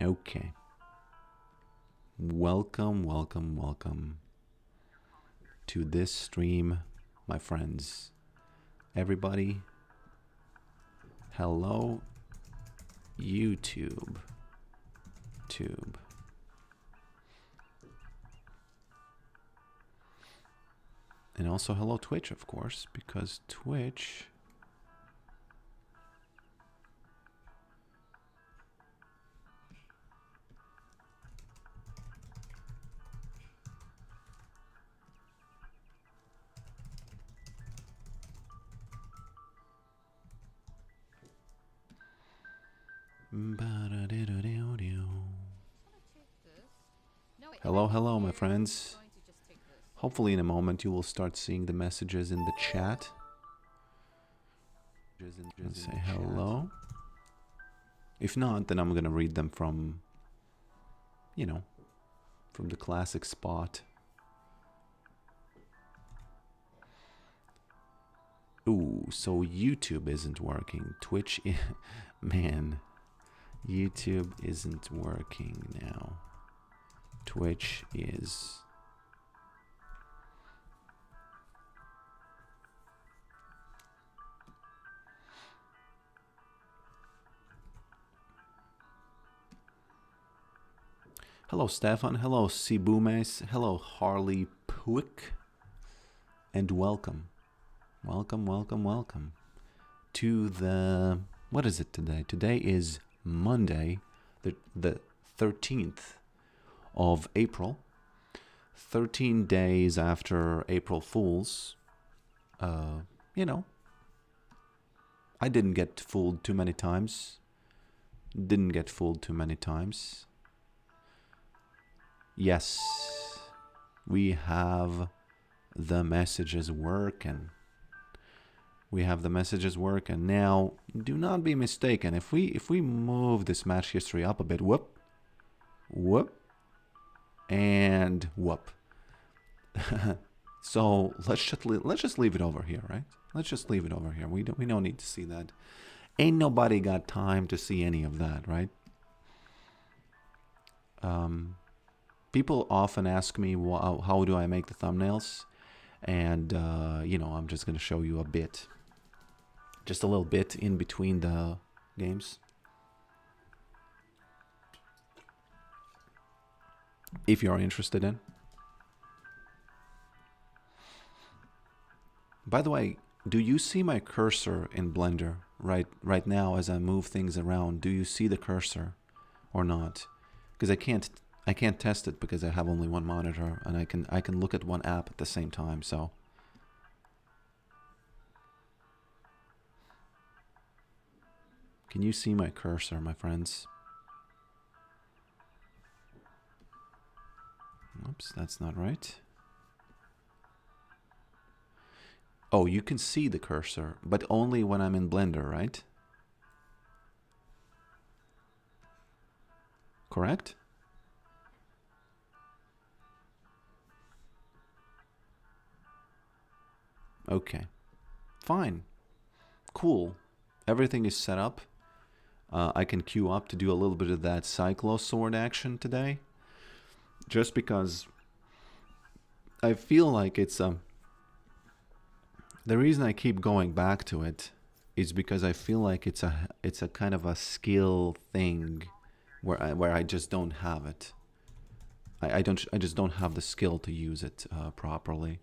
Okay. Welcome, welcome, welcome to this stream, my friends. Everybody, hello, YouTube. Tube. And also hello, Twitch, of course, because Twitch... Hello, hello, my friends. Hopefully in a moment you will start seeing the messages in the chat. Let's say hello. If not, then I'm gonna read them from, you know, from the classic spot. Ooh, so YouTube isn't working. Twitch, man, YouTube isn't working now. Twitch is. Hello, Stefan. Hello, Sibumes. Hello, Harley Puick. And welcome. Welcome, welcome, welcome to the... What is it today? Today is Monday, the 13th of April. 13 days after April Fools. You know, I didn't get fooled too many times. Didn't get fooled too many times. Yes, we have the messages working. We have the messages working. Now, do not be mistaken. If we move this match history up a bit, whoop, whoop, and whoop. So let's just leave it over here, right? Let's just leave it over here. We don't need to see that. Ain't nobody got time to see any of that, right? People often ask me, how do I make the thumbnails? And, you know, I'm just going to show you a bit. Just a little bit in between the games. If you're interested in. By the way, do you see my cursor in Blender right now as I move things around? Do you see the cursor or not? Because I can't test it because I have only one monitor and I can look at one app at the same time, so can you see my cursor, my friends? Oops, that's not right. Oh, you can see the cursor, but only when I'm in Blender, right? Correct? Okay, fine, cool. Everything is set up. I can queue up to do a little bit of that Cyclo Sword action today. Just because I feel like it's the reason I keep going back to it is because I feel like it's a kind of a skill thing where I just don't have it. I just don't have the skill to use it properly.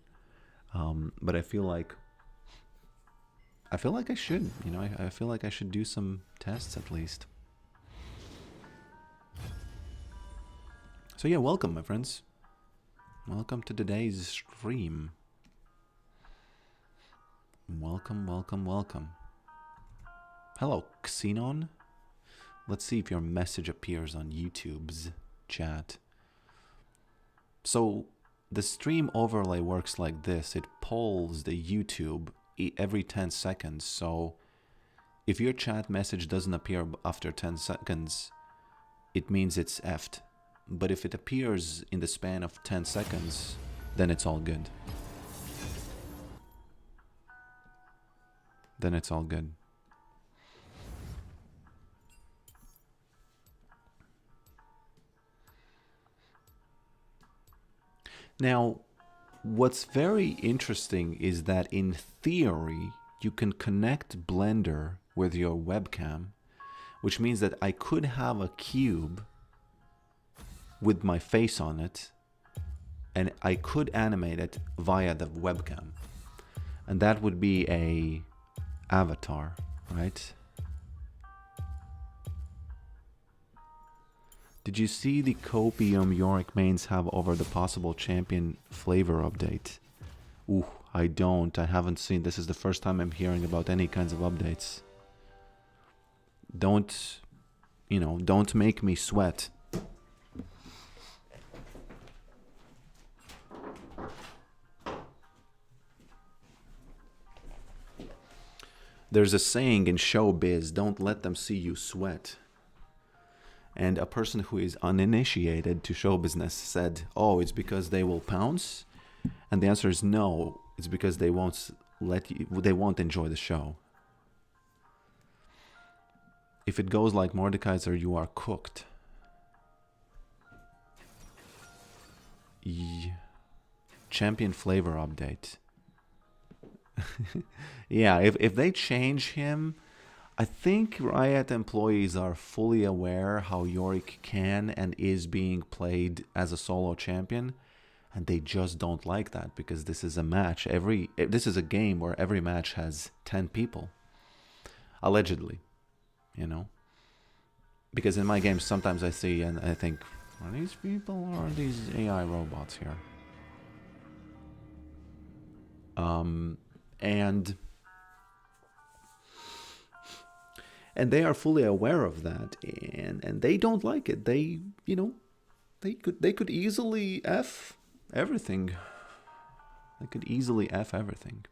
But I feel like I should, you know, I feel like I should do some tests at least. So yeah, welcome, my friends. Welcome to today's stream. Welcome, welcome, welcome. Hello, Xenon. Let's see if your message appears on YouTube's chat. So the stream overlay works like this. It polls the YouTube every 10 seconds. So if your chat message doesn't appear after 10 seconds, it means it's effed. But if it appears in the span of 10 seconds, then it's all good. Then it's all good. Now, what's very interesting is that in theory, you can connect Blender with your webcam, which means that I could have a cube with my face on it, and I could animate it via the webcam. And that would be a avatar, right? Did you see the copium Yorick mains have over the possible champion flavor update? Ooh, I don't. I haven't seen. This is the first time I'm hearing about any kinds of updates. Don't, you know, don't make me sweat. There's a saying in showbiz, don't let them see you sweat. And a person who is uninitiated to show business said, oh, it's because they will pounce? And the answer is no, it's because they won't enjoy the show. If it goes like Mordekaiser, you are cooked. Champion flavor update. Yeah, if they change him, I think Riot employees are fully aware how Yorick can and is being played as a solo champion, and they just don't like that because this is a match. This is a game where every match has 10 people, allegedly, you know. Because in my games, sometimes I see and I think, are these people or are these AI robots here? And they are fully aware of that, and they don't like it. They, you know, they could easily F everything. They could easily F everything.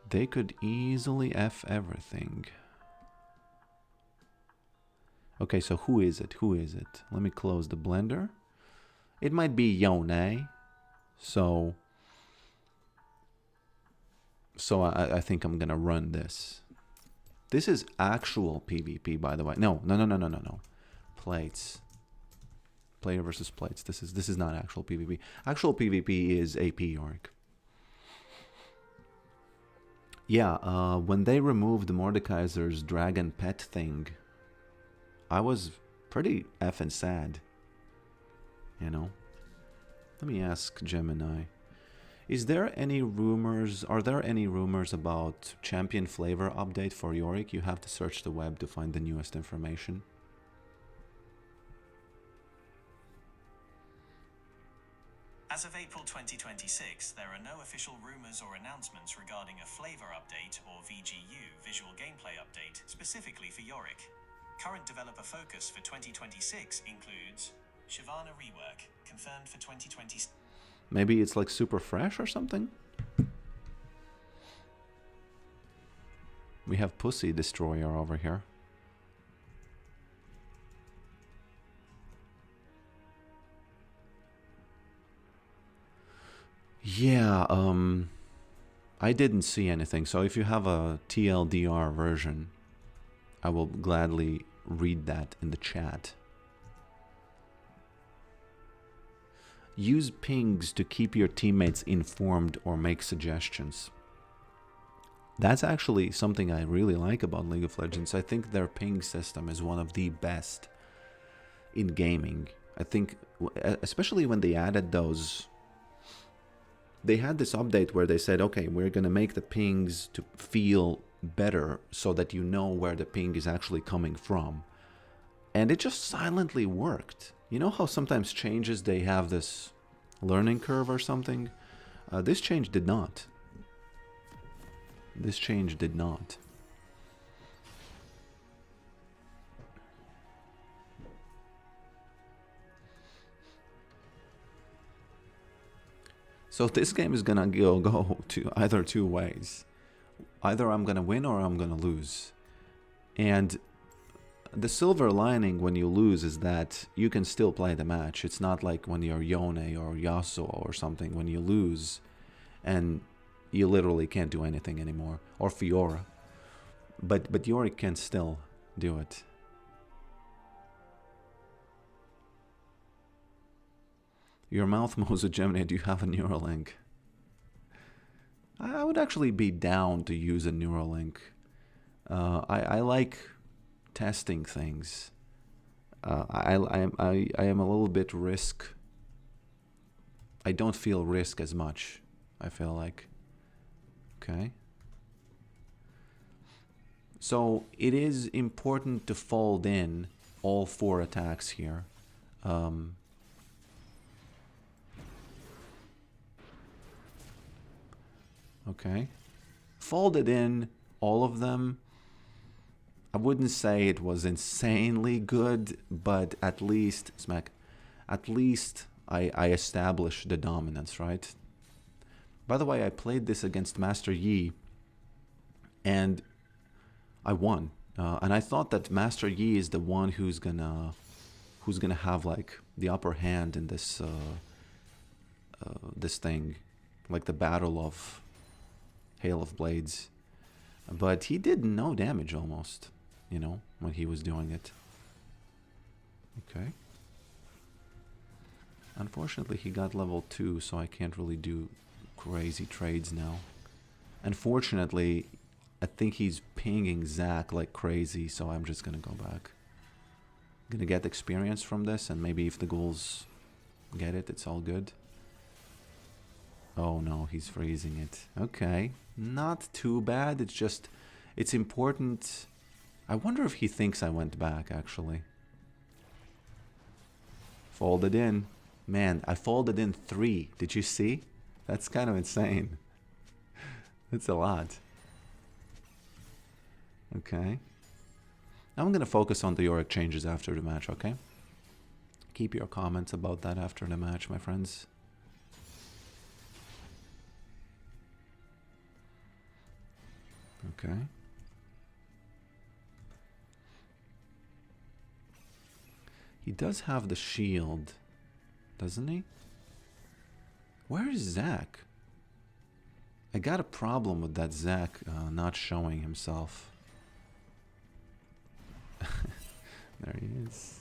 They could easily F everything. Okay, so who is it? Who is it? Let me close the Blender. It might be Yone. So I think I'm gonna run this. This is actual PvP, by the way. No. Plates. Player versus plates. This is not actual PvP. Actual PvP is AP Yorick. Yeah, when they removed Mordekaiser's dragon pet thing, I was pretty effing sad. You know? Let me ask Gemini. Is there any rumors, are there any rumors about champion flavor update for Yorick? You have to search the web to find the newest information. As of April 2026, there are no official rumors or announcements regarding a flavor update or VGU, visual gameplay update, specifically for Yorick. Current developer focus for 2026 includes Shyvana rework, confirmed for 2026. Maybe it's like super fresh or something? We have Pussy Destroyer over here. Yeah, I didn't see anything. So if you have a TLDR version, I will gladly read that in the chat. Use pings to keep your teammates informed or make suggestions. That's actually something I really like about League of Legends. I think their ping system is one of the best in gaming. I think, especially when they added those... They had this update where they said, okay, we're going to make the pings to feel better so that you know where the ping is actually coming from. And it just silently worked. You know how sometimes changes, they have this learning curve or something? This change did not. This change did not. So this game is gonna go to either two ways. Either I'm gonna win or I'm gonna lose. And the silver lining when you lose is that you can still play the match. It's not like when you're Yone or Yasuo or something, when you lose and you literally can't do anything anymore. Or Fiora. But Yorick can still do it. Your mouth moves a Gemini. Do you have a Neuralink? I would actually be down to use a Neuralink. I like testing things. I am a little bit risk. I don't feel risk as much, I feel like. Okay. So it is important to fold in all 4 attacks here. Okay. Folded in all of them. I wouldn't say it was insanely good, but at least, smack, at least I established the dominance, right? By the way, I played this against Master Yi, and I won. And I thought that Master Yi is the one who's gonna have like the upper hand in this this thing, like the battle of Hail of Blades. But he did no damage almost, you know, when he was doing it. Okay. Unfortunately, he got level 2, so I can't really do crazy trades now. Unfortunately, I think he's pinging Zach like crazy, so I'm just gonna go back. Gonna get experience from this, and maybe if the ghouls get it, it's all good. Oh no, he's freezing it. Okay, not too bad. It's just, it's important. I wonder if he thinks I went back, actually. Folded in. Man, I folded in 3. Did you see? That's kind of insane. That's a lot. Okay. I'm going to focus on the Yorick changes after the match, okay? Keep your comments about that after the match, my friends. Okay. He does have the shield, doesn't he? Where is Zach? I got a problem with that Zach not showing himself. There he is.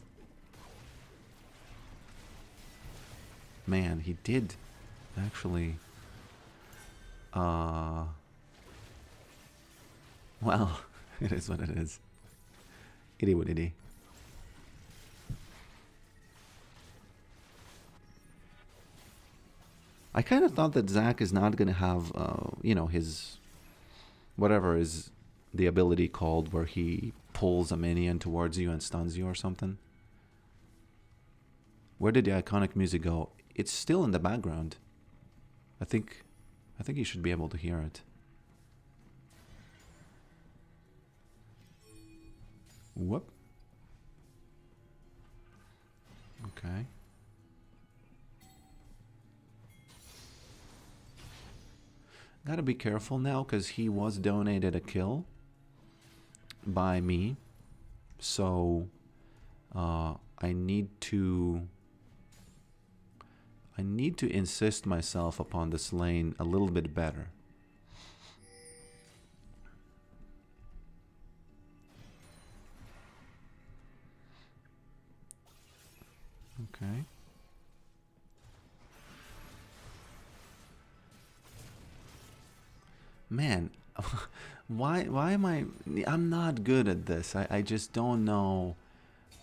Man, he did actually... well, it is what it is. Itty what itty. I kind of thought that Zach is not going to have, you know, his... whatever is the ability called where he pulls a minion towards you and stuns you or something. Where did the iconic music go? It's still in the background. I think you should be able to hear it. Whoop. Okay. Gotta be careful now, because he was donated a kill by me. So I need to insist myself upon this lane a little bit better. Okay. Man, why am I'm not good at this. I just don't know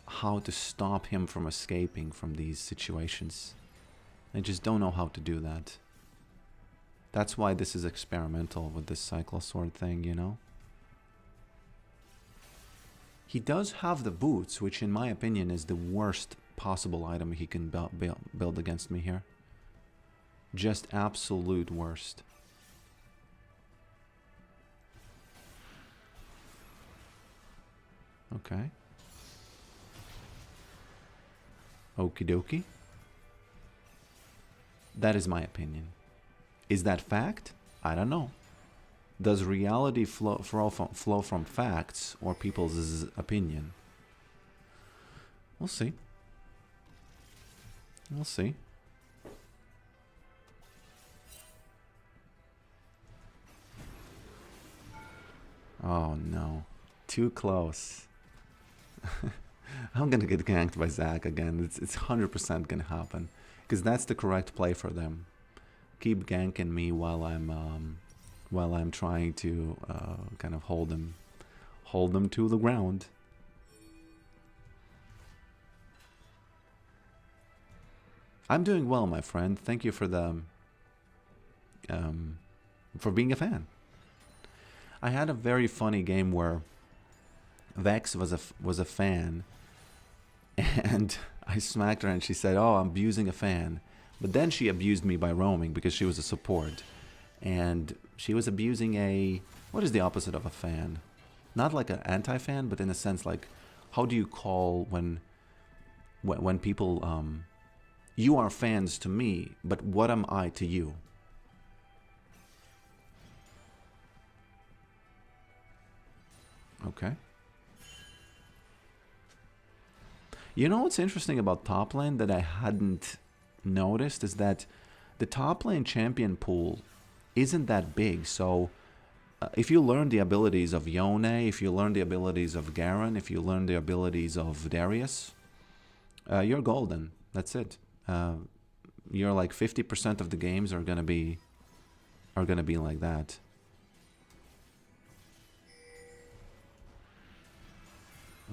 how to stop him from escaping from these situations. I just don't know how to do that. That's why this is experimental with this Cyclosword thing, you know? He does have the boots, which in my opinion is the worst possible item he can build against me here. Just absolute worst. Okay. Okie dokie. That is my opinion. Is that fact? I don't know. Does reality flow from facts or people's opinion? We'll see. We'll see. Oh no. Too close. I'm gonna get ganked by Zach again. It's 100% gonna happen. Because that's the correct play for them. Keep ganking me while I'm trying to kind of hold them to the ground. I'm doing well, my friend. Thank you for the for being a fan. I had a very funny game where Vex was a fan, and I smacked her, and she said, "Oh, I'm abusing a fan." But then she abused me by roaming because she was a support, and she was abusing a, what is the opposite of a fan? Not like an anti-fan, but in a sense, like, how do you call when people you are fans to me, but what am I to you? Okay. You know what's interesting about top lane that I hadn't noticed is that the top lane champion pool isn't that big. So if you learn the abilities of Yone, if you learn the abilities of Garen, if you learn the abilities of Darius, you're golden. That's it. You're like 50% of the games are gonna be like that.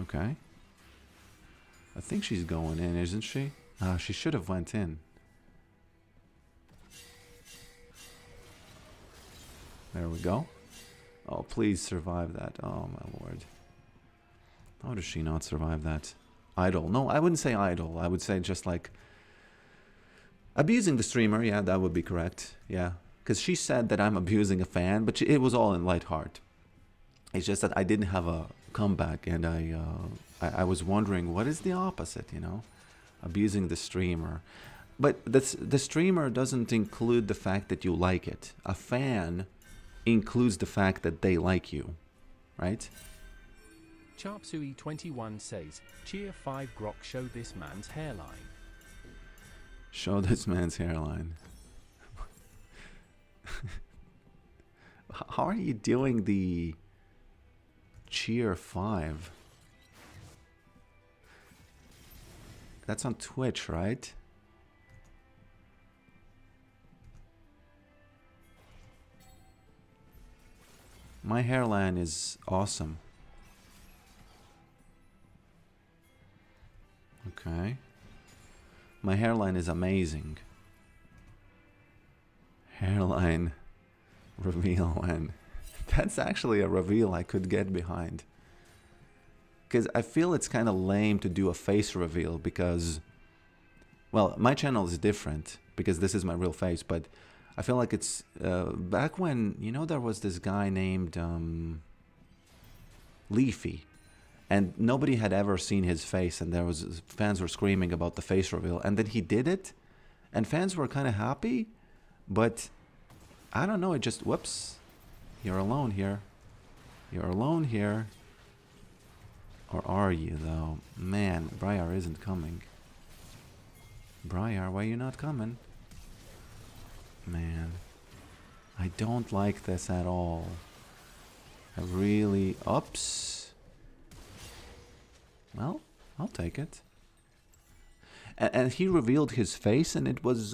Okay. I think she's going in, isn't she? She should have went in. There we go. Oh, please survive that. Oh, my lord. How does she not survive that? Idle. No, I wouldn't say idle. I would say just like abusing the streamer. Yeah, that would be correct. Yeah. Because she said that I'm abusing a fan, but it was all in light heart. It's just that I didn't have a comeback, and I was wondering what is the opposite, you know, abusing the streamer. But the streamer doesn't include the fact that you like it. A fan includes the fact that they like you, right? Sharpsui21 says, "Cheer 5 grok, show this man's hairline." Show this man's hairline. How are you doing the cheer 5? That's on Twitch, right? My hairline is awesome. Okay. My hairline is amazing. Hairline reveal when. That's actually a reveal I could get behind. Because I feel it's kind of lame to do a face reveal because, well, my channel is different because this is my real face, but I feel like it's back when, you know, there was this guy named Leafy, and nobody had ever seen his face, and fans were screaming about the face reveal, and then he did it, and fans were kind of happy, but I don't know, it just, whoops, you're alone here. You're alone here. Or are you, though? Man, Briar isn't coming. Briar, why are you not coming? Man, I don't like this at all. I really... Oops. Well, I'll take it. And he revealed his face, and it was...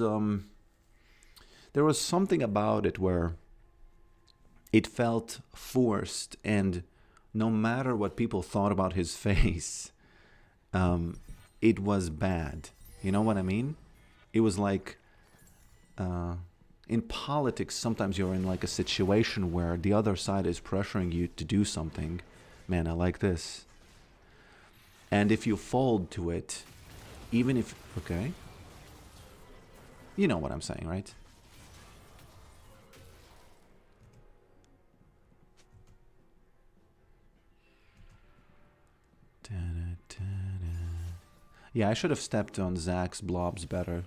there was something about it where it felt forced, and no matter what people thought about his face, it was bad. You know what I mean? It was like... in politics, sometimes you're in like a situation where the other side is pressuring you to do something. Man, I like this. And if you fold to it, even if... Okay. You know what I'm saying, right? Yeah, I should have stepped on Zach's blobs better.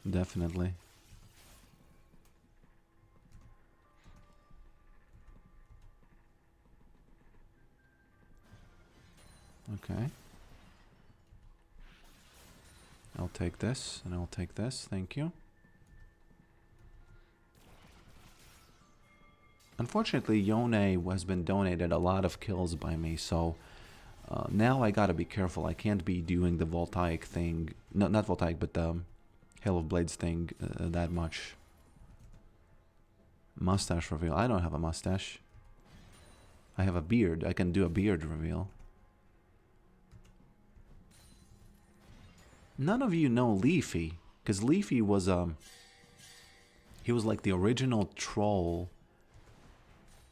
Definitely. Okay. I'll take this, and I'll take this. Thank you. Unfortunately, Yone has been donated a lot of kills by me, so Now I gotta be careful. I can't be doing the voltaic thing. No, not voltaic, but the Hail of Blades thing that much. Mustache reveal. I don't have a mustache. I have a beard. I can do a beard reveal. None of you know Leafy, because Leafy was he was like the original troll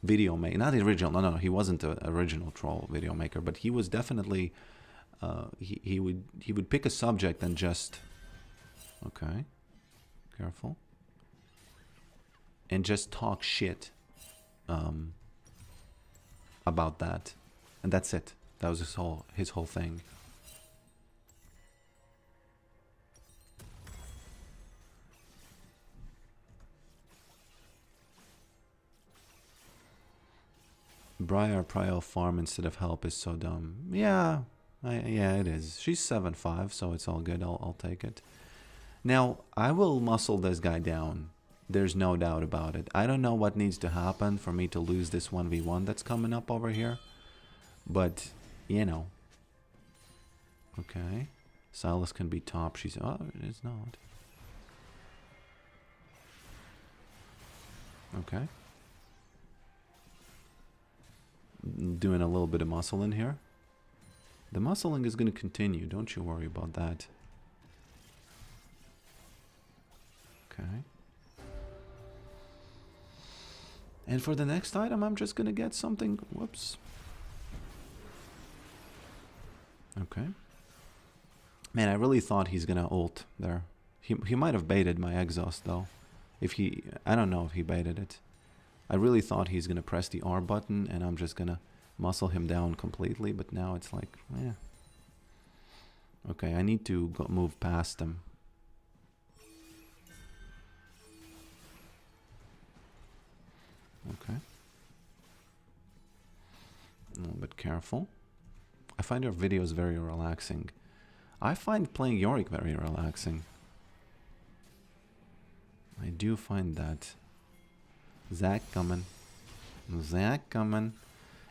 video maker. Not the original. No, he wasn't the original troll video maker, but he was definitely he would pick a subject and just okay, careful, and just talk shit about that, and that's it. That was his whole thing. Briar Prio farm instead of help is so dumb. Yeah, yeah, it is. She's 7-5, so it's all good. I'll take it. Now, I will muscle this guy down. There's no doubt about it. I don't know what needs to happen for me to lose this 1v1 that's coming up over here. But, you know. Okay. Silas can be top. She's... Oh, it is not. Okay. Doing a little bit of muscle in here. The muscling is going to continue. Don't you worry about that. Okay. And for the next item, I'm just going to get something... Whoops. Okay. Man, I really thought he's going to ult there. He might have baited my exhaust, though. If he... I don't know if he baited it. I really thought he's going to press the R button and I'm just going to muscle him down completely. But now it's like, yeah. Okay, I need to move past him. Okay. A little bit careful. I find your videos very relaxing. I find playing Yorick very relaxing. I do find that. Zach coming. Zach coming.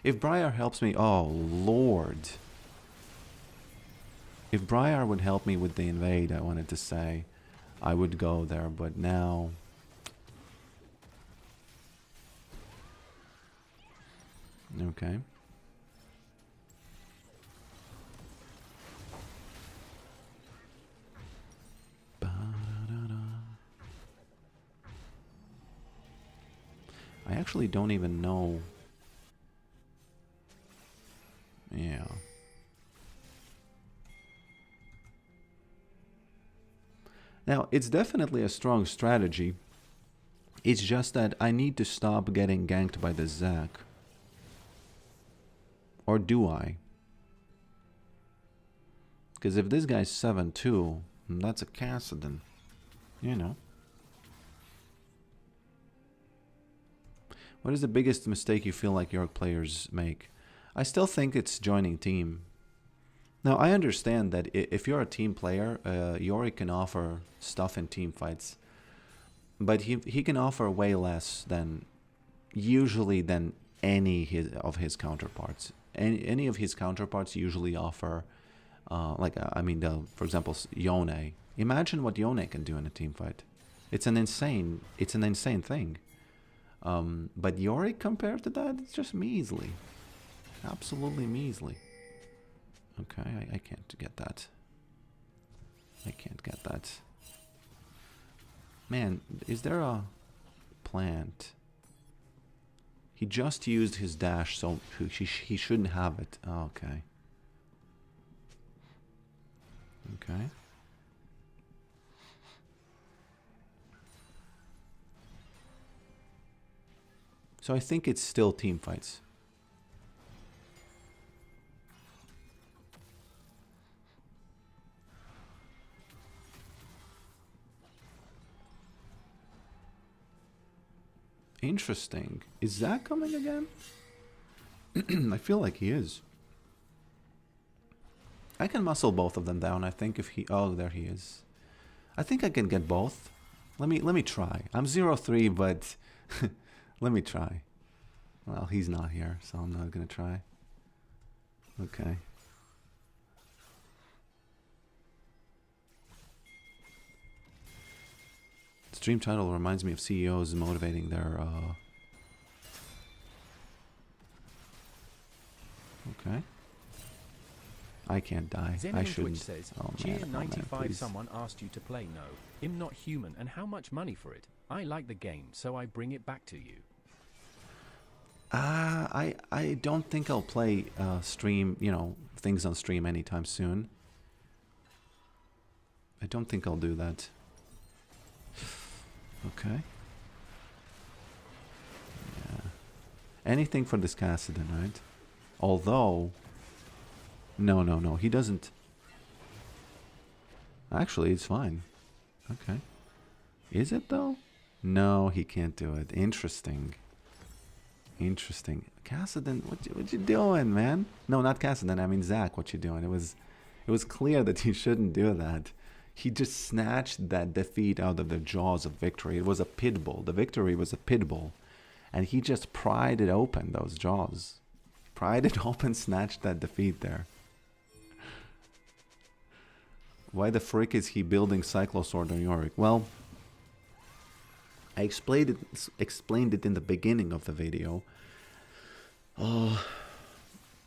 If Briar helps me... Oh, Lord. If Briar would help me with the invade, I wanted to say, I would go there. But now... Okay. I actually don't even know. Yeah. Now, it's definitely a strong strategy. It's just that I need to stop getting ganked by the Zac. Or do I? Because if this guy's 7-2, that's a Cassidon. You know. What is the biggest mistake you feel like Yorick players make? I still think it's joining team. Now, I understand that if you're a team player, Yorick can offer stuff in team fights. But he can offer way less than, usually, than any of his counterparts. Any of his counterparts usually offer, for example, Yone. Imagine what Yone can do in a team fight. It's an insane thing. But Yorick, compared to that, it's just measly. Absolutely measly. Okay, I can't get that. I can't get that. Man, is there a plant? He just used his dash, so he shouldn't have it. Oh, okay. Okay. So I think it's still team fights. Interesting. Is that coming again? I feel like he is. I can muscle both of them down, I think, if he... Oh, there he is. I think I can get both. Let me try. I'm 0-3, but... Let me try. Well, he's not here, so I'm not gonna try. Okay. Stream title reminds me of CEOs motivating their... Okay. I can't die. I Xenon shouldn't. Twitch says, Oh Cheer man, 95 please. someone asked you to play No. I'm not human and how much money for it? I like the game so I bring it back to you. I don't think I'll play stream, you know, things on stream anytime soon. I don't think I'll do that. Okay. Yeah. Anything for this Cassidon, right? Although... No, he doesn't... Actually, it's fine. Okay. Is it, though? No, he can't do it. Interesting. Interesting. Cassidon, what you doing, man? No, not Cassidon. I mean, Zach, what you doing? It was clear that he shouldn't do that. He just snatched that defeat out of the jaws of victory. It was a pit bull. The victory was a pit bull. And he just pried it open, those jaws. Pried it open, snatched that defeat there. Why the frick is he building Cyclosword on Yorick? Well, I explained it in the beginning of the video.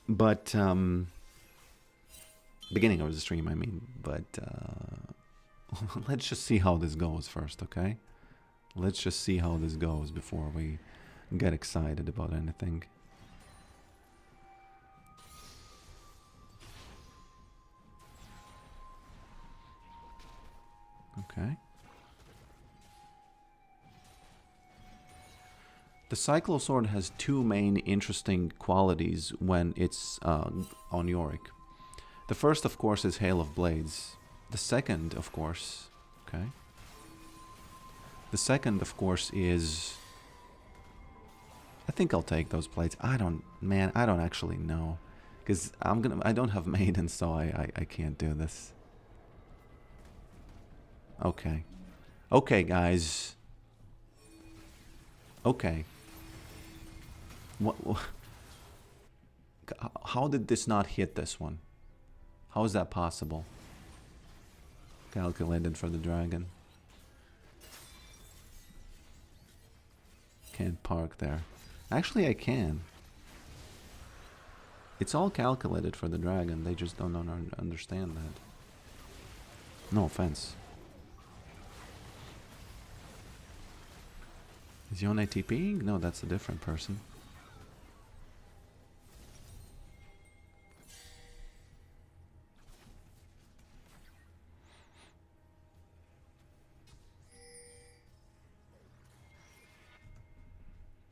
But beginning of the stream, I mean. But let's just see how this goes first, okay? Let's just see how this goes before we get excited about anything. Okay. The Cyclosword has two main interesting qualities when it's on Yorick. The first, of course, is Hail of Blades. The second, of course... Okay. The second, of course, is... I think I'll take those plates. I don't actually know. Because I don't have Maiden, so I can't do this. Okay. Okay, guys. Okay. What, how did this not hit this one? How is that possible? Calculated for the dragon. Can't park there. Actually, I can. It's all calculated for the dragon. They just don't understand that. No offense. Is Yone TPing? No, that's a different person.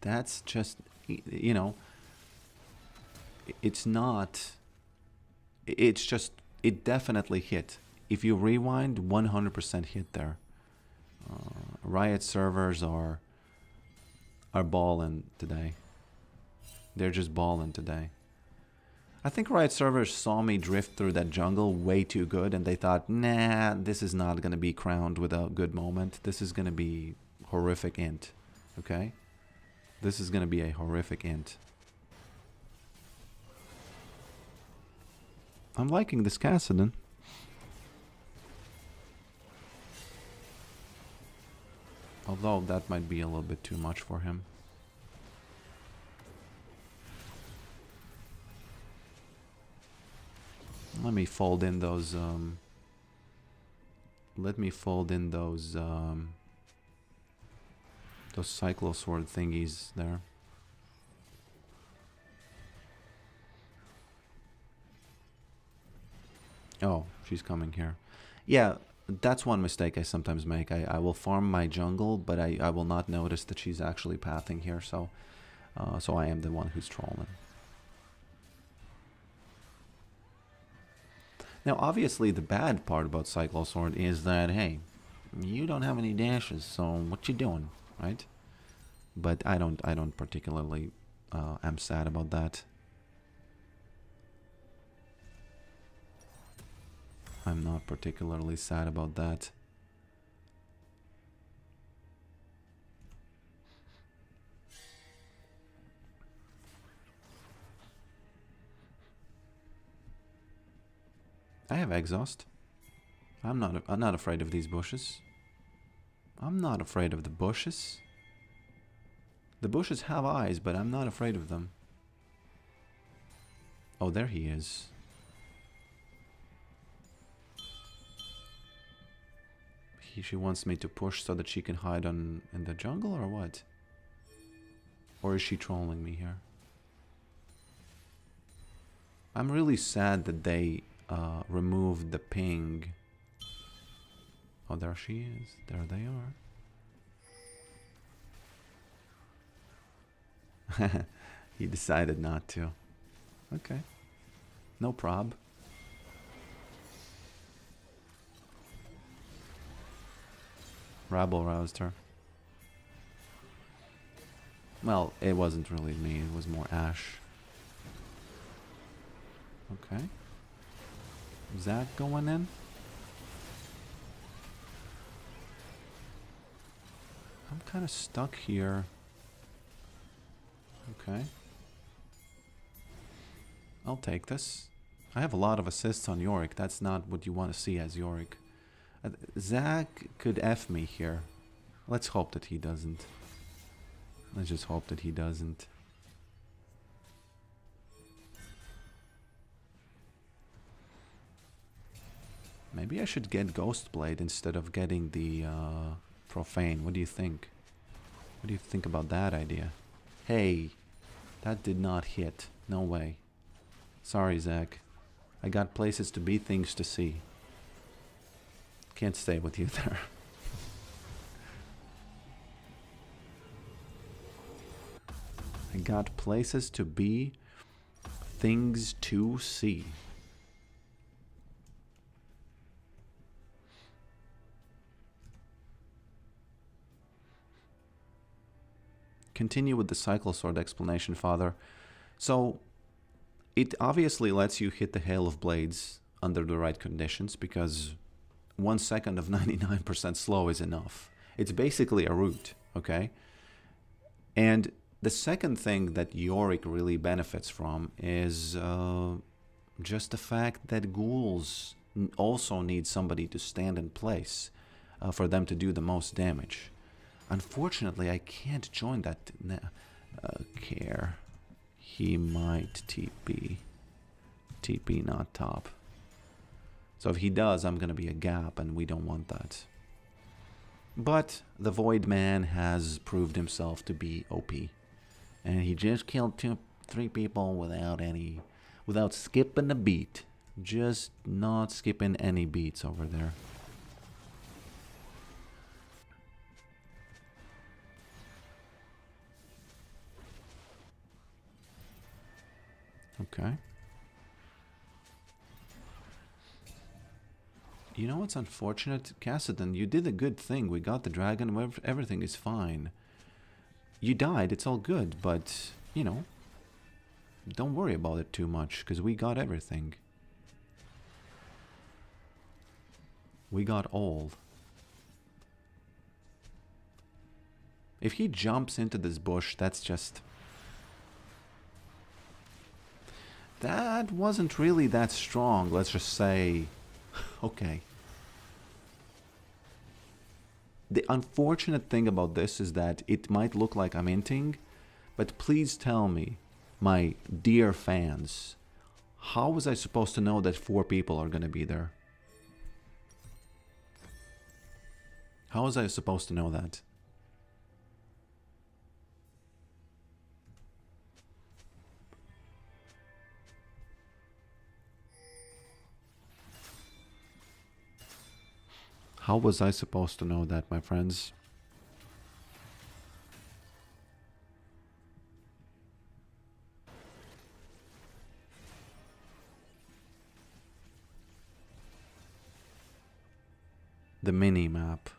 That's just, you know, it's not, it's just, it definitely hit. If you rewind, 100% hit there. Riot servers are balling today. They're just balling today. I think Riot servers saw me drift through that jungle way too good, and they thought, nah, this is not going to be crowned with a good moment. This is going to be horrific int. Okay? This is going to be a horrific int. I'm liking this Cassidon. Although that might be a little bit too much for him. Let me fold in those Cyclosword thingies there. Oh, she's coming here. Yeah, that's one mistake I sometimes make. I will farm my jungle, but I will not notice that she's actually pathing here, so I am the one who's trolling. Now, obviously, the bad part about Cyclosword is that, hey, you don't have any dashes, so what you doing, right? But I don't particularly am sad about that. I'm not particularly sad about that. I have exhaust. I'm not afraid of these bushes. I'm not afraid of the bushes. The bushes have eyes, but I'm not afraid of them. Oh, there he is. She wants me to push so that she can hide in the jungle, or what? Or is she trolling me here? I'm really sad that they removed the ping. Oh, there she is. There they are. He decided not to. Okay. No prob. Rabble roused her. Well, it wasn't really me. It was more Ash. Okay. Zach going in? I'm kind of stuck here. Okay. I'll take this. I have a lot of assists on Yorick. That's not what you want to see as Yorick. Zach could F me here. Let's hope that he doesn't. Let's just hope that he doesn't. Maybe I should get Ghostblade instead of getting the Profane. What do you think? What do you think about that idea? Hey, that did not hit. No way. Sorry, Zach. I got places to be, things to see. Can't stay with you there. I got places to be, things to see. Continue with the cycle sword explanation, Father. So, it obviously lets you hit the hail of blades under the right conditions, because 1 second of 99% slow is enough. It's basically a root, okay? And the second thing that Yorick really benefits from is just the fact that ghouls also need somebody to stand in place for them to do the most damage. Unfortunately, I can't join that care. He might TP. TP not top. So if he does, I'm going to be a gap, and we don't want that. But the Void Man has proved himself to be OP. And he just killed 3 people without skipping a beat. Just not skipping any beats over there. Okay. You know what's unfortunate? Cassidon, you did a good thing. We got the dragon. Everything is fine. You died. It's all good. But, you know, don't worry about it too much, because we got everything. We got all. If he jumps into this bush, that's just... That wasn't really that strong, let's just say. Okay. The unfortunate thing about this is that it might look like I'm inting, but please tell me, my dear fans, how was I supposed to know that 4 people are going to be there? How was I supposed to know that? How was I supposed to know that, my friends? The mini-map.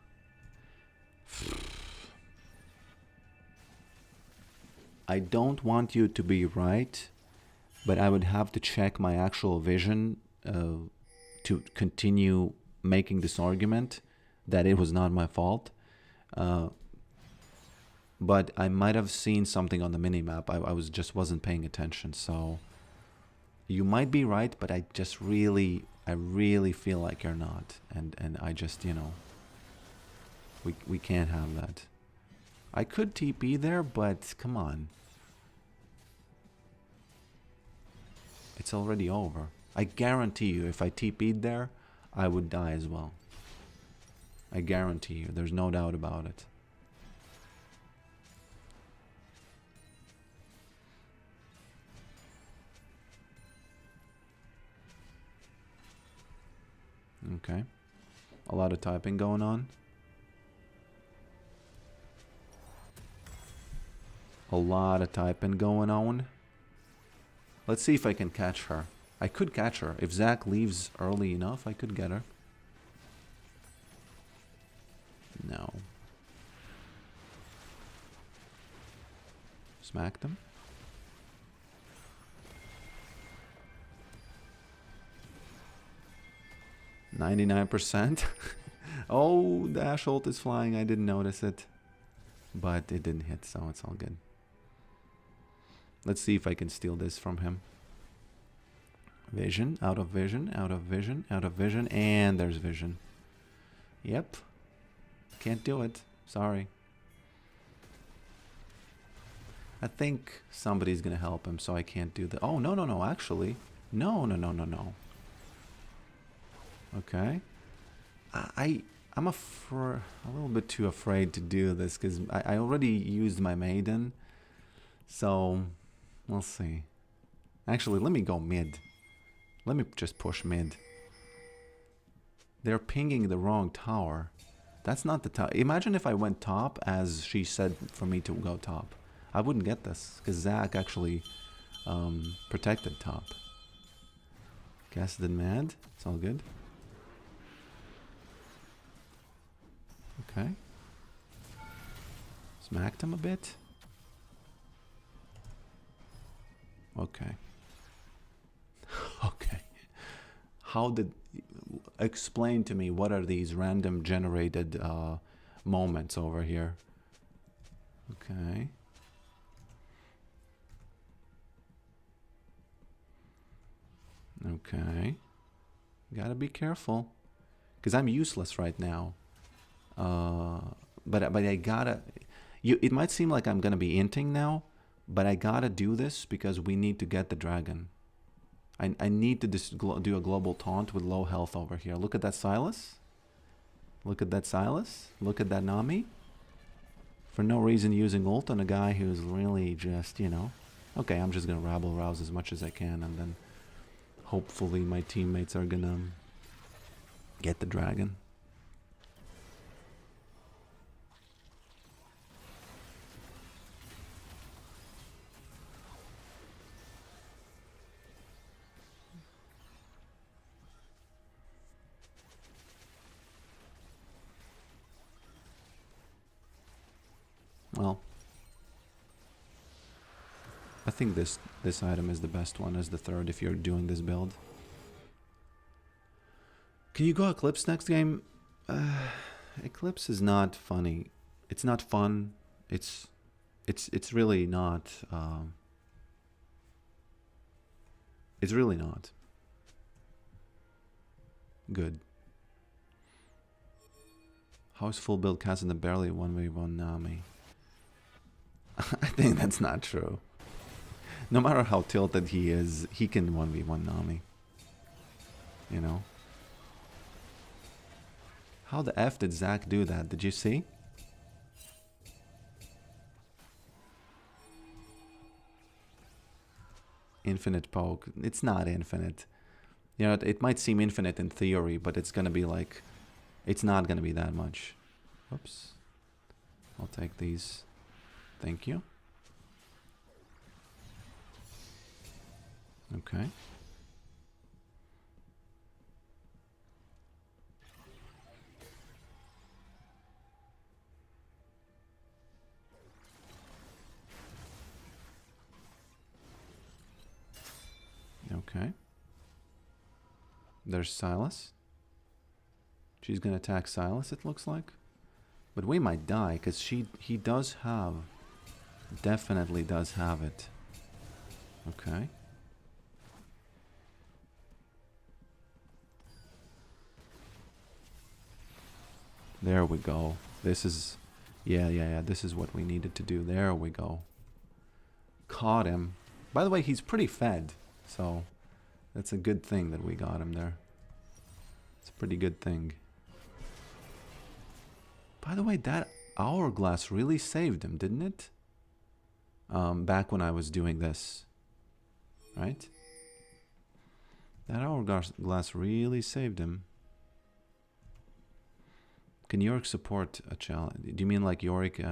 I don't want you to be right, but I would have to check my actual vision to continue making this argument that it was not my fault. But I might have seen something on the minimap. I wasn't paying attention. So you might be right, but I really feel like you're not. And I just, you know, We can't have that. I could TP there, but come on. It's already over. I guarantee you, if I TP'd there, I would die as well. I guarantee you. There's no doubt about it. Okay. A lot of typing going on. A lot of typing going on. Let's see if I can catch her. I could catch her. If Zach leaves early enough, I could get her. No. Smacked him. %. Oh, the Ash ult is flying. I didn't notice it. But it didn't hit, so it's all good. Let's see if I can steal this from him. Vision, out of vision, out of vision, out of vision, and there's vision. Yep. Can't do it. Sorry. I think somebody's gonna help him, so I can't do that. Oh, no, actually. No. Okay. I'm a little bit too afraid to do this, because I already used my maiden. So, we'll see. Actually, let me go mid. Let me just push mid. They're pinging the wrong tower. That's not the top. Imagine if I went top, as she said for me to go top. I wouldn't get this, because Zach actually protected top. Casted mad. It's all good. Okay. Smacked him a bit. Okay. Okay. How did... Explain to me, what are these random generated moments over here? Okay. Okay. Gotta be careful. Because I'm useless right now. But I gotta... it might seem like I'm gonna be inting now, but I gotta do this because we need to get the dragon. I need to do a global taunt with low health over here. Look at that Silas. Look at that Silas. Look at that Nami. For no reason using ult on a guy who's really just, you know... Okay, I'm just gonna rabble rouse as much as I can, and then hopefully my teammates are gonna get the dragon. Well, I think this item is the best one as the third if you're doing this build. Can you go Eclipse next game? Eclipse is not funny. It's not fun. It's really not. It's really not good. How is full build cast in the barely 1v1 Nami? I think that's not true. No matter how tilted he is, he can 1v1 Nami. You know? How the F did Zach do that? Did you see? Infinite poke. It's not infinite. You know, it might seem infinite in theory, but it's gonna be like... It's not gonna be that much. Oops. I'll take these. Thank you. Okay. Okay. There's Silas. She's gonna attack Silas, it looks like. But we might die, because he does have... Definitely does have it. Okay. There we go. This is... Yeah. This is what we needed to do. There we go. Caught him. By the way, he's pretty fed. So, that's a good thing that we got him there. It's a pretty good thing. By the way, that hourglass really saved him, didn't it? Back when I was doing this. Right? That hourglass really saved him. Can Yorick support a challenge? Do you mean like Yorick,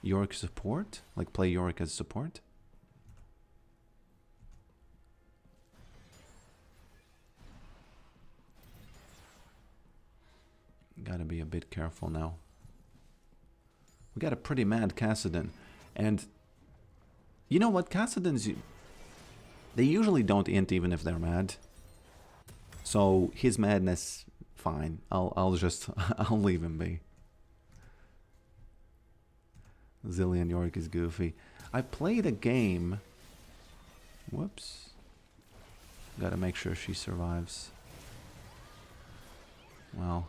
Yorick support? Like play Yorick as support? Gotta be a bit careful now. We got a pretty mad Cassidon. And you know what? Cassidons, they usually don't int even if they're mad. So his madness, fine. I'll just I'll leave him be. Zillion Yorick is goofy. I played a game. Whoops. Gotta make sure she survives. Well,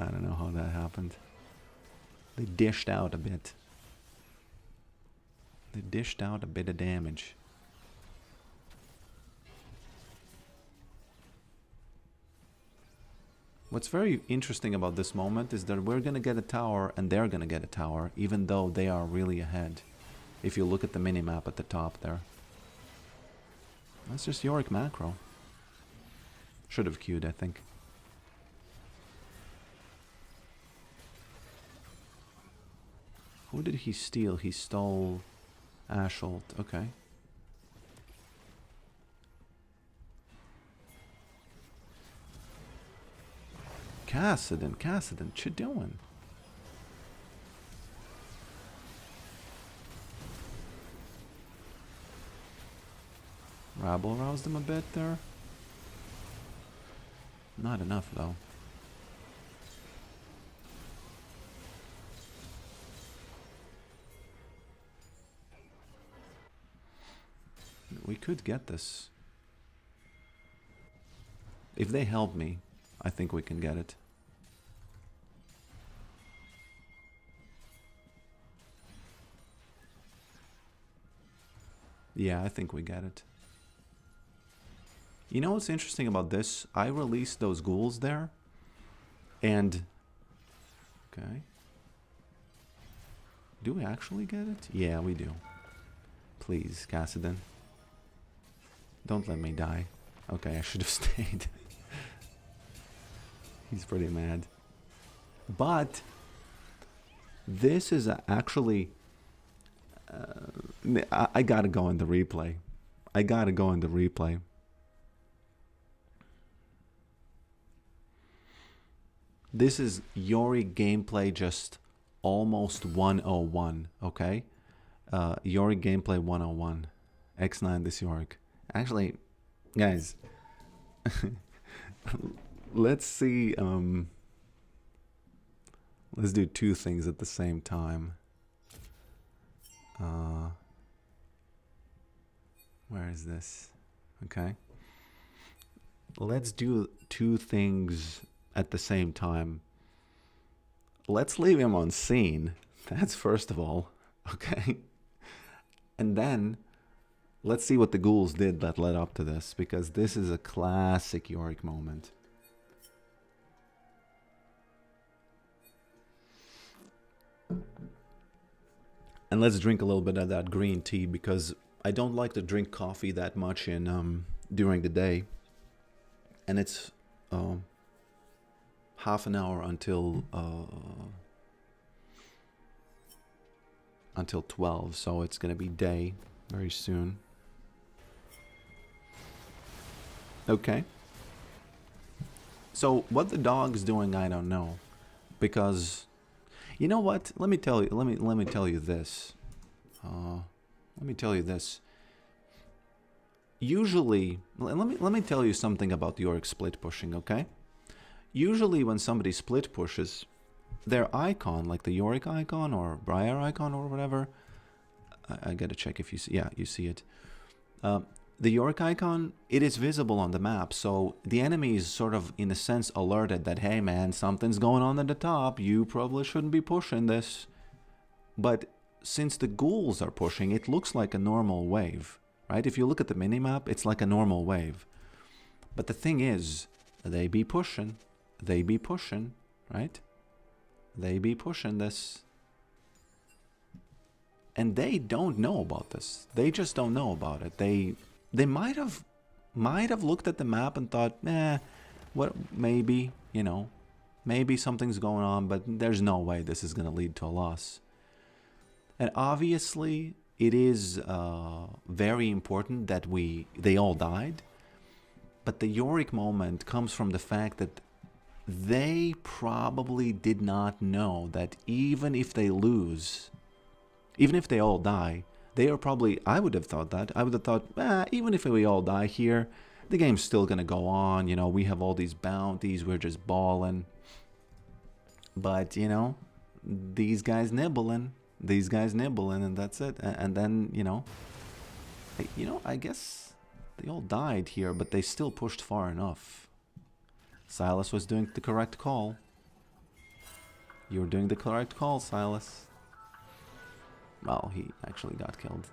I don't know how that happened. They dished out a bit. They dished out a bit of damage. What's very interesting about this moment is that we're going to get a tower and they're going to get a tower, even though they are really ahead. If you look at the minimap at the top there. That's just Yorick macro. Should have queued, I think. Who did he steal? He stole Ashold. Okay. Cassidon, what you doing? Rabble roused him a bit there. Not enough though. We could get this. If they help me, I think we can get it. Yeah, I think we get it. You know what's interesting about this? I released those ghouls there. And... Okay. Do we actually get it? Yeah, we do. Please, Cassidon. Don't let me die. Okay, I should have stayed. He's pretty mad. But... This is actually... I gotta go in the replay. I gotta go in the replay. This is Yorick gameplay just almost 101, okay? Yorick gameplay 101. X9 this Yorick. Actually, guys, let's see, let's do two things at the same time. Where is this? Okay. Let's do two things at the same time. Let's leave him on scene. That's first of all. Okay. And then let's see what the ghouls did that led up to this, because this is a classic Yorick moment. And let's drink a little bit of that green tea, because I don't like to drink coffee that much in during the day. And it's half an hour until 12, so it's gonna be day very soon. Okay. So what the dog's doing, I don't know, because you know what? Let me tell you. Let me tell you this. Let me tell you this. Usually, let me tell you something about Yorick split pushing. Okay. Usually, when somebody split pushes, their icon, like the Yorick icon or Briar icon or whatever, I gotta check if you see. Yeah, you see it. the Yorick icon, it is visible on the map, so the enemy is sort of, in a sense, alerted that, hey man, something's going on at the top, you probably shouldn't be pushing this. But since the ghouls are pushing, it looks like a normal wave, right? If you look at the minimap, it's like a normal wave. But the thing is, they be pushing, right? They be pushing this. And they don't know about this. They just don't know about it. They might have looked at the map and thought, what, maybe, you know, maybe something's going on, but there's no way this is going to lead to a loss. And obviously, it is very important that they all died. But the Yorick moment comes from the fact that they probably did not know that even if they lose, even if they all die, they are probably, I would have thought that. I would have thought, even if we all die here, the game's still going to go on. You know, we have all these bounties. We're just balling. But, you know, these guys nibbling, and that's it. And then, you know, I guess they all died here, but they still pushed far enough. Silas was doing the correct call. You were doing the correct call, Silas. Well, he actually got killed.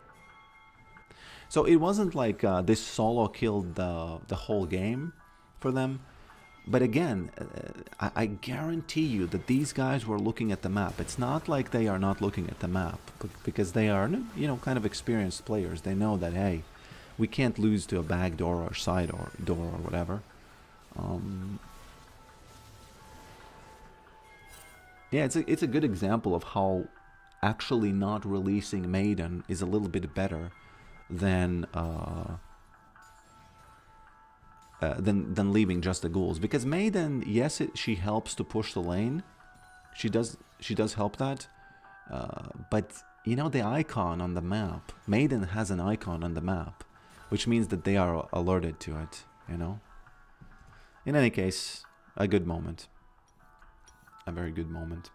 So it wasn't like this solo killed the whole game for them. But again, I guarantee you that these guys were looking at the map. It's not like they are not looking at the map, because they are, you know, kind of experienced players. They know that, hey, we can't lose to a back door or side or door or whatever. Yeah, it's a good example of how actually not releasing Maiden is a little bit better than leaving just the ghouls. Because Maiden, yes, she helps to push the lane. She does help that. But you know, the icon on the map, Maiden has an icon on the map, which means that they are alerted to it. You know. In any case, a good moment. A very good moment.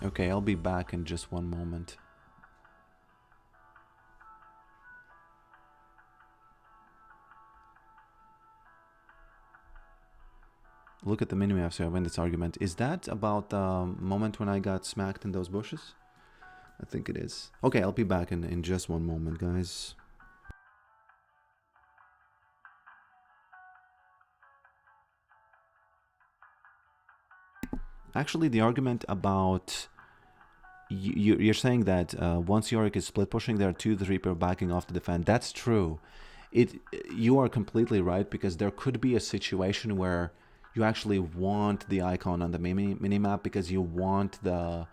Okay, I'll be back in just one moment. Look at the minimap so I win this argument. Is that about the moment when I got smacked in those bushes? I think it is. Okay, I'll be back in just one moment, guys. Actually, the argument about... You're saying that once Yorick is split pushing, there are 2-3 people backing off to defend. That's true. You are completely right, because there could be a situation where you actually want the icon on the minimap because you want the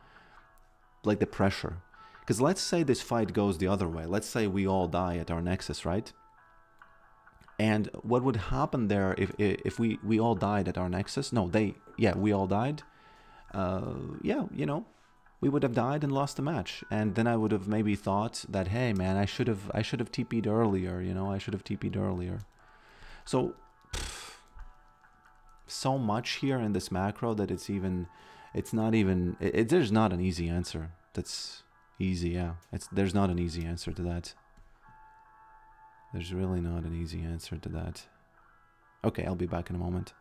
pressure. Because let's say this fight goes the other way. Let's say we all die at our nexus, right? And what would happen there if we all died at our nexus? No, we all died. Yeah, you know, we would have died and lost the match. And then I would have maybe thought that, hey man, I should have TP'd earlier, you know, I should have TP'd earlier. So so much here in this macro that there's not an easy answer. That's easy, yeah. There's not an easy answer to that. There's really not an easy answer to that. Okay, I'll be back in a moment.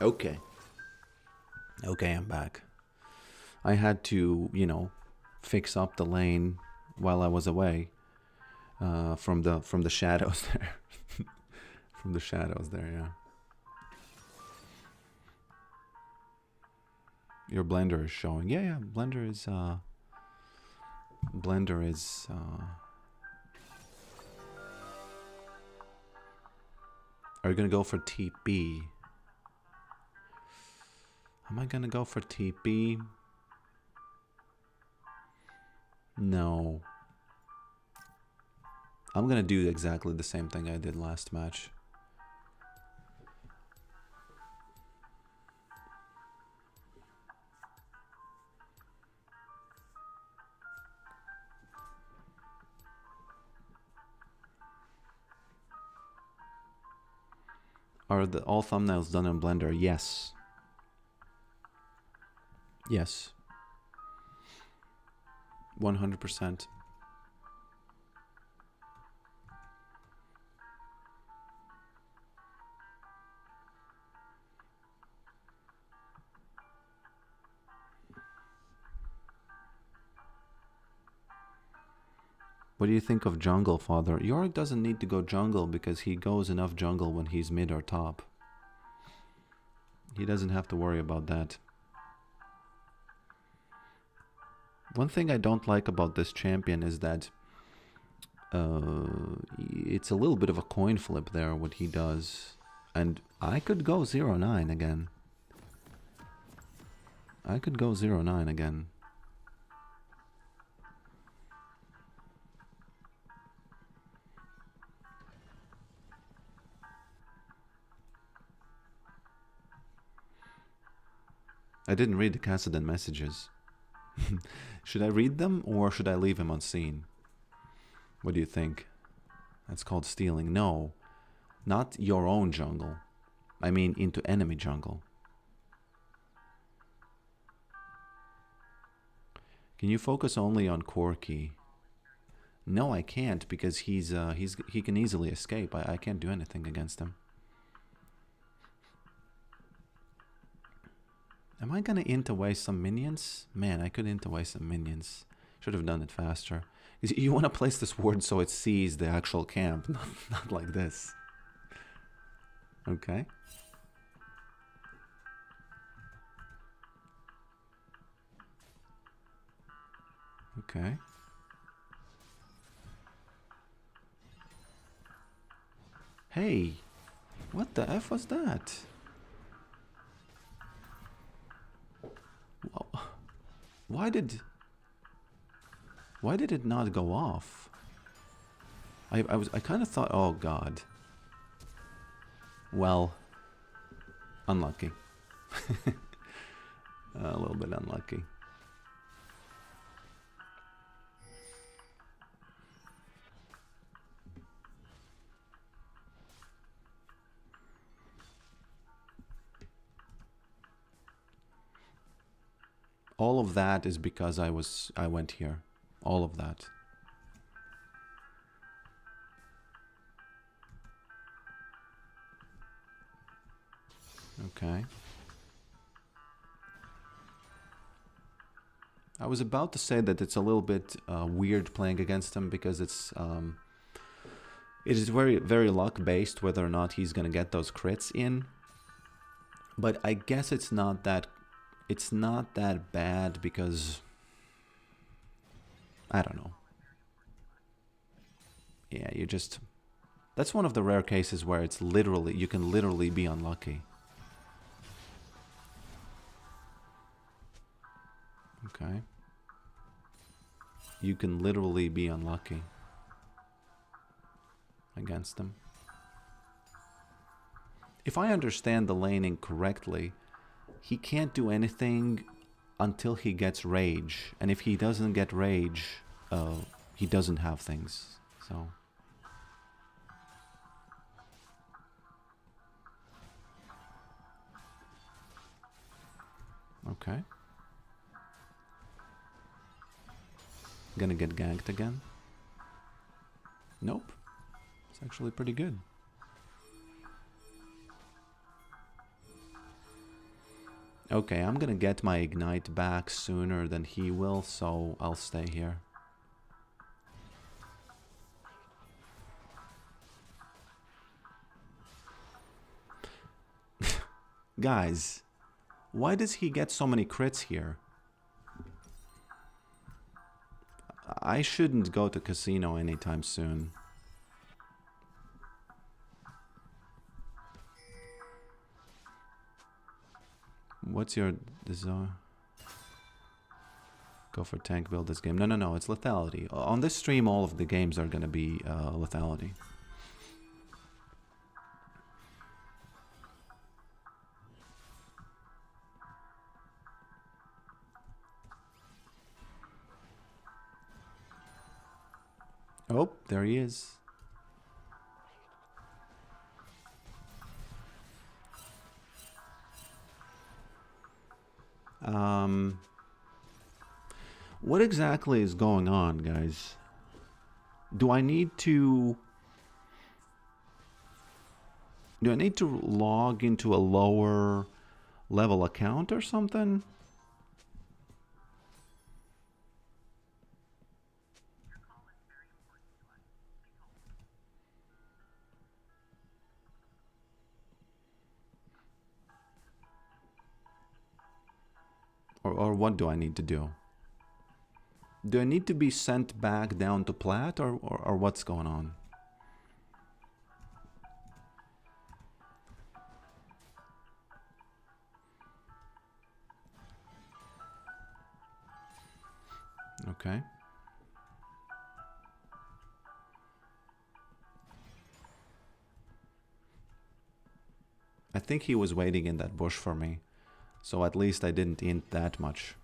Okay. Okay, I'm back. I had to, you know, fix up the lane while I was away from the shadows there. From the shadows there, yeah. Your Blender is showing. Yeah, yeah, Blender is are you gonna go for TP? Am I gonna go for TP? No. I'm gonna do exactly the same thing I did last match. Are all thumbnails done in Blender? Yes. Yes. 100%. What do you think of jungle, Father? Yorick doesn't need to go jungle because he goes enough jungle when he's mid or top. He doesn't have to worry about that. One thing I don't like about this champion is that it's a little bit of a coin flip there, what he does. And I could go 0-9 again. I could go 0-9 again. I didn't read the Kassadin messages. Should I read them or should I leave him unseen? What do you think? That's called stealing. No, not your own jungle. I mean into enemy jungle. Can you focus only on Corky? No, I can't because he can easily escape. I can't do anything against him. Am I gonna int away some minions? Man, I could int away some minions. Should have done it faster. You want to place this ward so it sees the actual camp, not like this. Okay. Okay. Hey, what the F was that? Why did it not go off? I kind of thought, oh god. Well, unlucky. A little bit unlucky. All of that is because I went here. All of that. Okay. I was about to say that it's a little bit weird playing against him because it is very, very luck based whether or not he's gonna get those crits in. But I guess it's not that bad because I don't know. Yeah, that's one of the rare cases where it's literally, you can literally be unlucky. Okay. You can literally be unlucky against them. If I understand the laning correctly, he can't do anything until he gets rage. And if he doesn't get rage, he doesn't have things. So... Okay. Gonna get ganked again? Nope. It's actually pretty good. Okay, I'm gonna get my ignite back sooner than he will, so I'll stay here. Guys, why does he get so many crits here? I shouldn't go to casino anytime soon. What's your desire? Go for tank build this game. No, it's lethality. On this stream, all of the games are gonna be lethality. Oh, there he is. What exactly is going on, guys? Do I need to log into a lower level account or something? Or what do I need to do? Do I need to be sent back down to Plat, or what's going on? Okay. I think he was waiting in that bush for me, so at least I didn't int that much.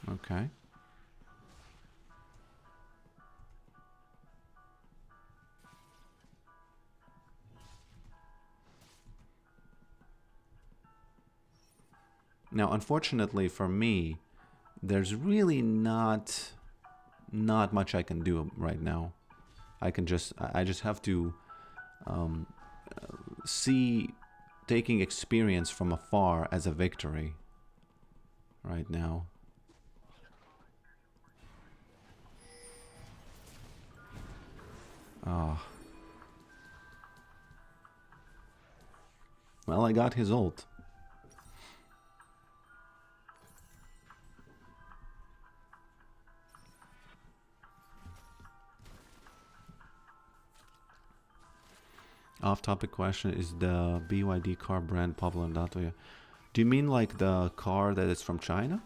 Okay. Now, unfortunately for me, there's really not much I can do right now. I just have to see taking experience from afar as a victory right now. Ah. Well, I got his ult. Off-topic question, is the BYD car brand popular in Latvia? Do you mean like the car that is from China?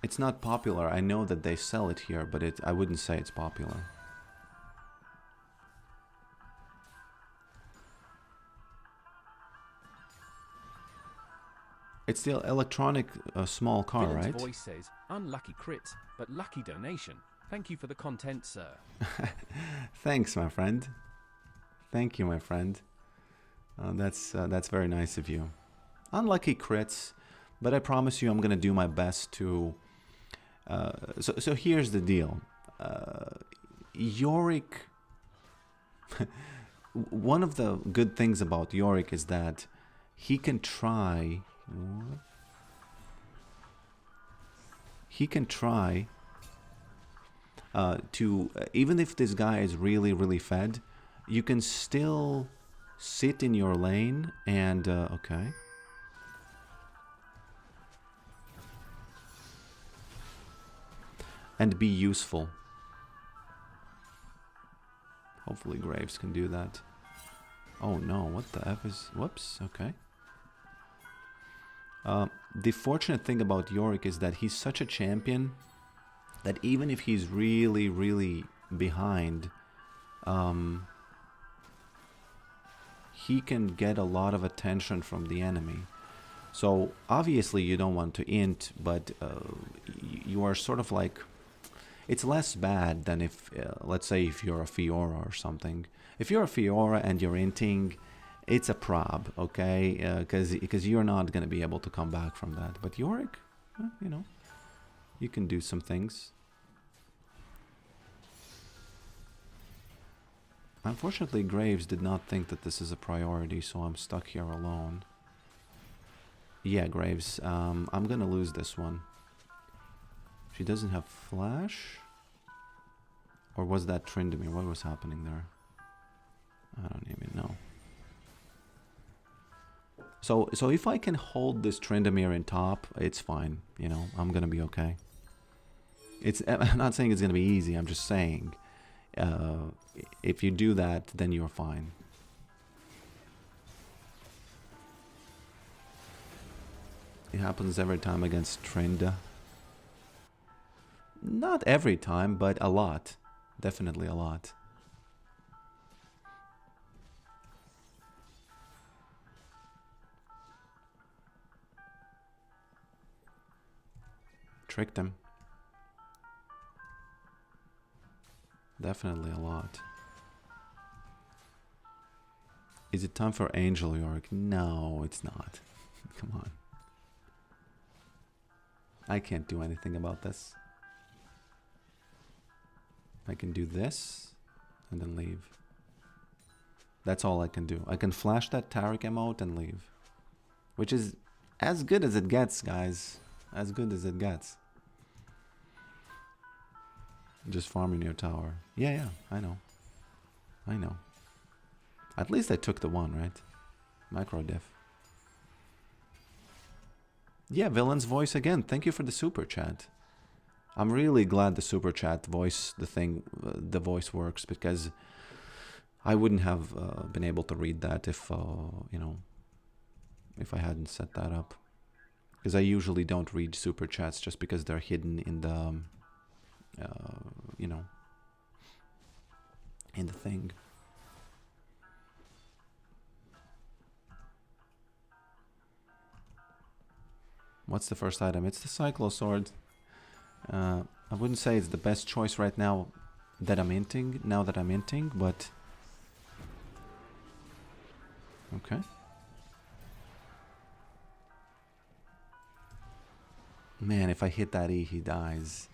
It's not popular. I know that they sell it here, but I wouldn't say it's popular. It's the electronic small car, Villain's right? voice says, unlucky crits, but lucky donation. Thank you for the content, sir. Thanks, my friend. Thank you, my friend. That's very nice of you. Unlucky crits, but I promise you I'm going to do my best to... So here's the deal. Yorick... One of the good things about Yorick is that he can try... He can try to... even if this guy is really fed, you can still sit in your lane and... okay. And be useful. Hopefully Graves can do that. Oh no, what the F is... Whoops, okay. The fortunate thing about Yorick is that he's such a champion that even if he's really behind, he can get a lot of attention from the enemy. So obviously you don't want to int, but you are sort of like... it's less bad than if, let's say, if you're a Fiora or something. If you're a Fiora and you're inting, it's a prob, okay? Because you're not going to be able to come back from that. But Yorick, you know, you can do some things. Unfortunately, Graves did not think that this is a priority, so I'm stuck here alone. Yeah, Graves, I'm gonna lose this one. She doesn't have flash? Or was that Tryndamere? What was happening there? I don't even know. So if I can hold this Tryndamere in top, it's fine. You know, I'm gonna be okay. I'm not saying it's gonna be easy, I'm just saying... if you do that, then you're fine. It happens every time against Trinda. Not every time, but a lot. Definitely a lot. Tricked him. Definitely a lot. Is it time for Angel Yorick? No, it's not. Come on. I can't do anything about this. I can do this and then leave. That's all I can do. I can flash that Taric emote and leave. Which is as good as it gets, guys. As good as it gets. Just farming your tower. Yeah, I know. I know. At least I took the one, right? Micro diff. Yeah, Villain's voice again. Thank you for the super chat. I'm really glad the super chat voice, the voice works, because I wouldn't have been able to read that if, you know, if I hadn't set that up. Because I usually don't read super chats just because they're hidden in the, you know, in the thing. What's the first item? It's the Cyclo Sword. I wouldn't say it's the best choice right now that I'm inting, but... Okay. Man, if I hit that E, he dies.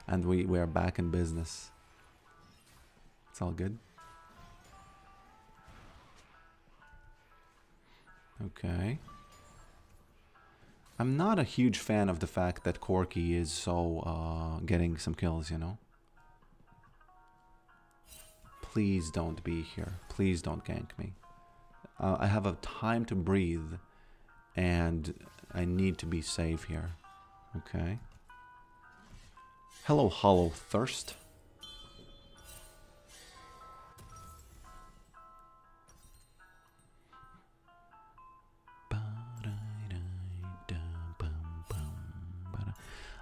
And we're back in business. It's all good. Okay. I'm not a huge fan of the fact that Corki is so getting some kills, you know? Please don't be here. Please don't gank me. I have a time to breathe, and I need to be safe here. Okay. Hello, Hollow Thirst.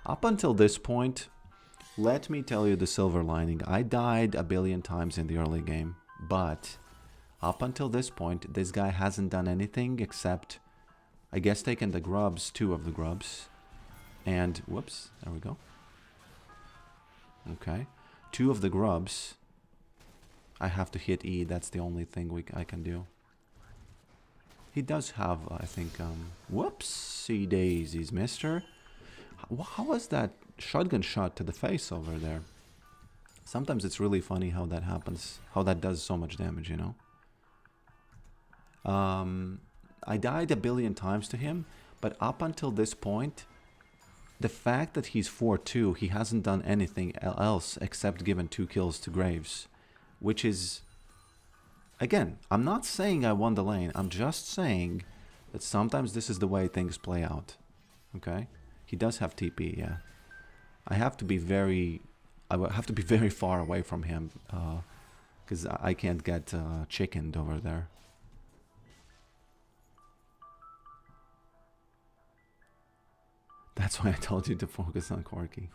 Up until this point, let me tell you the silver lining. I died a billion times in the early game, but up until this point, this guy hasn't done anything except, I guess, taken the grubs, 2 of the grubs, and, whoops, there we go. Okay, 2 of the grubs. I have to hit E, that's the only thing I can do. He does have, I think, whoopsie daisies, mister. How was that shotgun shot to the face over there? Sometimes it's really funny how that happens, how that does so much damage, you know? I died a billion times to him, but up until this point, the fact that he's 4-2, he hasn't done anything else except given 2 kills to Graves, which is, again, I'm not saying I won the lane, I'm just saying that sometimes this is the way things play out, okay? He does have TP, yeah. I have to be very far away from him, because I can't get chickened over there. That's why I told you to focus on Corki.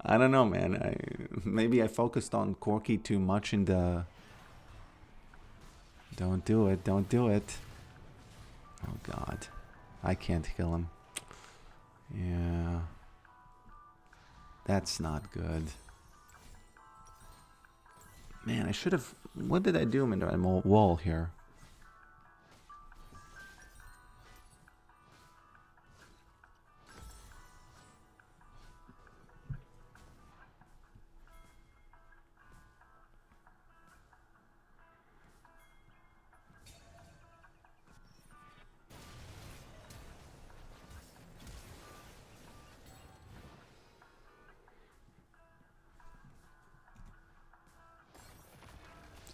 I don't know, man. Maybe I focused on Corki too much in the... Don't do it, don't do it. Oh, God. I can't kill him. Yeah. That's not good. Man, I should have... What did I do in my wall here?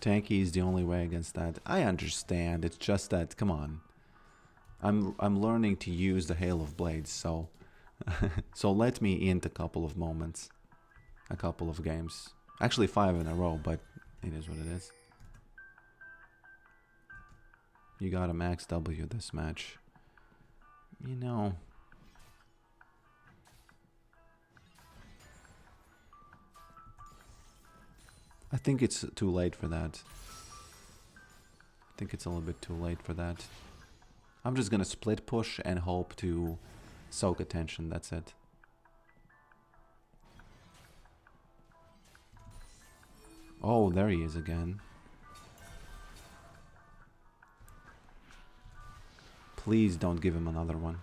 Tanky is the only way against that. I understand. It's just that, come on. I'm learning to use the Hail of Blades, so so let me int a couple of moments, a couple of games. Actually 5 in a row, but it is what it is. You got a max W this match. You know. I think it's too late for that. I think it's a little bit too late for that. I'm just gonna split push and hope to soak attention, that's it. Oh, there he is again. Please don't give him another one.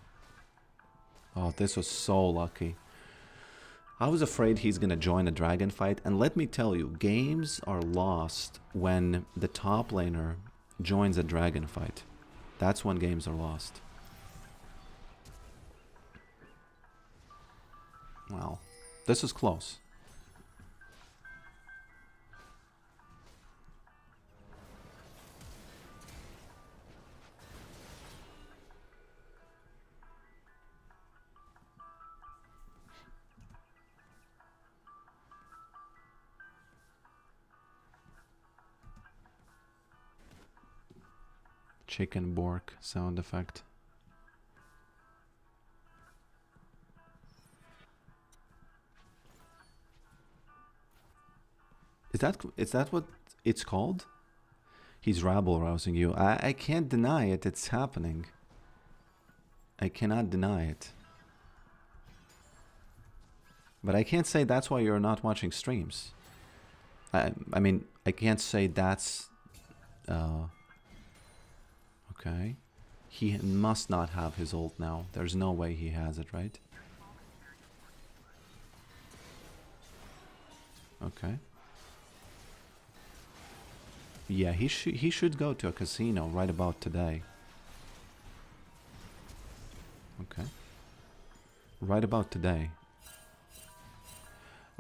Oh, this was so lucky. I was afraid he's gonna join a dragon fight, and let me tell you, games are lost when the top laner joins a dragon fight. That's when games are lost. Wow, this is close. Chicken bork sound effect. Is that what it's called? He's rabble rousing you. I can't deny it. It's happening. I cannot deny it. But I can't say that's why you're not watching streams. I mean, I can't say that's... Okay. He must not have his ult now. There's no way he has it, right? Okay. Yeah, he should go to a casino right about today. Okay. Right about today.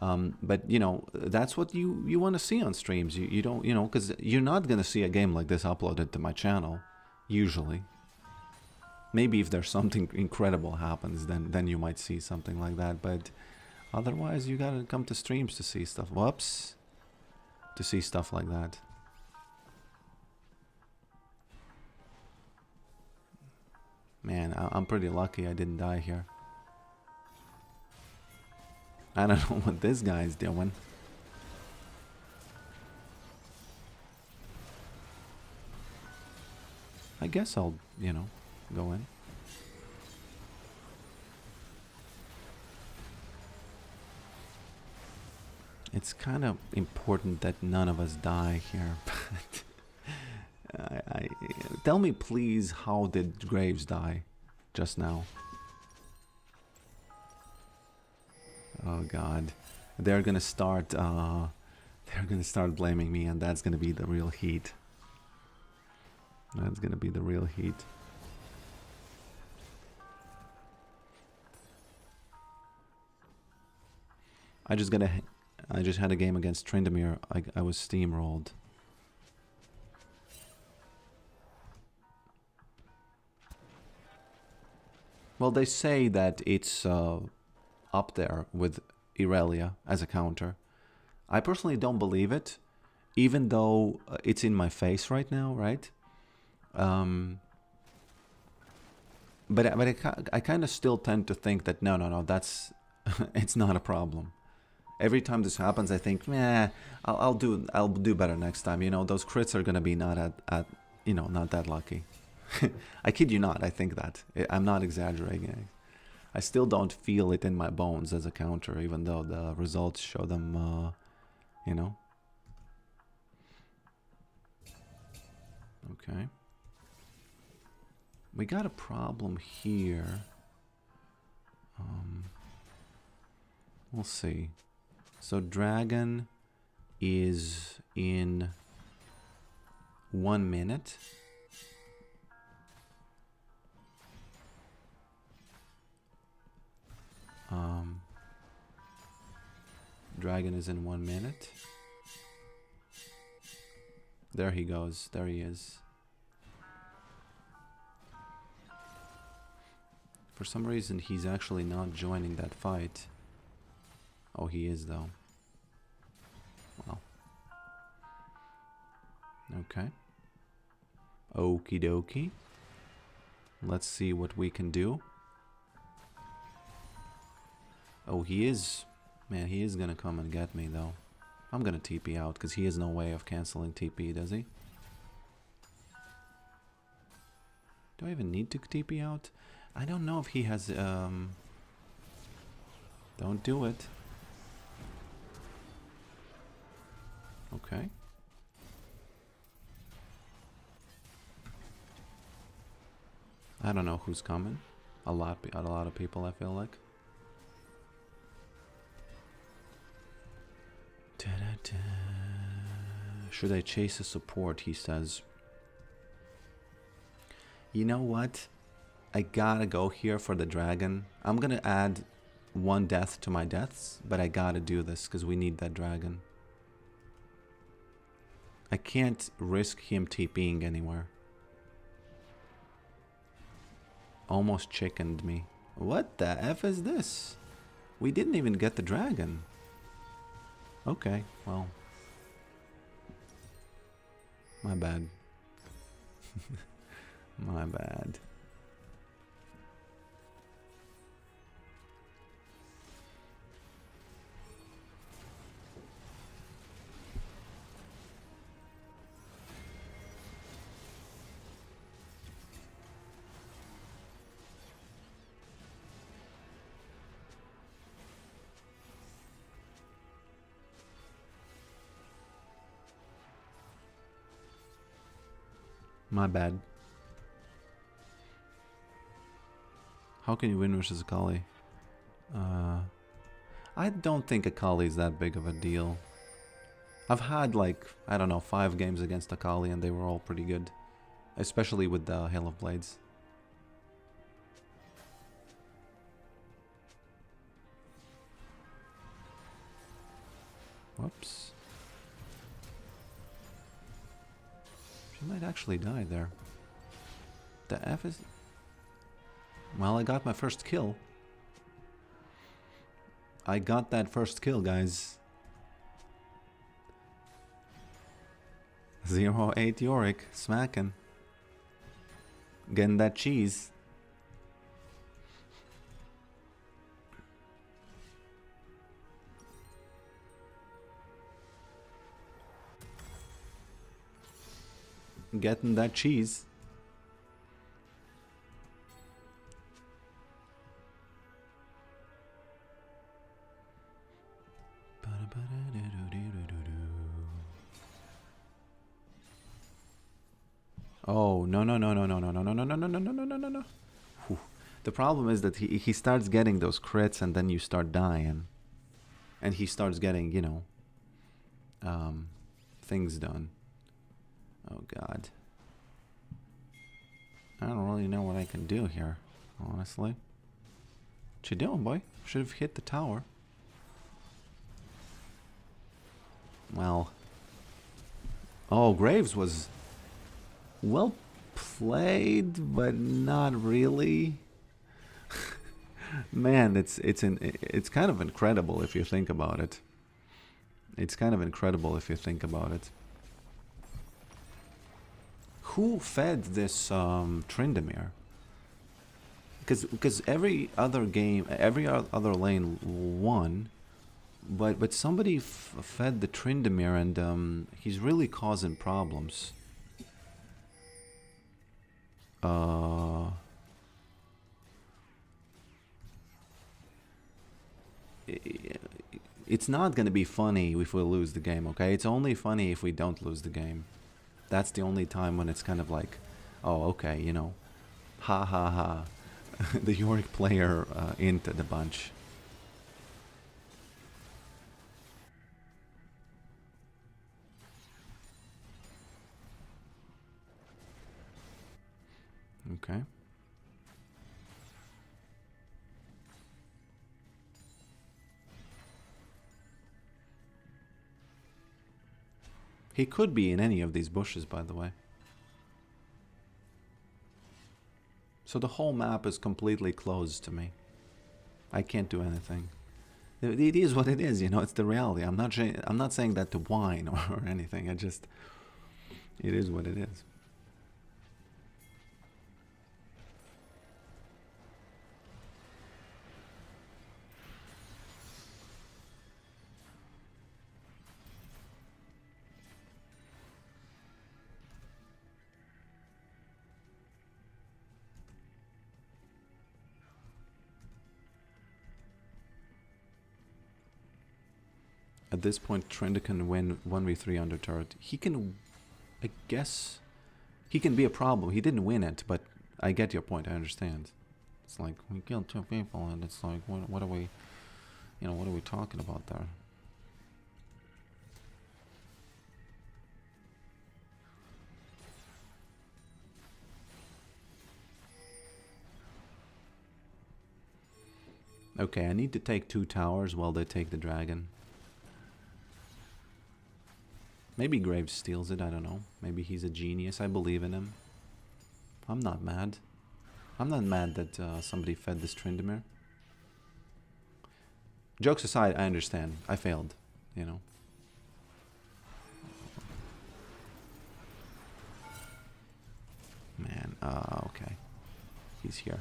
But you know, that's what you want to see on streams. You don't, you know, because you're not gonna see a game like this uploaded to my channel usually. Maybe if there's something incredible happens, then you might see something like that. But otherwise, you gotta come to streams to see stuff. Whoops, to see stuff like that. Man, I'm pretty lucky I didn't die here. I don't know what this guy's doing. I guess I'll, you know, go in. It's kind of important that none of us die here. Tell me please, how did Graves die just now? Oh God, they're gonna start blaming me, and that's gonna be the real heat. That's gonna be the real heat. I just had a game against Tryndamere. I was steamrolled. Well, they say that it's up there with Irelia as a counter. I personally don't believe it, even though it's in my face right now, right? But I kind of still tend to think that no, that's it's not a problem. Every time this happens, I think, meh, I'll do better next time. You know, those crits are gonna be not at you know, not that lucky. I kid you not. I think that. I'm not exaggerating. I still don't feel it in my bones as a counter, even though the results show them, you know. Okay. We got a problem here. We'll see. So dragon is in 1 minute. Dragon is in 1 minute. There he goes. There he is. For some reason, he's actually not joining that fight. Oh, he is, though. Well. Okay. Okie dokie. Let's see what we can do. Oh, he is... Man, he is gonna come and get me, though. I'm gonna TP out, because he has no way of canceling TP, does he? Do I even need to TP out? I don't know if he has... Don't do it. Okay. I don't know who's coming. A lot of people, I feel like. Da-da-da. Should I chase a support, he says. You know what? I gotta go here for the dragon. I'm gonna add 1 death to my deaths, but I gotta do this because we need that dragon. I can't risk him TPing anywhere. Almost chickened me. What the F is this? We didn't even get the dragon. Okay, well. My bad. My bad. My bad. How can you win versus Akali? I don't think Akali is that big of a deal. I've had like, I don't know, 5 games against Akali and they were all pretty good. Especially with the Hail of Blades. Whoops. She might actually die there. The F is... Well, I got my first kill. I got that first kill, guys. 0-8 Yorick, smacking. Getting that cheese. Getting that cheese. Oh, no, no, no, no, no, no, no, no, no, no, no, no, no, no, no, no, no. Whew. The problem is that he starts getting those crits and then you start dying. And he starts getting, you know, things done. Oh, God. I don't really know what I can do here, honestly. What you doing, boy? Should have hit the tower. Well. Oh, Graves was well played, but not really. Man, it's kind of incredible if you think about it. It's kind of incredible if you think about it. Who fed this Tryndamere? Because every other game, every other lane won, but somebody fed the Tryndamere and he's really causing problems. it's not going to be funny if we lose the game, okay? It's only funny if we don't lose the game. That's the only time when it's kind of like, oh, okay, you know, ha ha ha. The Yorick player into the bunch. Okay. He could be in any of these bushes, by the way. So the whole map is completely closed to me. I can't do anything. It is what it is, you know. It's the reality. I'm not saying that to whine or anything. It is what it is. At this point, Trenda can win 1v3 under turret. He can, I guess, he can be a problem. He didn't win it, but I get your point. I understand. It's like, we killed 2 people, and it's like, what are we, you know, what are we talking about there? Okay, I need to take 2 towers while they take the dragon. Maybe Graves steals it, I don't know. Maybe he's a genius, I believe in him. I'm not mad. I'm not mad that somebody fed this Tryndamere. Jokes aside, I understand. I failed, you know. Man, okay. He's here.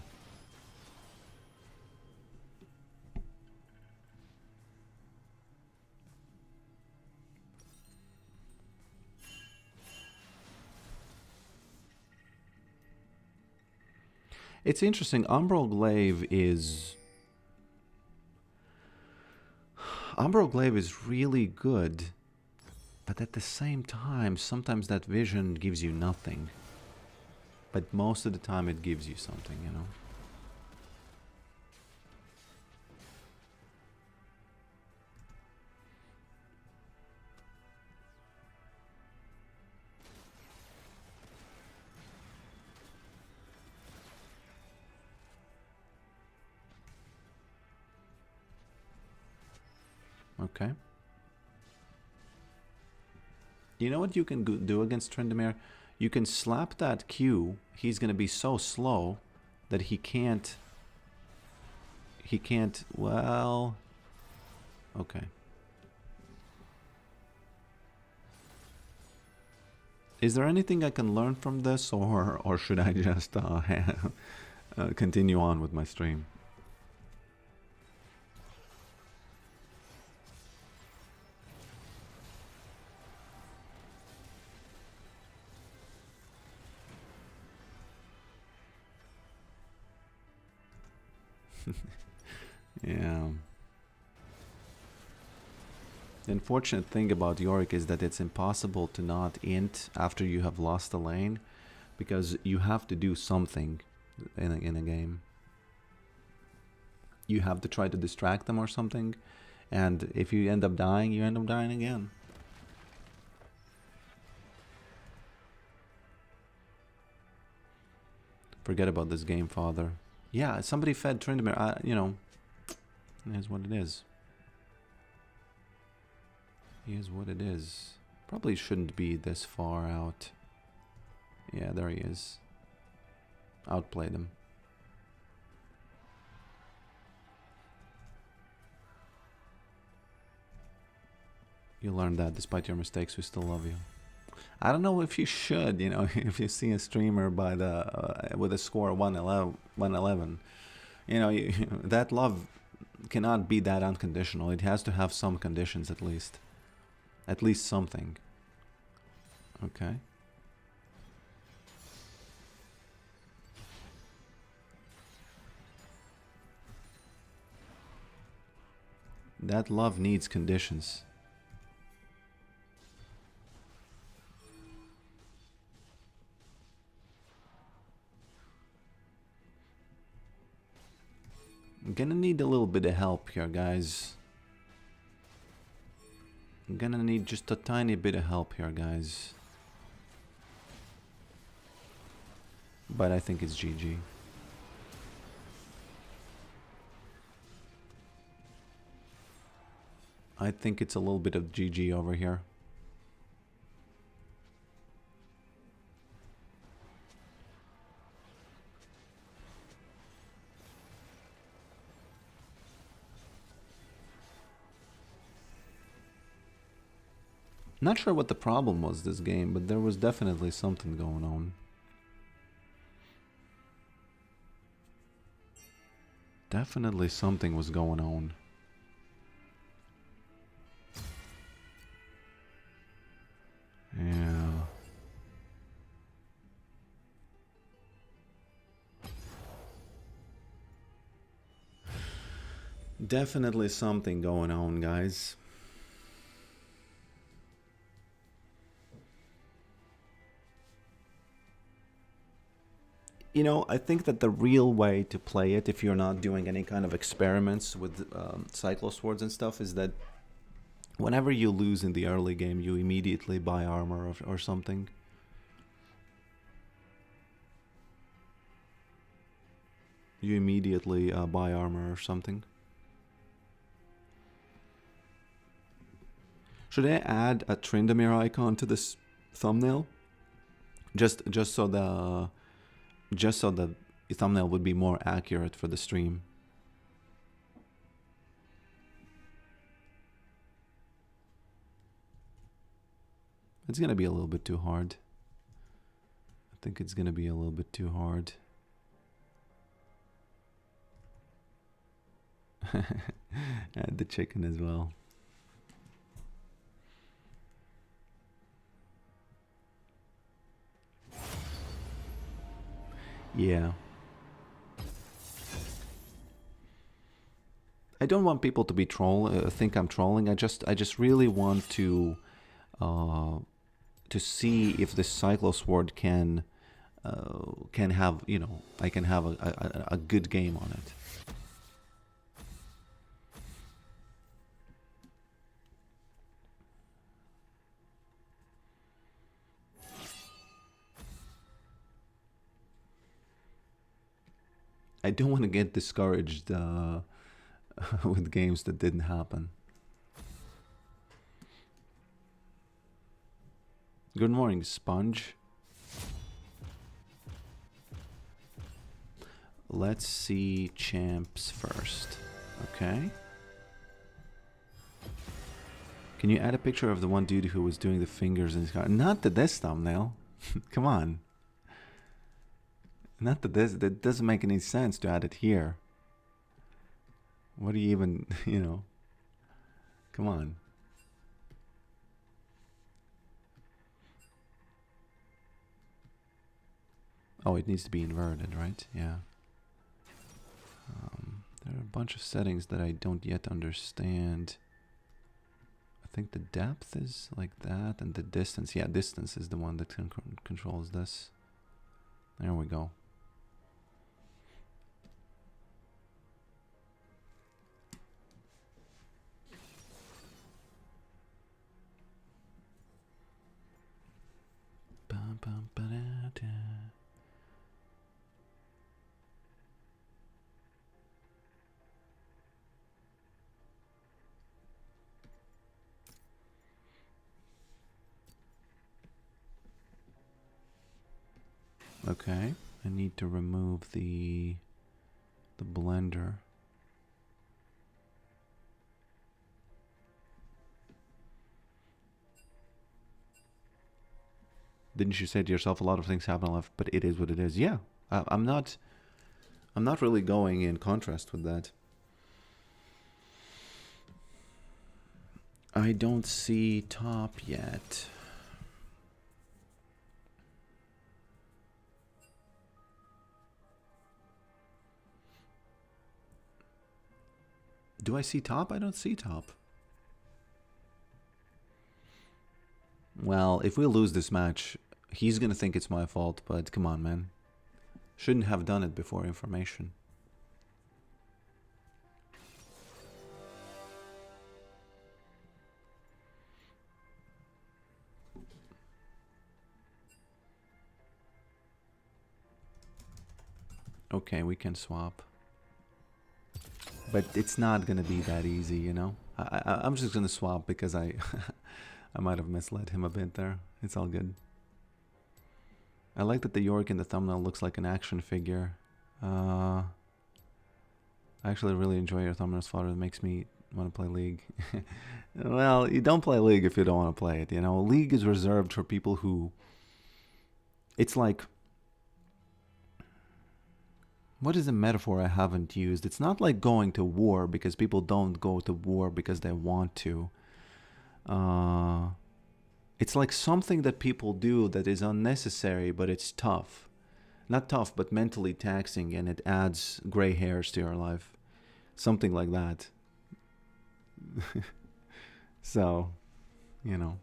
It's interesting. Umbral Glaive is really good, but at the same time, sometimes that vision gives you nothing. But most of the time, it gives you something, you know. Okay. You know what you can do against Tryndamere? You can slap that Q. He's going to be so slow that he can't, well, okay. Is there anything I can learn from this, or should I just continue on with my stream? Yeah. The unfortunate thing about Yorick is that it's impossible to not int after you have lost a lane, because you have to do something in a game. You have to try to distract them or something, and if you end up dying, you end up dying again. Forget about this game, father. Yeah, somebody fed Tryndamere. You know, it is what it is. It is what it is. Probably shouldn't be this far out. Yeah, there he is. Outplayed him. You learned that despite your mistakes, we still love you. I don't know if you should, you know, if you see a streamer by the with a score 111, you know, that love cannot be that unconditional. It has to have some conditions at least. At least something. Okay. That love needs conditions. I'm gonna need a little bit of help here, guys. I'm gonna need just a tiny bit of help here, guys. But I think it's GG. I think it's a little bit of GG over here. Not sure what the problem was this game, but there was definitely something going on. Definitely something was going on. Yeah. Definitely something going on, guys. You know, I think that the real way to play it, if you're not doing any kind of experiments with cyclo swords and stuff, is that whenever you lose in the early game, you immediately buy armor or something. You immediately buy armor or something. Should I add a Tryndamere icon to this thumbnail? Just so the thumbnail would be more accurate for the stream. It's gonna be a little bit too hard. I think it's gonna be a little bit too hard. Add the chicken as well. Yeah. I don't want people to be think I'm trolling. I just really want to see if this cyclo sword can have, you know, I can have a good game on it. I don't want to get discouraged with games that didn't happen. Good morning, Sponge. Let's see champs first. Okay. Can you add a picture of the one dude who was doing the fingers in his car? Not to this thumbnail. Come on. Not to this. That doesn't make any sense to add it here. What do you even, you know? Come on. Oh, it needs to be inverted, right? Yeah. There are a bunch of settings that I don't yet understand. I think the depth is like that, and the distance. Yeah, distance is the one that controls this. There we go. Okay, I need to remove the blender. Didn't you say to yourself, a lot of things happen left, but it is what it is? Yeah, I'm not really going in contrast with that. I don't see top yet. Do I see top? I don't see top. Well, if we lose this match, he's gonna think it's my fault, but come on, man. Shouldn't have done it before information. Okay, we can swap. But it's not gonna be that easy, you know? I'm just gonna swap because I might have misled him a bit there. It's all good. I like that the Yorick in the thumbnail looks like an action figure. I actually really enjoy your thumbnails, Father. It makes me want to play League. Well, you don't play League if you don't want to play it, you know? League is reserved for people who... It's like... What is a metaphor I haven't used? It's not like going to war, because people don't go to war because they want to. It's like something that people do that is unnecessary, but it's tough. Not tough, but mentally taxing, and it adds gray hairs to your life. Something like that. So, you know.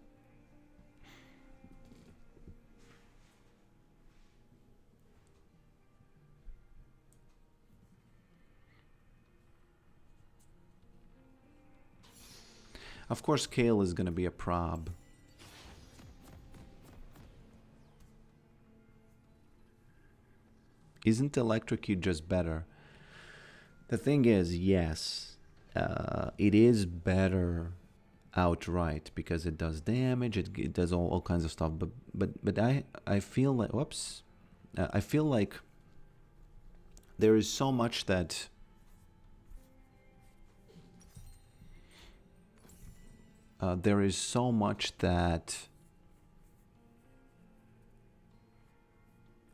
Of course, Kale is going to be a prob. Isn't Electrocute just better? The thing is, yes, it is better outright because it does damage, it does all kinds of stuff. But I feel like, whoops, I feel like there is so much that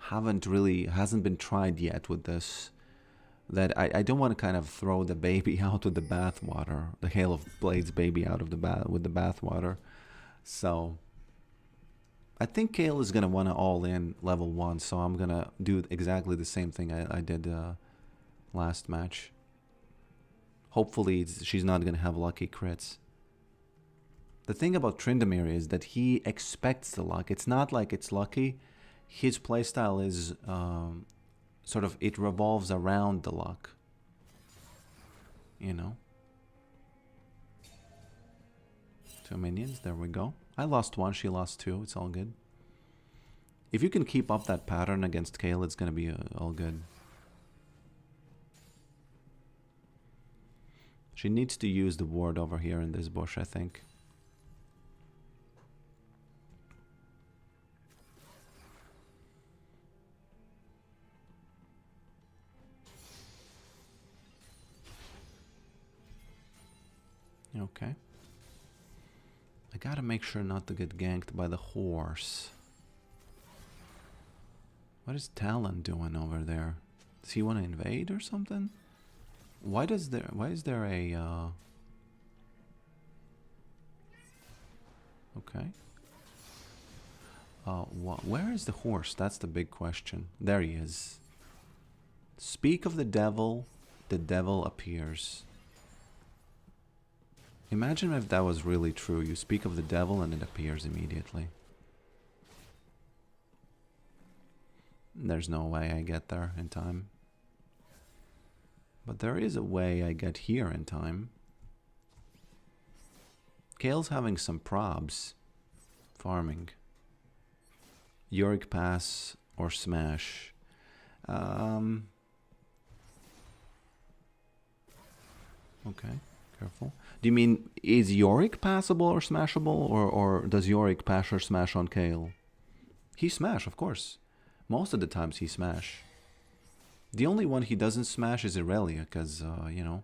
hasn't been tried yet with this, that I don't want to kind of throw the baby out with the bathwater, the Hail of Blades baby out of the with the bathwater. So I think Kale is gonna want to all in level 1, so I'm gonna do exactly the same thing I did last match. Hopefully she's not gonna have lucky crits. The thing about Tryndamere is that he expects the luck. It's not like it's lucky. His playstyle is sort of, it revolves around the luck. You know? 2 minions, there we go. I lost 1, she lost 2, it's all good. If you can keep up that pattern against Kale, it's gonna be all good. She needs to use the ward over here in this bush, I think. Okay. I gotta make sure not to get ganked by the horse. What is Talon doing over there? Does he want to invade or something? Why is there a okay. Where is the horse? That's the big question. There he is. Speak of the devil appears. Imagine if that was really true. You speak of the devil and it appears immediately. There's no way I get there in time. But there is a way I get here in time. Kale's having some probs. Farming. Yorick pass or smash. Okay. Careful. Do you mean, is Yorick passable or smashable, or does Yorick pass or smash on Kale? He smash, of course. Most of the times he smash. The only one he doesn't smash is Irelia, because, you know,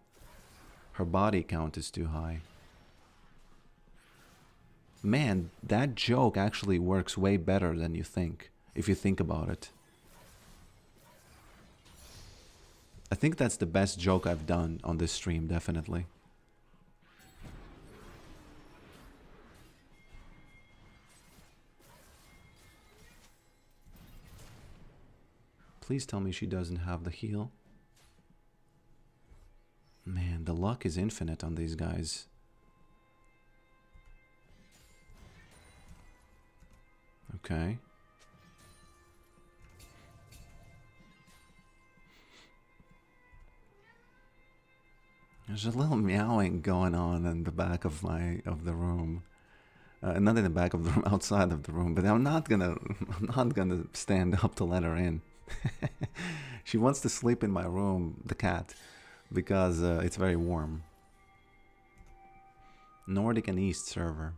her body count is too high. Man, that joke actually works way better than you think, if you think about it. I think that's the best joke I've done on this stream, definitely. Please tell me she doesn't have the heal. Man, Man, the luck is infinite on these guys. Okay. There's a little meowing going on in the back of the room. Not in the back of the room, outside of the room. But I'm not gonna stand up to let her in. She wants to sleep in my room, the cat, because it's very warm. Nordic and East server.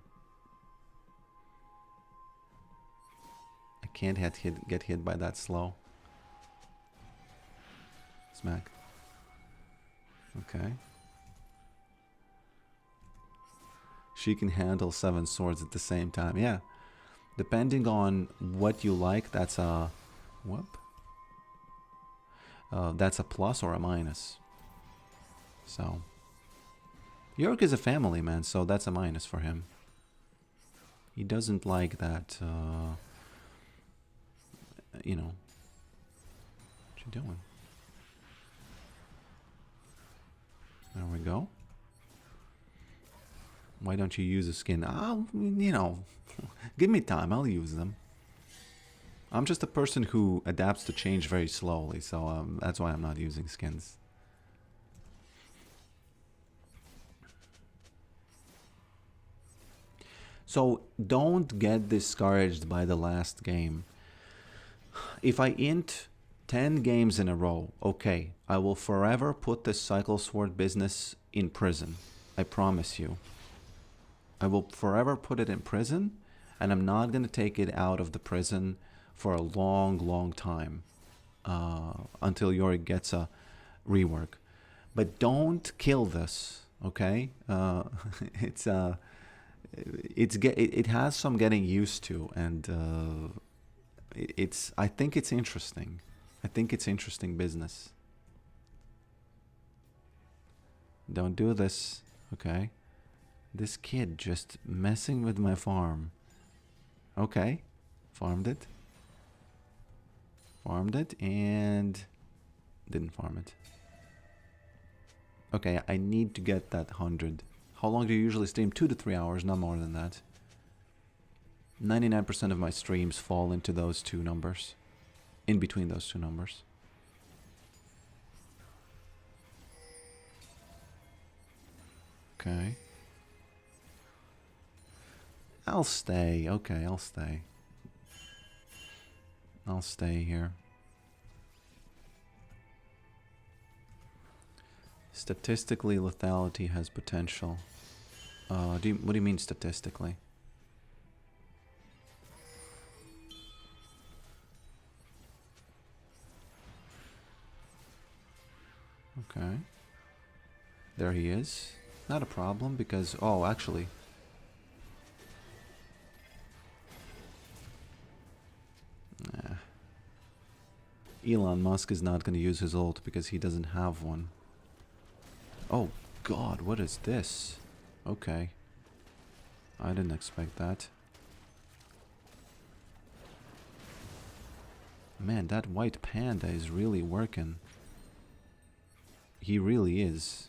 I can't get hit by that slow. Smack. Okay. She can handle 7 swords at the same time. Yeah. Depending on what you like, that's a... Whoop. That's a plus or a minus. So... Yorick is a family man, so that's a minus for him. He doesn't like that, you know. What you doing? There we go. Why don't you use a skin? You know, give me time, I'll use them. I'm just a person who adapts to change very slowly, so that's why I'm not using skins. So don't get discouraged by the last game. If I int 10 games in a row, okay, I will forever put this cycle sword business in prison. I promise you. I will forever put it in prison, and I'm not going to take it out of the prison for a long, long time until Yorick gets a rework. But don't kill this, okay? It has some getting used to, and I think it's interesting. I think it's interesting business. Don't do this, okay? This kid just messing with my farm. Okay, farmed it. Farmed it and didn't farm it. Okay, I need to get that 100. How long do you usually stream? 2 to 3 hours, not more than that. 99% of my streams fall into those two numbers. In between those two numbers. Okay. I'll stay. Okay, I'll stay. I'll stay here. Statistically, lethality has potential. What do you mean statistically? Okay. There he is. Not a problem because... Oh, actually... Elon Musk is not going to use his ult because he doesn't have one. Oh god, what is this? Okay. I didn't expect that. Man, that white panda is really working. He really is.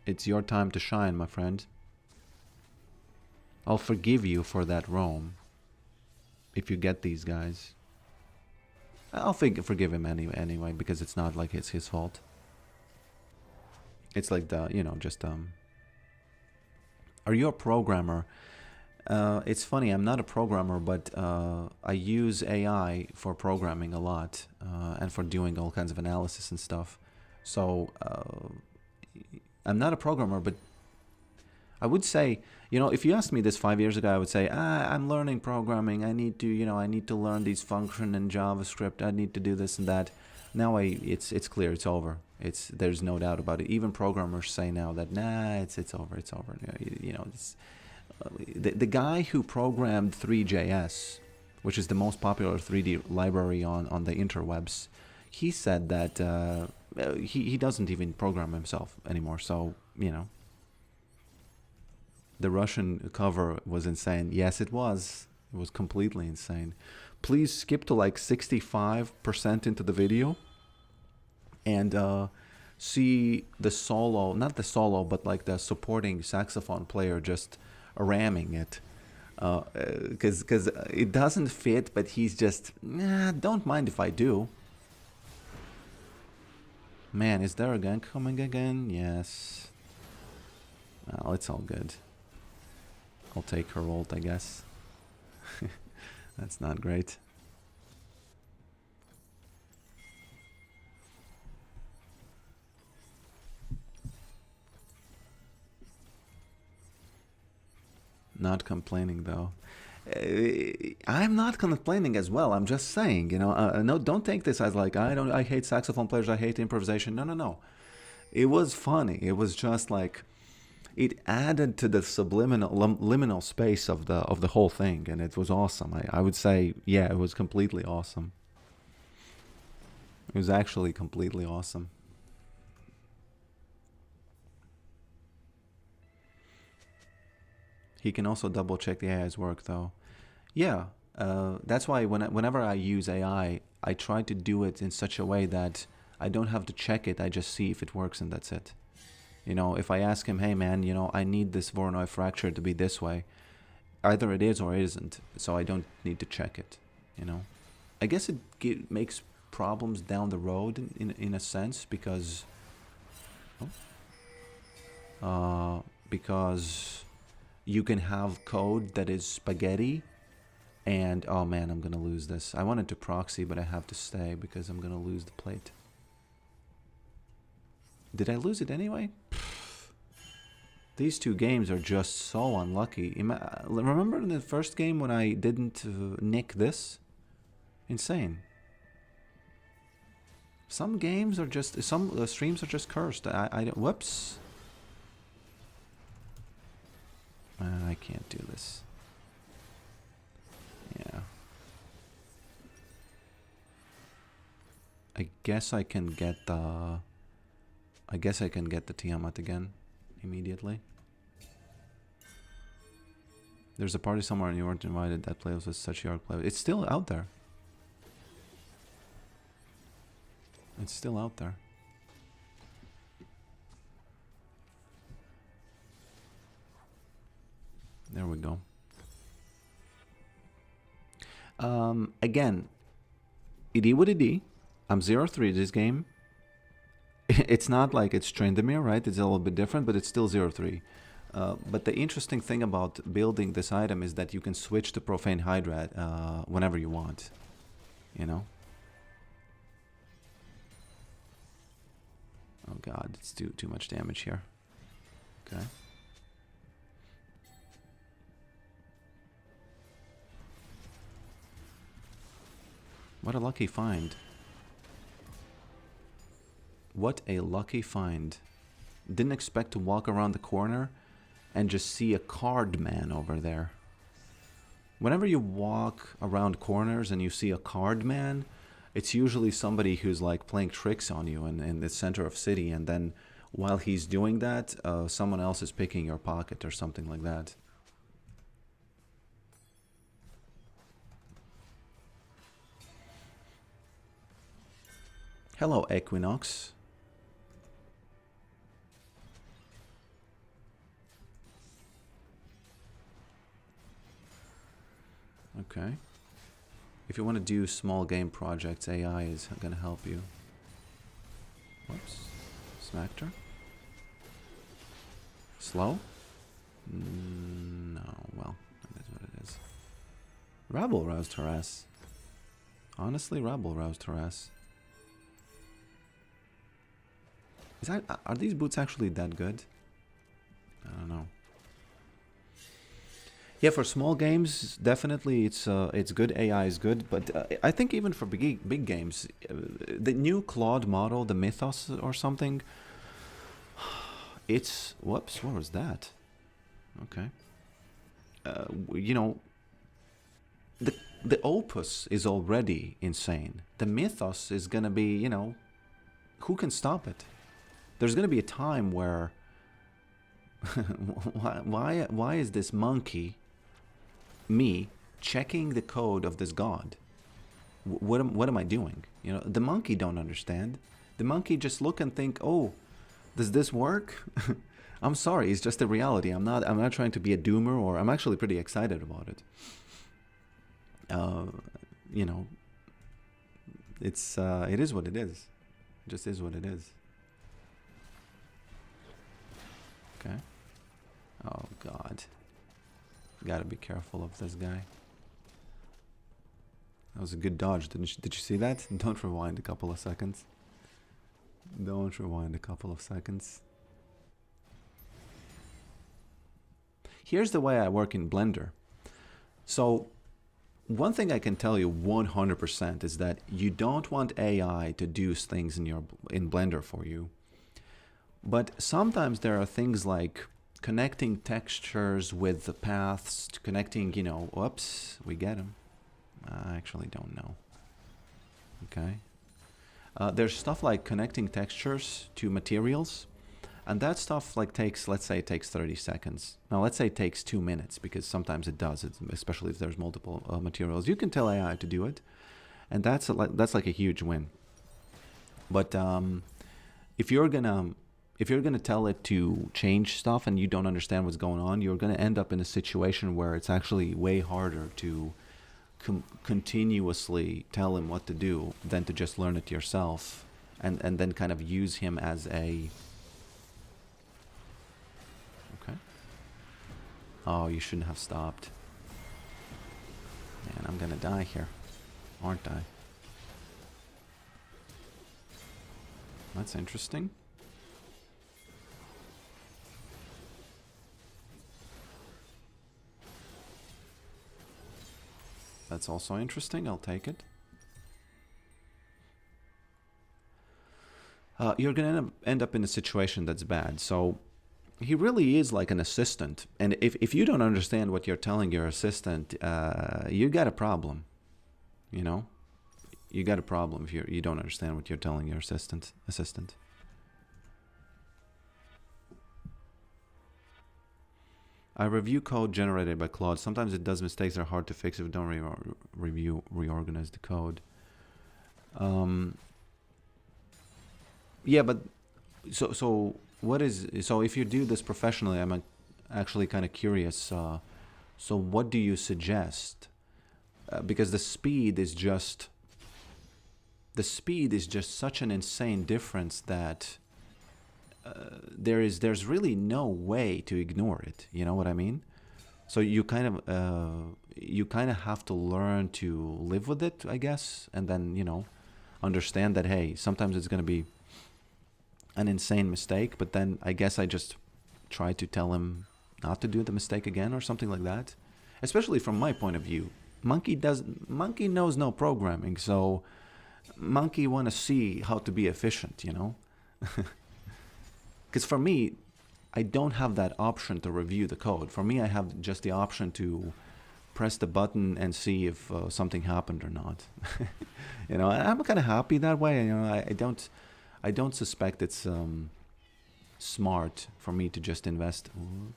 It's your time to shine, my friend. I'll forgive you for that roam. If you get these guys. I'll forgive him anyway, because it's not like it's his fault. It's like the, you know, just, Are you a programmer? It's funny, I'm not a programmer, but I use AI for programming a lot, and for doing all kinds of analysis and stuff. So, I'm not a programmer, but I would say, you know, if you asked me this 5 years ago, I would say, I'm learning programming. I need to, you know, I need to learn these functions in JavaScript. I need to do this and that. Now it's clear, it's over. There's no doubt about it. Even programmers say now that, nah, it's over. You know, the guy who programmed 3JS, which is the most popular 3D library on the interwebs, he said that he doesn't even program himself anymore. So, you know. The Russian cover was insane. Yes, it was. It was completely insane. Please skip to like 65% into the video and see the solo, not the solo, but like the supporting saxophone player just ramming it. Because it doesn't fit, but he's just, nah, don't mind if I do. Man, is there a gang coming again? Yes. Well, it's all good. I'll take her ult, I guess. That's not great. Not complaining though. I'm not complaining as well. I'm just saying, you know, no, don't take this as like I hate saxophone players. I hate improvisation. No, no, no. It was funny. It was just like it added to the subliminal liminal space of the whole thing, and it was awesome. I would say, yeah, it was completely awesome. It was actually completely awesome. He can also double check the AI's work though. Yeah, that's why whenever I use AI, I try to do it in such a way that I don't have to check it. I just see if it works and that's it. You know, if I ask him, hey man, you know, I need this Voronoi fracture to be this way, either it is or it isn't, so I don't need to check it, you know. I guess it makes problems down the road in a sense because you can have code that is spaghetti and oh man, I'm gonna lose this. I wanted to proxy, but I have to stay because I'm gonna lose the plate. Did I lose it anyway? These two games are just so unlucky. Remember in the first game when I didn't nick this? Insane. Some games are just, some streams are just cursed. I don't, whoops. I can't do this. Yeah. I guess I can get the Tiamat again immediately. There's a party somewhere and you weren't invited. That playlist was such Yorick playlist. It's still out there. It's still out there. There we go. Again, ID with ID. I'm 0-3 this game. It's not like it's Trendemir, right? It's a little bit different, but it's still 0-3. But the interesting thing about building this item is that you can switch to Profane Hydra whenever you want. You know? Oh god, it's too much damage here. Okay. What a lucky find. What a lucky find. Didn't expect to walk around the corner and just see a card man over there. Whenever you walk around corners and you see a card man, it's usually somebody who's like playing tricks on you in the center of city, and then while he's doing that, someone else is picking your pocket or something like that. Hello, Equinox. Okay. If you want to do small game projects, AI is going to help you. Whoops. Smacked her. Slow? No, well, that is what it is. Rabble roused her ass. Honestly, Rabble roused her ass. Are these boots actually that good? I don't know. Yeah, for small games, definitely it's good. AI is good, but I think even for big games, the new Claude model, the Mythos or something, it's whoops. What was that? Okay. You know, the Opus is already insane. The Mythos is gonna be, you know, who can stop it? There's gonna be a time where why is this monkey, me, checking the code of this god. What am I doing? You know, the monkey don't understand. The monkey just look and think, oh, does this work? I'm sorry, it's just a reality. I'm not trying to be a doomer, or I'm actually pretty excited about it. You know, it is what it is. It just is what it is. Okay. Oh God. Gotta be careful of this guy. That was a good dodge. Did you see that? Don't rewind a couple of seconds. Don't rewind a couple of seconds. Here's the way I work in Blender. So one thing I can tell you 100% is that you don't want AI to do things in Blender for you. But sometimes there are things like connecting textures with the paths, connecting, you know, whoops, we get them. I actually don't know. Okay. There's stuff like connecting textures to materials, and that stuff like takes, let's say it takes 30 seconds. Now let's say it takes 2 minutes, because sometimes it does, especially if there's multiple materials. You can tell AI to do it, and that's like a huge win. But if you're gonna tell it to change stuff and you don't understand what's going on, you're gonna end up in a situation where it's actually way harder to continuously tell him what to do than to just learn it yourself and then kind of use him as a... Okay. Oh, you shouldn't have stopped. Man, I'm gonna die here, aren't I? That's interesting. That's also interesting. I'll take it. You're going to end up in a situation that's bad. So he really is like an assistant. And if you don't understand what you're telling your assistant, you got a problem. You know? You got a problem if you don't understand what you're telling your assistant. I review code generated by Claude. Sometimes it does mistakes that are hard to fix if we don't reorganize the code. Yeah, but so if you do this professionally, I'm actually kind of curious. So what do you suggest? Because the speed is just such an insane difference that there's really no way to ignore it. You know what I mean? So you kind of have to learn to live with it, I guess, and then, you know, understand that, hey, sometimes it's going to be an insane mistake, but then I guess I just try to tell him not to do the mistake again or something like that. Especially from my point of view, monkey knows no programming, so monkey want to see how to be efficient, you know. Because for me, I don't have that option to review the code. For me, I have just the option to press the button and see if something happened or not. You know, I'm kind of happy that way. You know, I don't suspect it's smart for me to just invest. Oh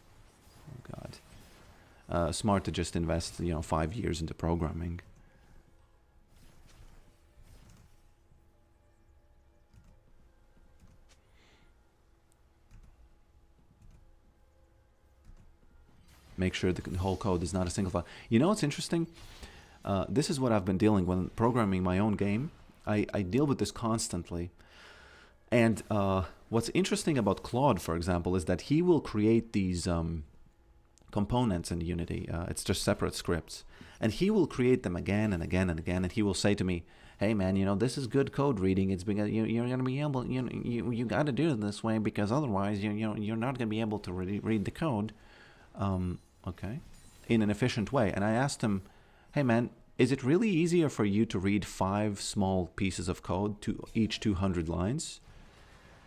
God, smart to just invest, you know, 5 years into programming. Make sure the whole code is not a single file. You know what's interesting? This is what I've been dealing with when programming my own game. I deal with this constantly. And what's interesting about Claude, for example, is that he will create these components in Unity. It's just separate scripts. And he will create them again and again and again. And he will say to me, hey, man, you know, this is good code reading. It's because you're going to be able, you got to do it this way, because otherwise you're not going to be able to read the code. Okay, in an efficient way. And I asked him, hey man, is it really easier for you to read 5 small pieces of code to each 200 lines?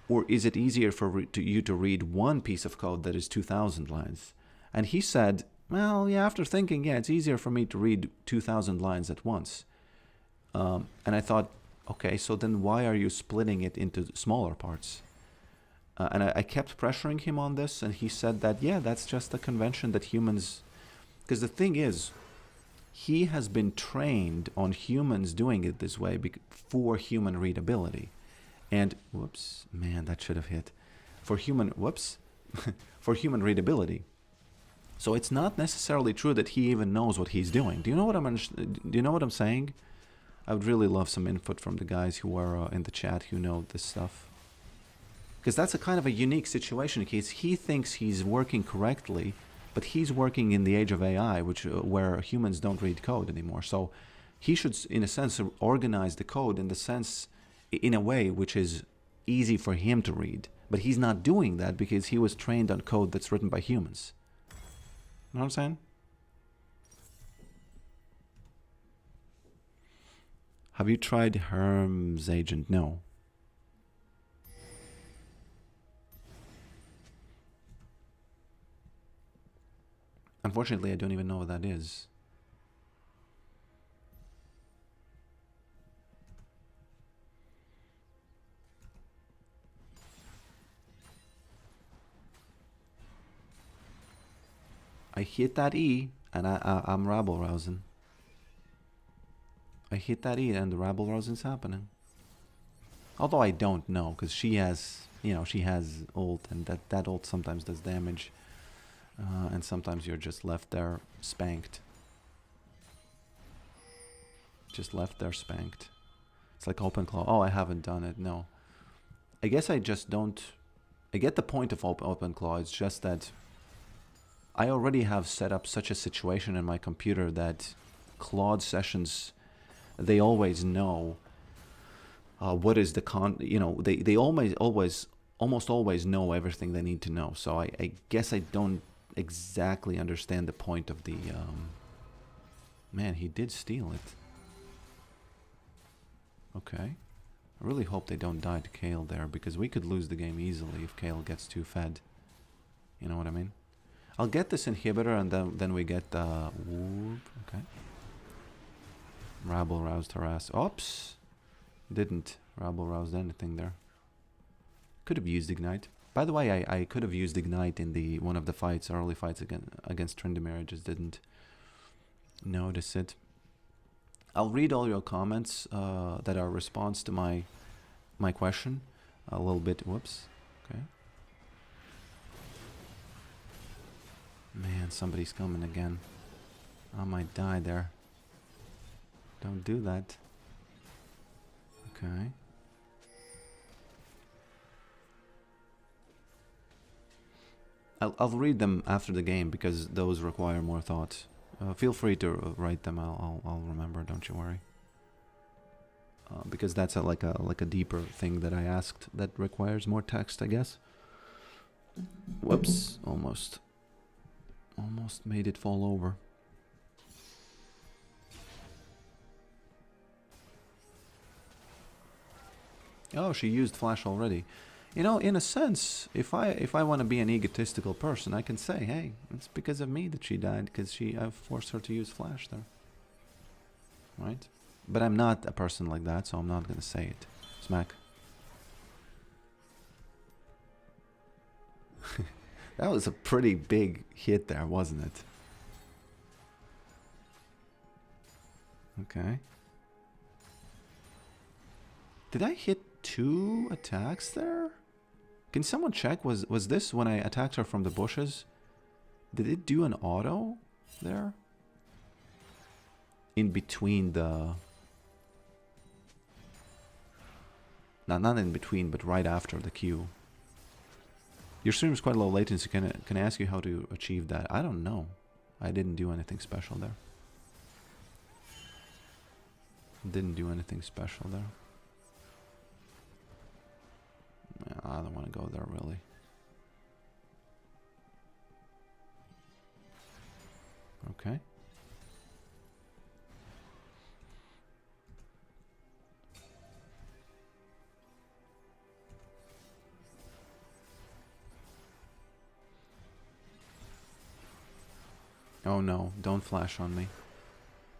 Or is it easier for you to read 1 piece of code that is 2,000 lines? And he said, well, yeah, after thinking, yeah, it's easier for me to read 2,000 lines at once. And I thought, okay, so then why are you splitting it into smaller parts? And I kept pressuring him on this, and he said that, yeah, that's just a convention that humans... Because the thing is, he has been trained on humans doing it this way for human readability. And, whoops, man, that should have hit. For human, whoops, for human readability. So it's not necessarily true that he even knows what he's doing. Do you know what I'm saying? I would really love some input from the guys who are in the chat who know this stuff. Because that's a kind of a unique situation. He thinks he's working correctly, but he's working in the age of AI, where humans don't read code anymore. So he should, in a sense, organize the code in a way which is easy for him to read. But he's not doing that because he was trained on code that's written by humans. You know what I'm saying? Have you tried Herm's Agent? No. Unfortunately, I don't even know what that is. I hit that E, and I'm rabble-rousing. I hit that E, and the rabble-rousing's happening. Although I don't know, because she has ult, and that ult sometimes does damage. And sometimes you're just left there spanked. Just left there spanked. It's like open claw. Oh, I haven't done it. No. I guess I just don't... I get the point of open claw. It's just that I already have set up such a situation in my computer that Claude sessions, they always know what is the they almost always know everything they need to know. So I guess I don't exactly understand the point of the man, he did steal it. Okay. I really hope they don't die to Kale there, because we could lose the game easily if Kale gets too fed. You know what I mean? I'll get this inhibitor, and then we get whoop. Okay. Rabble roused harass. Oops. Didn't rabble roused anything there. Could have used Ignite. By the way, I could have used Ignite in one of the fights, early fights against Tryndamere. I just didn't notice it. I'll read all your comments that are response to my question a little bit. Whoops. Okay. Man, somebody's coming again. I might die there. Don't do that. Okay. I'll read them after the game because those require more thought. Feel free to write them. I'll remember. Don't you worry. Because that's like a deeper thing that I asked that requires more text, I guess. Whoops! Almost made it fall over. Oh, she used flash already. You know, in a sense, if I want to be an egotistical person, I can say, hey, it's because of me that she died, because I've forced her to use flash there. Right? But I'm not a person like that, so I'm not going to say it. Smack. That was a pretty big hit there, wasn't it? Okay. Did I hit 2 attacks there? Can someone check? Was this when I attacked her from the bushes? Did it do an auto there? In between the... No, not in between, but right after the Q. Your stream is quite low latency. Can I ask you how to achieve that? I don't know. I didn't do anything special there. Didn't do anything special there. I don't want to go there, really. Okay. Oh no, don't flash on me.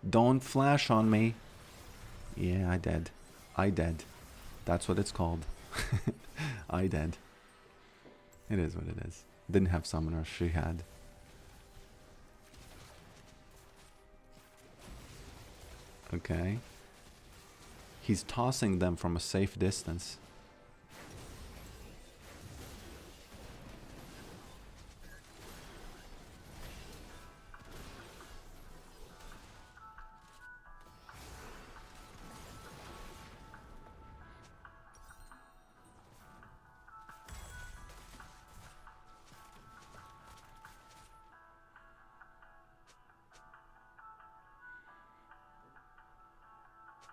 Don't flash on me. Yeah, I dead. I dead. That's what it's called. I dead. It is what it is. Didn't have summoner, she had. Okay. He's tossing them from a safe distance.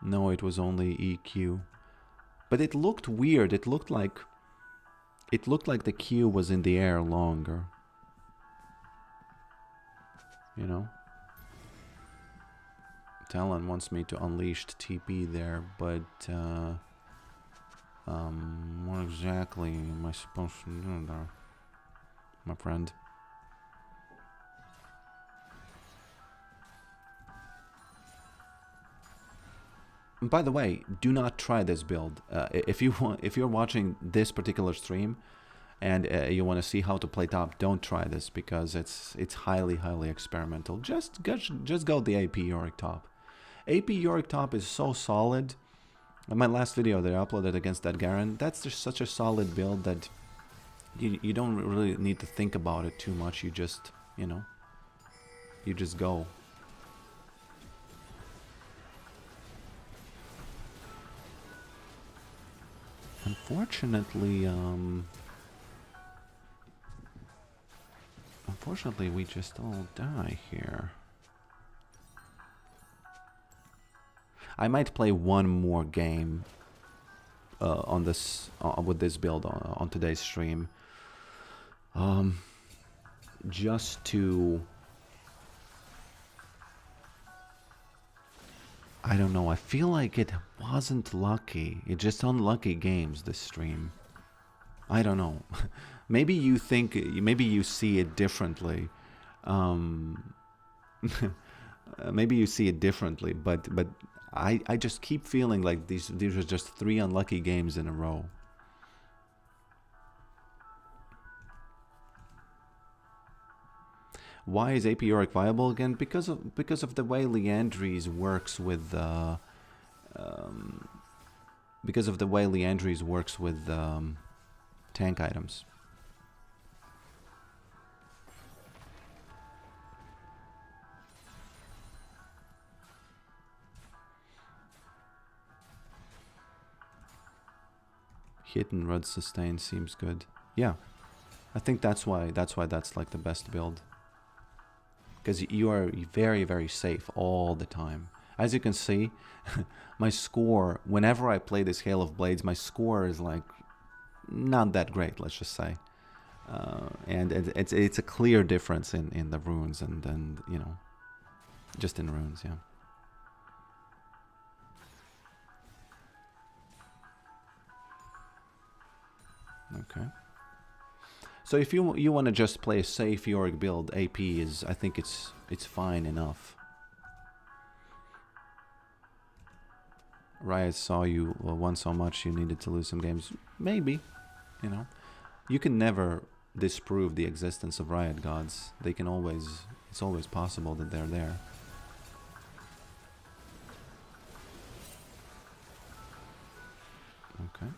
No, it was only EQ. But it looked weird. It looked like the Q was in the air longer. You know? Talon wants me to unleash TP there, but what exactly am I supposed to do there, my friend? And by the way, do not try this build. If you're watching this particular stream, and you want to see how to play top, don't try this because it's highly experimental. Just go the AP Yorick top. AP Yorick top is so solid. In my last video that I uploaded against that Garen, that's just such a solid build that you don't really need to think about it too much. You just, you know, you just go. Unfortunately, we just all die here. I might play one more game on this with this build on today's stream, just to, I don't know. I feel like it wasn't lucky. It's just unlucky games this stream. I don't know. Maybe you think, maybe you see it differently. Maybe you see it differently, but I just keep feeling like these are just 3 unlucky games in a row. Why is AP Yorick viable again? Because of the way Leandries works with tank items. Hit and rod sustain seems good. Yeah, I think that's why that's like the best build. Because you are very safe all the time. As you can see, my score, whenever I play this Hail of Blades, my score is like not that great, let's just say. And it's a clear difference in the runes and you know, just in runes, yeah. Okay. So if you want to just play a safe Yorick build, AP is, I think it's fine enough. Riot saw you won so much you needed to lose some games. Maybe, you know. You can never disprove the existence of Riot gods. They can always, it's always possible that they're there. Okay.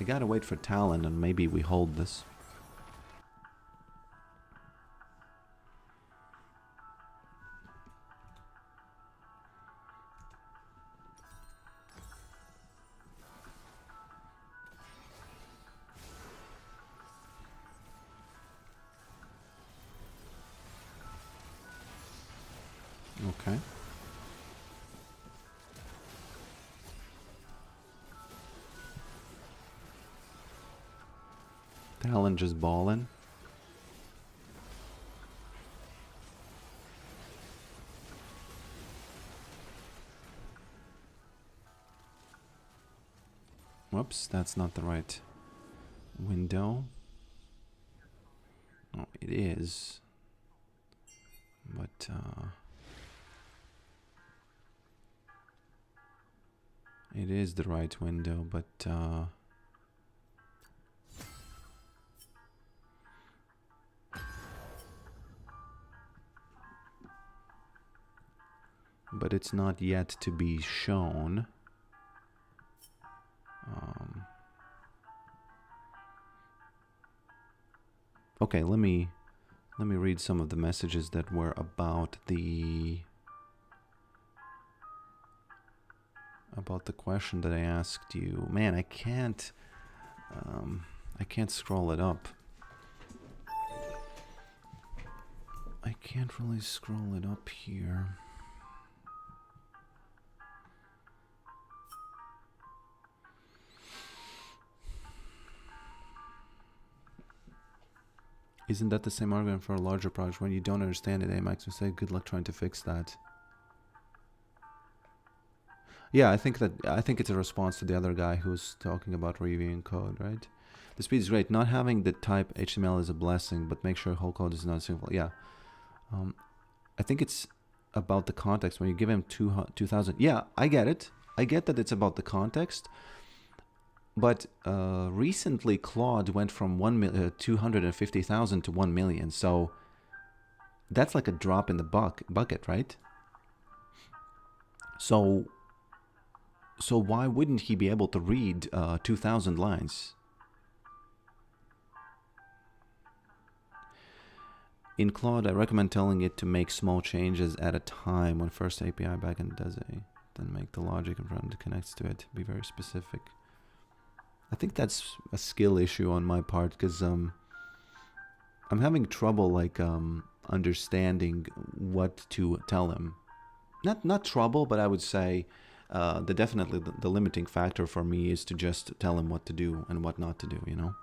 I gotta wait for Talon and maybe we hold this. Okay. Talon just balling. Whoops, that's not the right window. Oh, it is. But, it is the right window, but, but it's not yet to be shown. Okay, let me read some of the messages that were about the question that I asked you. Man, I can't scroll it up. I can't really scroll it up here. Isn't that the same argument for a larger project? When you don't understand it, AMAX will say, good luck trying to fix that. Yeah, I think it's a response to the other guy who's talking about reviewing code, right? The speed is great. Not having the type HTML is a blessing, but make sure whole code is not simple. Yeah. I think it's about the context. When you give him 2,000. Yeah, I get it. I get that it's about the context. But recently, Claude went from 250,000 to 1 million. So that's like a drop in the bucket, right? So why wouldn't he be able to read 2,000 lines? In Claude, I recommend telling it to make small changes at a time when first API backend does it. Then make the logic in front that connects to it. Be very specific. I think that's a skill issue on my part because I'm having trouble like understanding what to tell him. Not trouble, but I would say definitely the limiting factor for me is to just tell him what to do and what not to do, you know?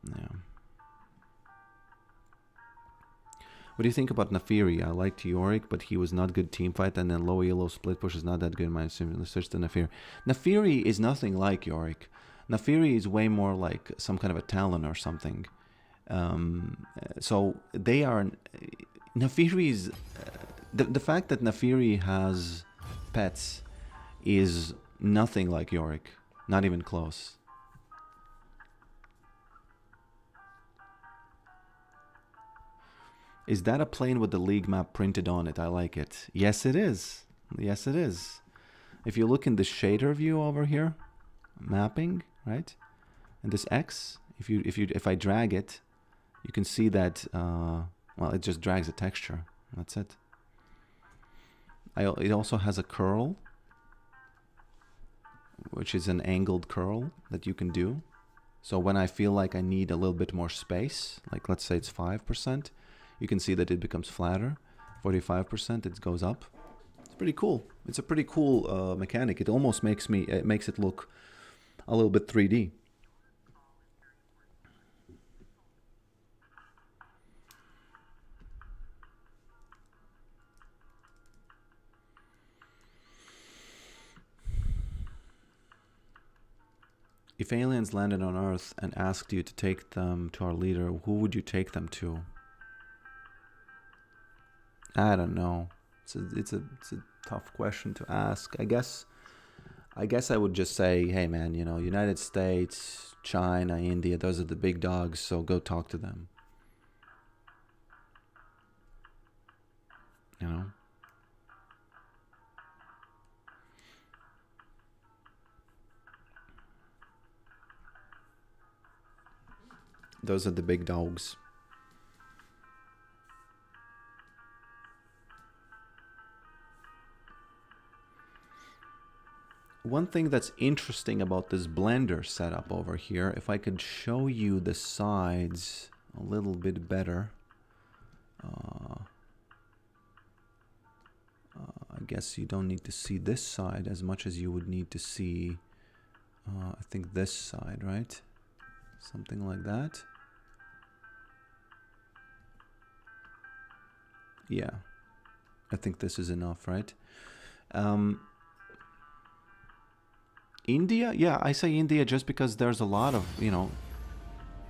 Yeah. What do you think about Nafiri? I liked Yorick, but he was not good team fight, and then low elo split push is not that good in my opinion. Search the Nafiri. Nafiri is nothing like Yorick. Nafiri is way more like some kind of a Talon or something. So they are... Nafiri's... The fact that Nafiri has pets is nothing like Yorick. Not even close. Is that a plane with the league map printed on it? I like it. Yes, it is. Yes, it is. If you look in the shader view over here, mapping, right? And this X, if I drag it, you can see that, well, it just drags a texture. That's it. It also has a curl, which is an angled curl that you can do. So when I feel like I need a little bit more space, like let's say it's 5%, you can see that it becomes flatter. 45%, it goes up. It's pretty cool. It's a pretty cool mechanic. It almost makes it look a little bit 3D. If aliens landed on Earth and asked you to take them to our leader, who would you take them to? I don't know. It's a tough question to ask. I guess I would just say, hey man, you know, United States, China, India, those are the big dogs, so go talk to them. You know? Those are the big dogs. One thing that's interesting about this Blender setup over here, if I could show you the sides a little bit better. I guess you don't need to see this side as much as you would need to see, I think this side, right? Something like that. Yeah, I think this is enough, right? India? Yeah, I say India just because there's a lot of, you know...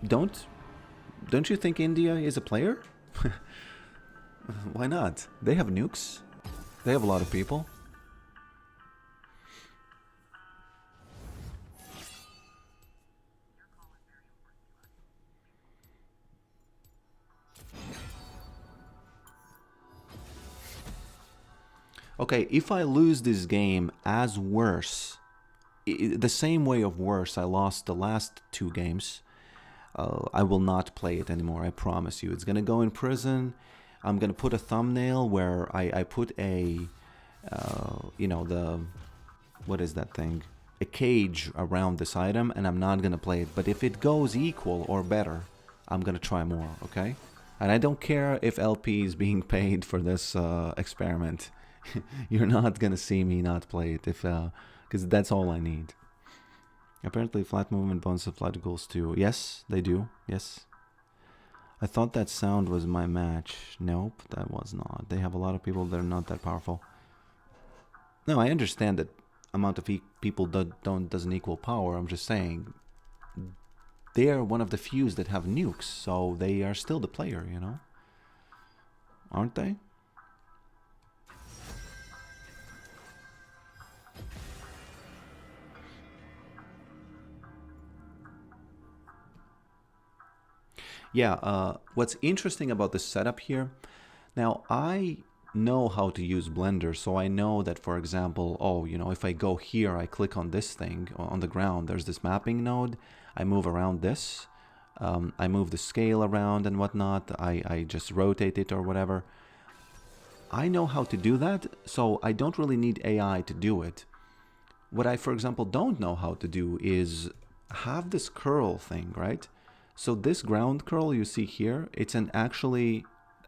Don't you think India is a player? Why not? They have nukes. They have a lot of people. Okay, if I lose this game as worse, the same way of worse I lost the last 2 games, I will not play it anymore. I promise you. It's gonna go in prison. I'm gonna put a thumbnail where I put a, you know, what is that thing? A cage around this item, and I'm not gonna play it. But if it goes equal or better, I'm gonna try more, okay? And I don't care if LP is being paid for this experiment. You're not gonna see me not play it, if because that's all I need. Apparently flat movement bones apply to goals too. Yes, they do. Yes. I thought that sound was my match. Nope, that was not. They have a lot of people that are not that powerful. No, I understand that amount of people doesn't equal power. I'm just saying they are one of the few that have nukes, so they are still the player, you know? Aren't they? Yeah, what's interesting about this setup here, now I know how to use Blender, so I know that, for example, oh, you know, if I go here, I click on this thing on the ground, there's this mapping node, I move around this, I move the scale around and whatnot, I just rotate it or whatever. I know how to do that, so I don't really need AI to do it. What I, for example, don't know how to do is have this curl thing, right? So this ground curl you see here, it's an actually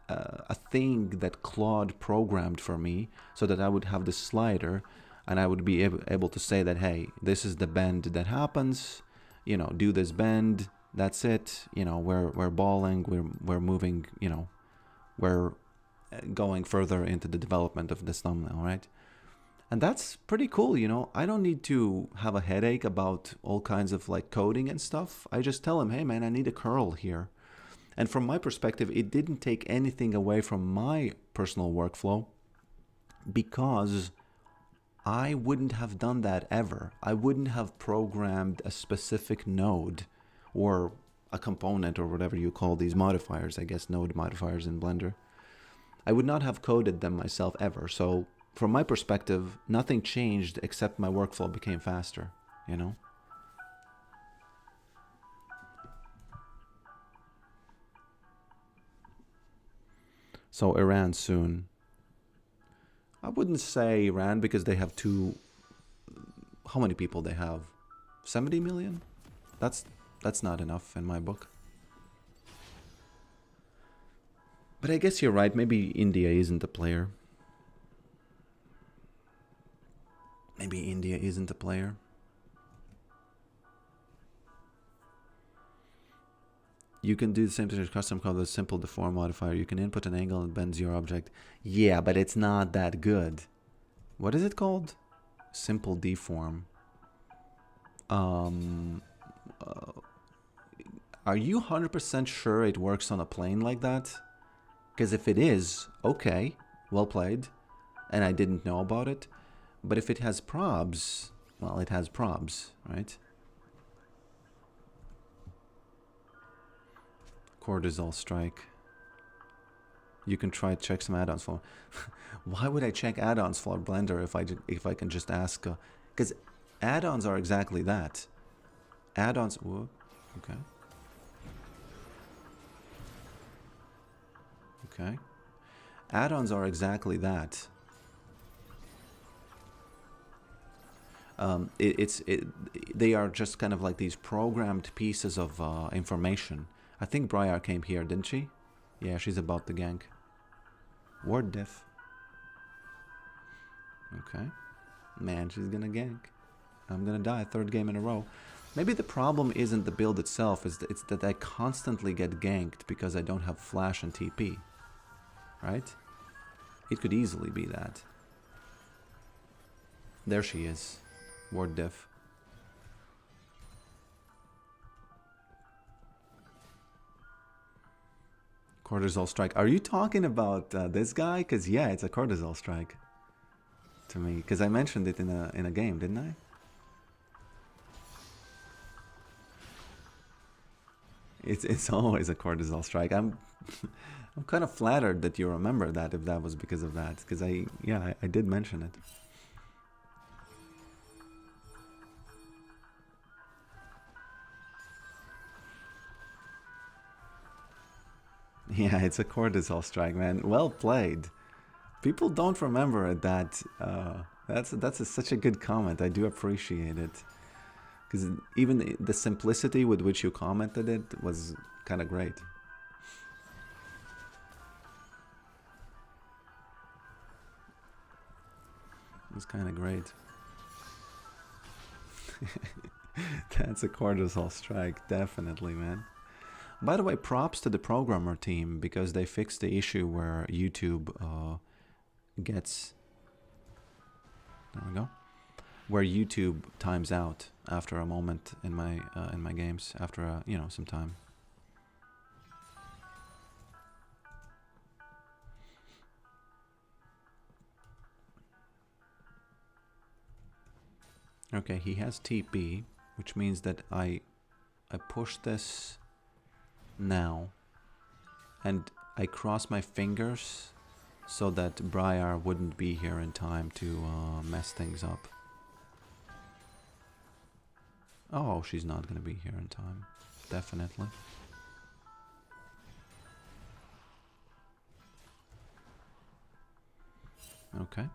a thing that Claude programmed for me so that I would have this slider and I would be able to say that, hey, this is the bend that happens, you know, do this bend, that's it, you know, we're balling, we're moving, you know, we're going further into the development of this thumbnail, right? And that's pretty cool, you know. I don't need to have a headache about all kinds of like coding and stuff. I just tell him, hey man, I need a curl here. And from my perspective, it didn't take anything away from my personal workflow because I wouldn't have done that ever. I wouldn't have programmed a specific node or a component or whatever you call these modifiers, I guess node modifiers in Blender. I would not have coded them myself ever. So from my perspective, nothing changed except my workflow became faster, you know? So Iran soon. I wouldn't say Iran because they have how many people they have? 70 million? That's not enough in my book. But I guess you're right, maybe India isn't a player. Maybe India isn't a player. You can do the same thing as custom called a simple deform modifier. You can input an angle and it bends your object. Yeah, but it's not that good. What is it called? Simple deform. Are you 100% sure it works on a plane like that? Because if it is, okay, well played. And I didn't know about it. But if it has probs, well, it has probs, right? Cortisol strike. You can try check some add-ons for. Why would I check add-ons for Blender if I can just ask? Because add-ons are exactly that. Add-ons. Okay. Okay. Add-ons are exactly that. They are just kind of like these programmed pieces of information. I think Briar came here, didn't she? Yeah, she's about to gank. Word diff. Okay. Man, she's gonna gank. I'm gonna die, 3rd game in a row. Maybe the problem isn't the build itself, it's that I constantly get ganked because I don't have flash and TP. Right? It could easily be that. There she is. Word diff. Cortisol strike. Are you talking about this guy? Because yeah, it's a cortisol strike to me. Because I mentioned it in a game, didn't I? It's always a cortisol strike. I'm kind of flattered that you remember that, if that was because of that, because I did mention it. Yeah, it's a cortisol strike, man. Well played. People don't remember it. That's such a good comment. I do appreciate it, because even the simplicity with which you commented it was kind of great. It was kind of great. That's a cortisol strike, definitely, man. By the way, props to the programmer team, because they fixed the issue where YouTube gets... There we go. Where YouTube times out after a moment in my games, after some time. Okay, he has TP, which means that I push this now, and I cross my fingers so that Briar wouldn't be here in time to mess things up. Oh, she's not gonna be here in time, definitely. Okay.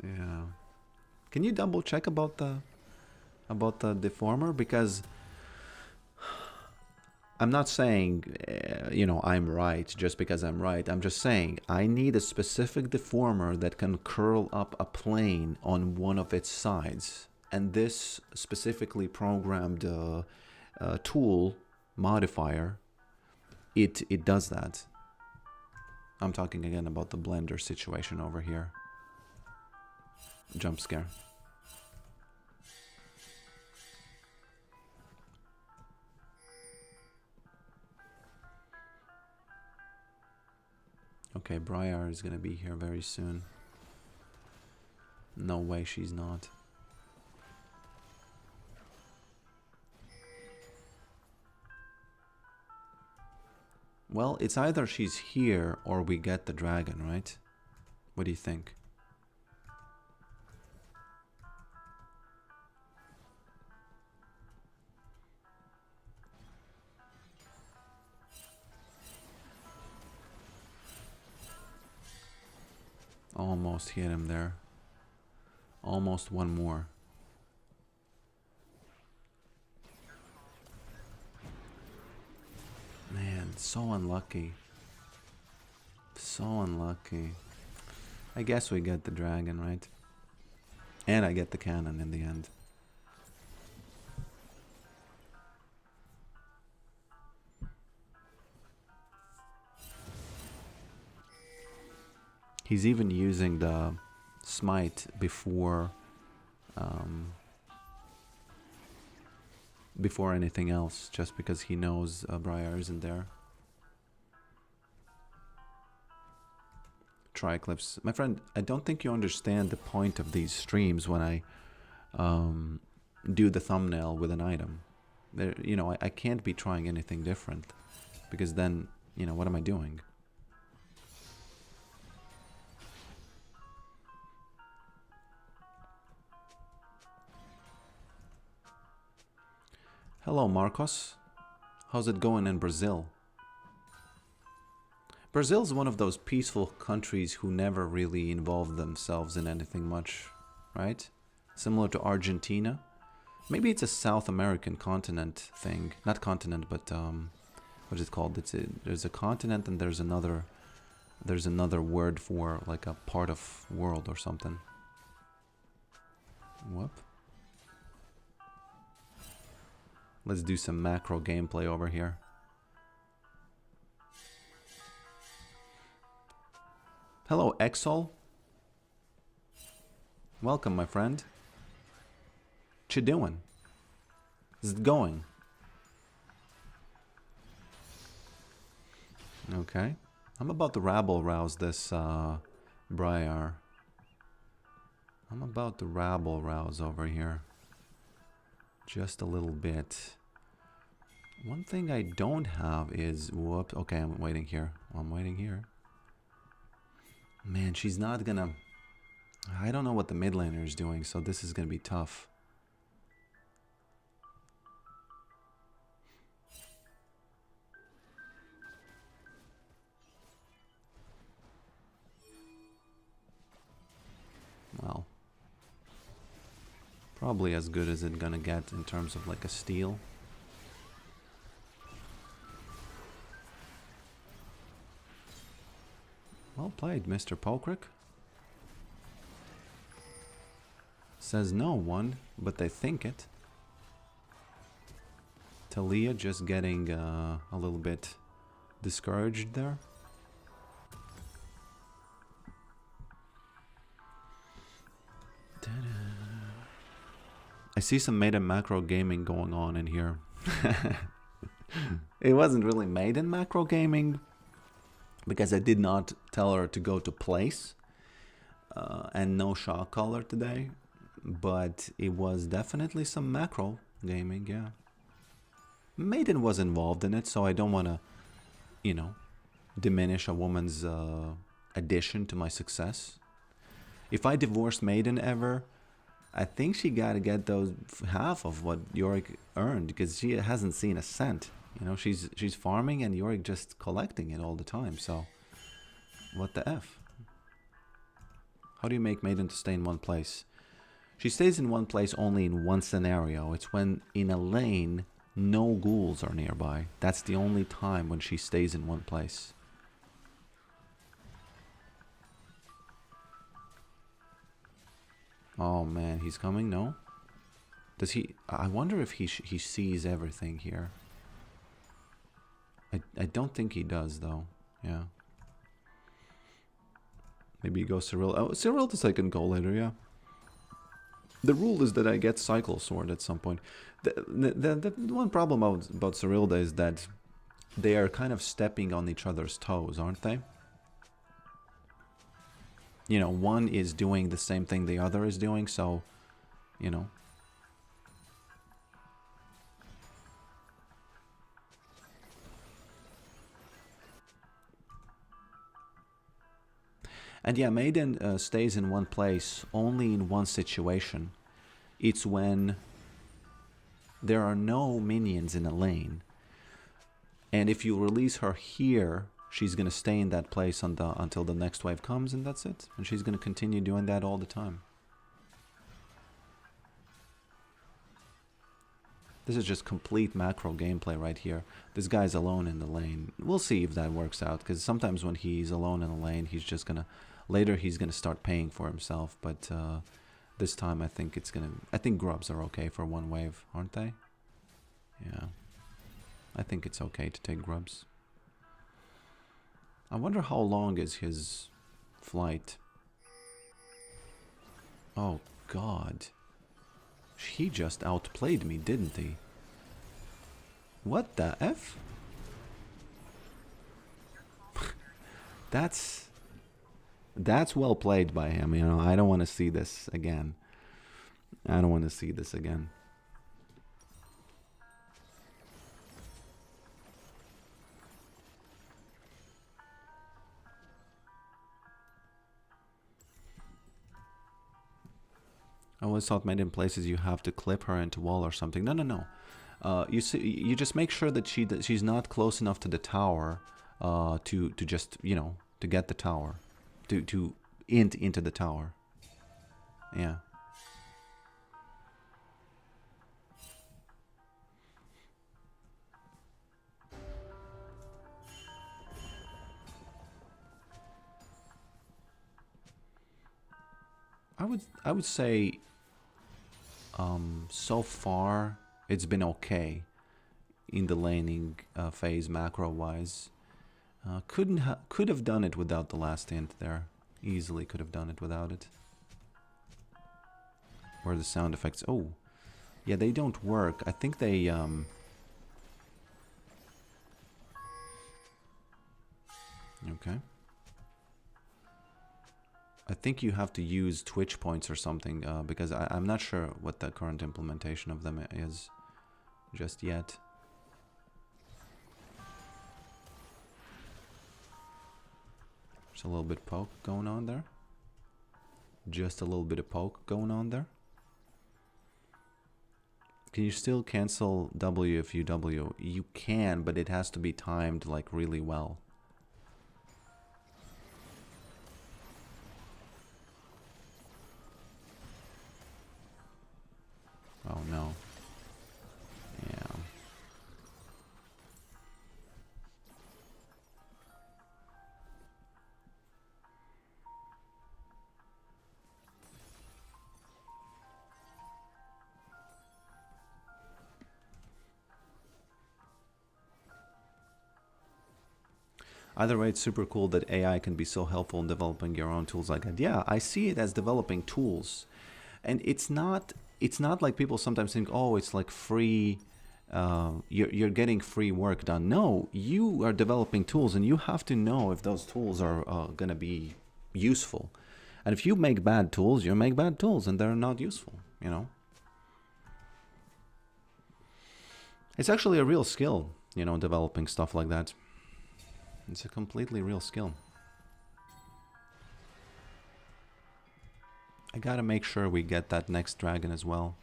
Yeah. Can you double check about the deformer? Because I'm not saying, I'm right just because I'm right. I'm just saying I need a specific deformer that can curl up a plane on one of its sides. And this specifically programmed tool modifier, it does that. I'm talking again about the Blender situation over here. Jump scare. Okay, Briar is gonna be here very soon. No way she's not. Well, it's either she's here or we get the dragon, right? What do you think? Almost hit him there. Almost one more. Man, so unlucky. So unlucky. I guess we get the dragon, right? And I get the cannon in the end. He's even using the smite before anything else, just because he knows Briar isn't there. Triclips. My friend, I don't think you understand the point of these streams when I do the thumbnail with an item. There, I can't be trying anything different, because then, what am I doing? Hello, Marcos. How's it going in Brazil? Brazil's one of those peaceful countries who never really involve themselves in anything much, right? Similar to Argentina. Maybe it's a South American continent thing. Not continent, but what is it called? There's a continent and there's another word for like a part of world or something. Whoop. Let's do some macro gameplay over here. Hello, Exol. Welcome, my friend. What you doing? How's it going? Okay. I'm about to rabble rouse this Briar. I'm about to rabble rouse over here. Just a little bit. One thing I don't have is... Whoop. Okay, I'm waiting here. I'm waiting here. Man, she's not gonna... I don't know what the mid laner is doing, so this is gonna be tough. Well, probably as good as it's gonna get in terms of like a steal. Well played, Mr. Pokrick. Says no one, but they think it. Talia just getting a little bit discouraged there. I see some Maiden macro gaming going on in here. It wasn't really Maiden macro gaming because I did not tell her to go to place and no shock collar today, but it was definitely some macro gaming, yeah. Maiden was involved in it, so I don't want to, you know, diminish a woman's addition to my success. If I divorce Maiden ever, I think she got to get those half of what Yorick earned because she hasn't seen a cent. You know, she's farming and Yorick just collecting it all the time. So, what the F? How do you make Maiden to stay in one place? She stays in one place only in one scenario. It's when in a lane no ghouls are nearby. That's the only time when she stays in one place. Oh man, he's coming? No? Does he... I wonder if he sees everything here. I don't think he does though. Yeah. Maybe he goes Cyril. Oh, Cyril the second goal later, yeah. The rule is that I get Cycle Sword at some point. The one problem about Cyrilda is that they are kind of stepping on each other's toes, aren't they? You know, one is doing the same thing the other is doing, so, you know. And yeah, Maiden stays in one place only in one situation. It's when there are no minions in a lane. And if you release her here, she's going to stay in that place until the next wave comes, and that's it. And she's going to continue doing that all the time. This is just complete macro gameplay right here. This guy's alone in the lane. We'll see if that works out, because sometimes when he's alone in the lane, he's just going to... Later, he's going to start paying for himself, but this time I think it's going to... I think grubs are okay for one wave, aren't they? Yeah. I think it's okay to take grubs. I wonder how long is his flight. Oh, God. He just outplayed me, didn't he? What the F? That's well played by him, you know. I don't want to see this again. I don't want to see this again. I always thought Maiden places you have to clip her into wall or something. No, no, no. You see, you just make sure that she's not close enough to the tower to just, you know, to get the tower. To int into the tower. Yeah. I would say so far it's been okay in the laning phase macro wise. Could have done it without the last int there. Easily could have done it without it. Where the sound effects? Oh, yeah, they don't work. I think they okay. I think you have to use Twitch points or something because I'm not sure what the current implementation of them is just yet. Just a little bit poke going on there. Just a little bit of poke going on there. Can you still cancel W if you W? You can, but it has to be timed like really well. Oh no. Yeah. Either way, it's super cool that AI can be so helpful in developing your own tools like that. Yeah, I see it as developing tools. And it's not like people sometimes think, oh, it's like free, you're getting free work done. No, you are developing tools, and you have to know if those tools are going to be useful. And if you make bad tools, you make bad tools, and they're not useful, you know. It's actually a real skill, you know, developing stuff like that. It's a completely real skill. I gotta make sure we get that next dragon as well.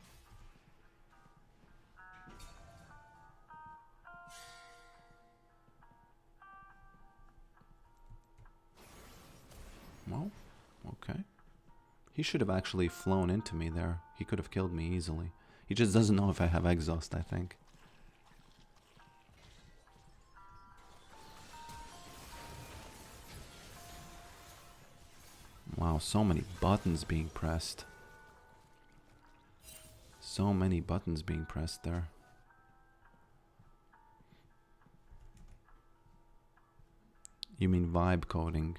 Well, okay. He should have actually flown into me there. He could have killed me easily. He just doesn't know if I have exhaust, I think. Wow, so many buttons being pressed. So many buttons being pressed there. You mean vibe coding?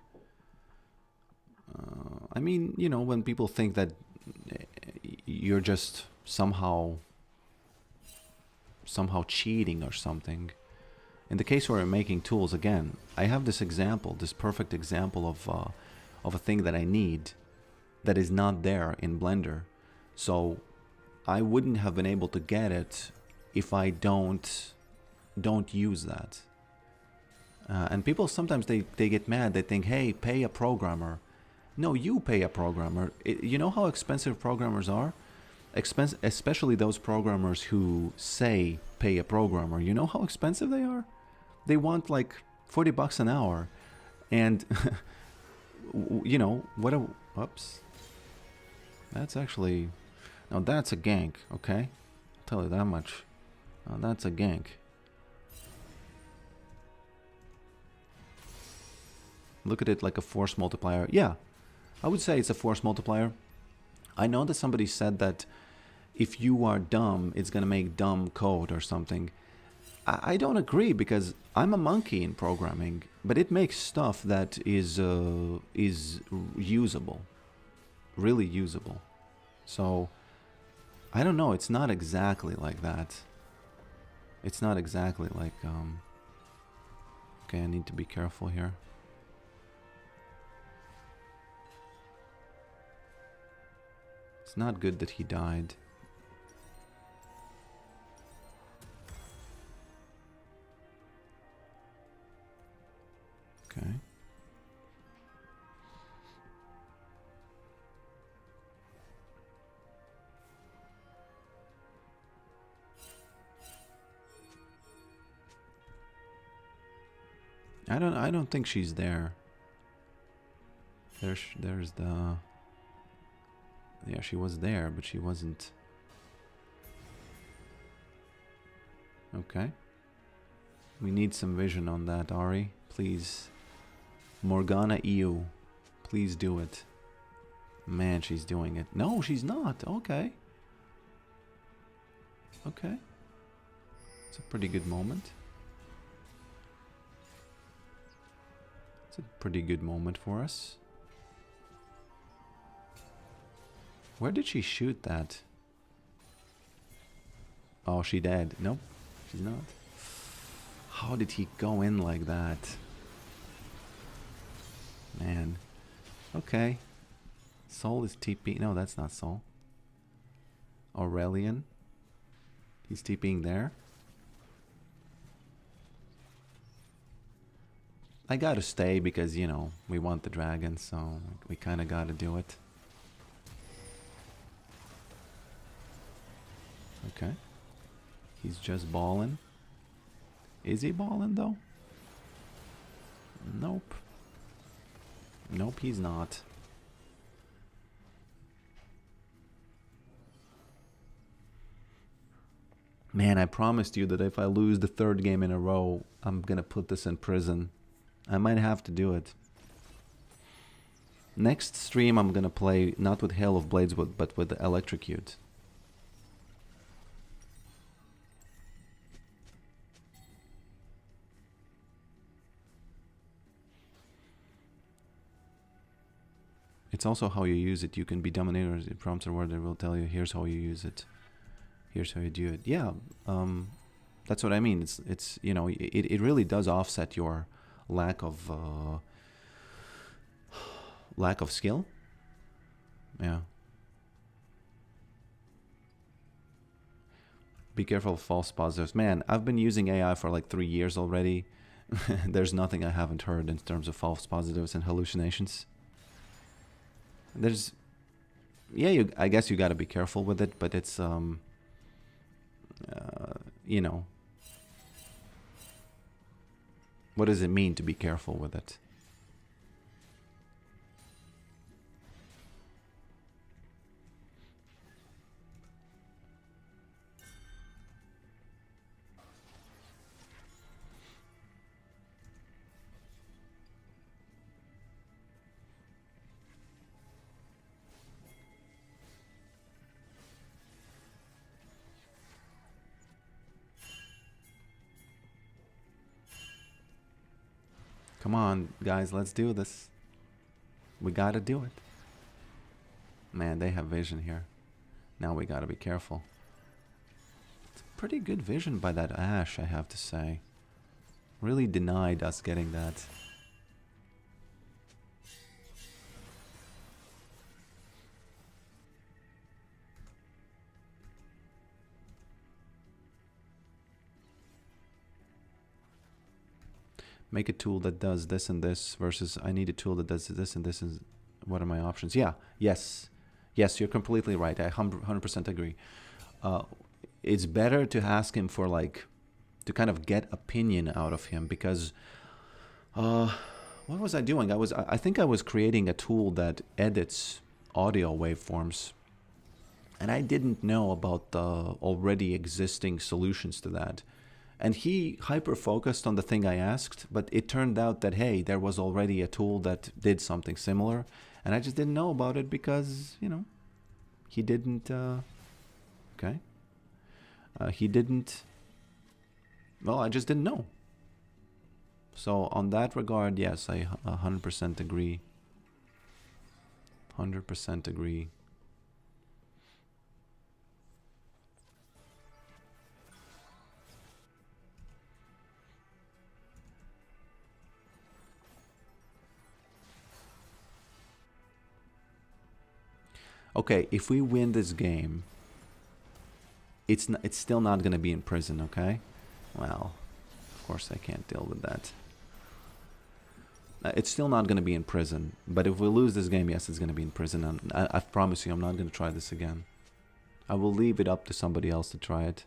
I mean, you know, when people think that you're just somehow cheating or something. In the case where I'm making tools, again, I have this example, this perfect example of a thing that I need that is not there in Blender. So I wouldn't have been able to get it if I don't use that. And people sometimes they get mad. They think, hey, pay a programmer. No, you pay a programmer. You know how expensive programmers are? Especially those programmers who say pay a programmer. You know how expensive they are? They want like $40 an hour. And, you know, oops. That's actually, now that's a gank, okay? I'll tell you that much. That's a gank. Look at it like a force multiplier. Yeah, I would say it's a force multiplier. I know that somebody said that if you are dumb, it's going to make dumb code or something. I don't agree, because I'm a monkey in programming, but it makes stuff that is usable, really usable. So I don't know. It's not exactly like that. It's not exactly like okay, I need to be careful here. It's not good that he died. Okay. I don't think she's there. There's the, yeah, she was there, but she wasn't. Okay. We need some vision on that, Ari. Please. Morgana EU. Please do it. Man, she's doing it. No, she's not. Okay. Okay. It's a pretty good moment. It's a pretty good moment for us. Where did she shoot that? Oh, she dead. Nope, she's not. How did he go in like that? Man. Okay. Soul is TP. No, that's not Soul. Aurelian. He's TPing there. I gotta stay because, you know, we want the dragon, so we kind of gotta do it. Okay. He's just balling. Is he balling, though? Nope. Nope, he's not. Man, I promised you that if I lose the third game in a row, I'm gonna put this in prison. I might have to do it. Next stream I'm gonna play not with Hail of Blades, but with Electrocute. It's also how you use it. You can be dominators. It prompts a word that will tell you, here's how you use it. Here's how you do it. Yeah, that's what I mean. It's you know, it really does offset your lack of skill. Yeah. Be careful of false positives. Man, I've been using AI for like 3 years already. There's nothing I haven't heard in terms of false positives and hallucinations. There's, yeah, I guess you got to be careful with it, but it's you know, what does it mean to be careful with it? Come on, guys, let's do this. We gotta do it. Man, they have vision here. Now we gotta be careful. It's a pretty good vision by that Ash, I have to say. Really denied us getting that. Make a tool that does this and this versus I need a tool that does this and this. And what are my options? Yeah, yes, you're completely right. I 100% agree. It's better to ask him for like, to kind of get opinion out of him because, what was I doing? I think I was creating a tool that edits audio waveforms, and I didn't know about the already existing solutions to that. And he hyper-focused on the thing I asked, but it turned out that, hey, there was already a tool that did something similar, and I just didn't know about it because, you know, he didn't, okay. He didn't, well, I just didn't know. So on that regard, yes, I 100% agree. 100% agree. Okay, if we win this game, it's still not going to be in prison, okay? Well, of course I can't deal with that. It's still not going to be in prison, but if we lose this game, yes, it's going to be in prison. And I promise you, I'm not going to try this again. I will leave it up to somebody else to try it.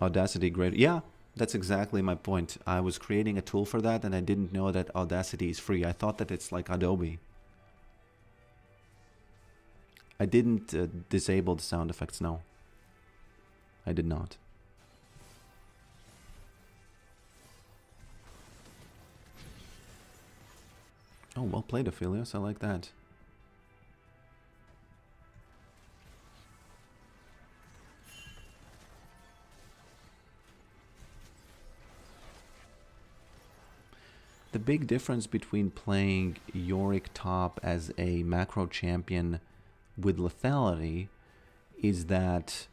Audacity great. Yeah, that's exactly my point. I was creating a tool for that and I didn't know that Audacity is free. I thought that it's like Adobe. I didn't disable the sound effects, no. I did not. Oh, well played, Aphelios. I like that. The big difference between playing Yorick top as a macro champion with lethality is that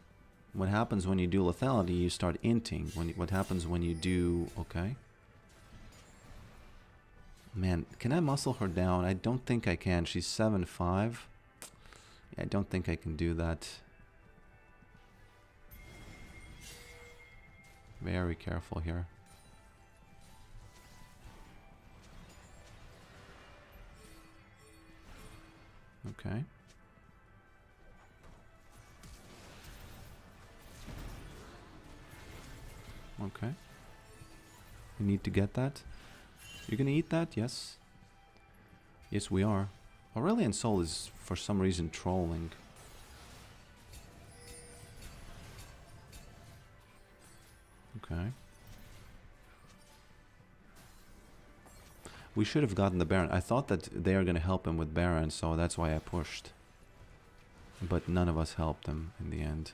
what happens when you do lethality, you start inting. What happens when you do... Okay. Man, can I muscle her down? I don't think I can. She's 7'5". I don't think I can do that. Very careful here. Okay. Okay. We need to get that. You're gonna eat that? Yes. Yes, we are. Aurelian Soul is, for some reason, trolling. Okay. We should have gotten the Baron. I thought that they are gonna help him with Baron, so that's why I pushed. But none of us helped him in the end.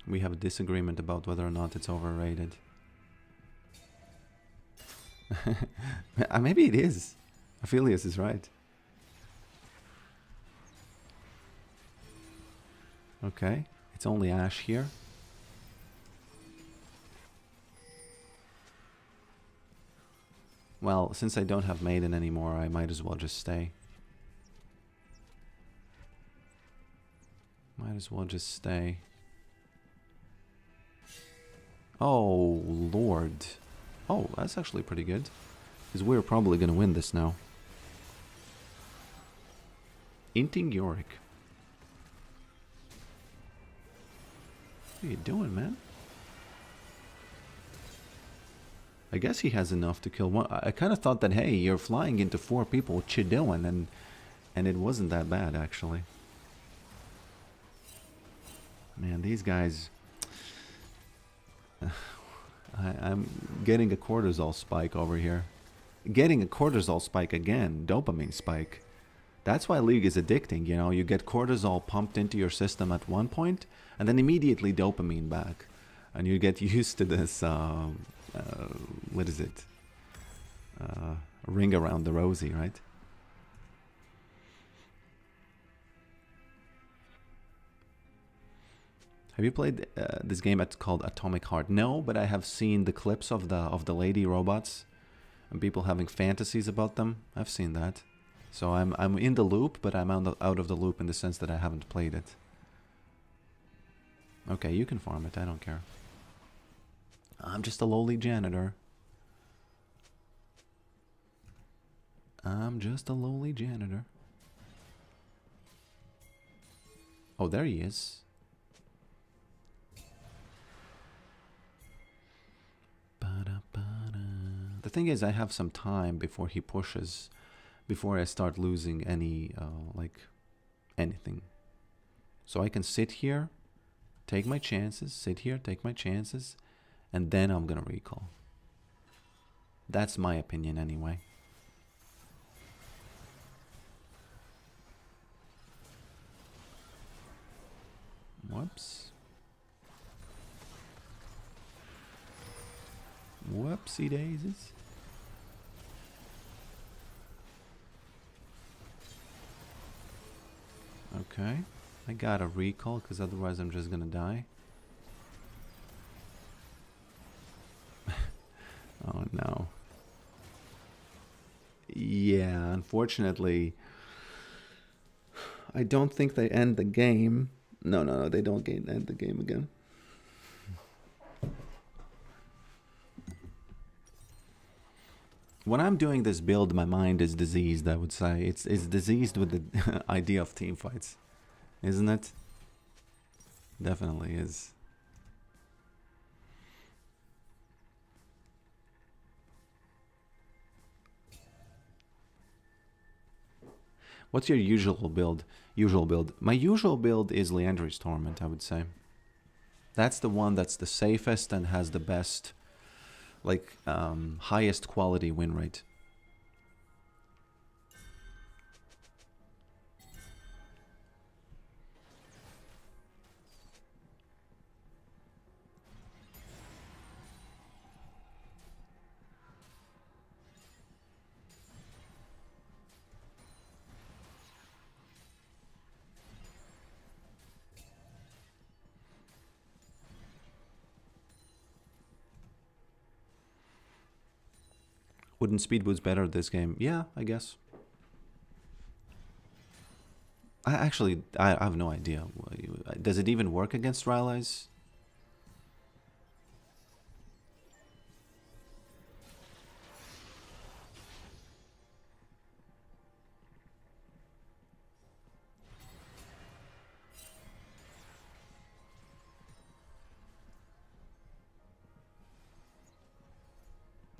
We have a disagreement about whether or not it's overrated. Maybe it is. Aphelios is right. Okay, it's only Ash here. Well, since I don't have Maiden anymore, I might as well just stay. Might as well just stay. Oh, Lord. Oh, that's actually pretty good. Because we're probably going to win this now. Inting Yorick. What are you doing, man? I guess he has enough to kill one. I kind of thought that, hey, you're flying into 4 people. What you doing? And it wasn't that bad, actually. Man, these guys... I'm getting a cortisol spike over here. Getting a cortisol spike again. Dopamine spike. That's why League is addicting, you know. You get cortisol pumped into your system at one point, and then immediately dopamine back. And you get used to this, what is it? Ring around the rosy, right? Have you played this game? It's called Atomic Heart. No, but I have seen the clips of the lady robots and people having fantasies about them. I've seen that. So I'm in the loop, but I'm out of the loop in the sense that I haven't played it. Okay, you can farm it. I don't care. I'm just a lowly janitor. I'm just a lowly janitor. Oh, there he is. The thing is, I have some time before he pushes, before I start losing any, like, anything. So I can sit here, take my chances, sit here, take my chances, and then I'm gonna recall. That's my opinion anyway. Whoops. Whoopsie daisies. Okay. I gotta recall because otherwise I'm just gonna die. Oh no. Yeah, unfortunately, I don't think they end the game. No, they don't end the game again. When I'm doing this build, my mind is diseased, I would say. It's diseased with the idea of team fights. Isn't it? Definitely is. What's your usual build? My usual build is Leandri's Torment, I would say. That's the one that's the safest and has the best, like, highest quality win rate. Wouldn't speed boost better this game? Yeah, I guess. I have no idea. Does it even work against Rylai's?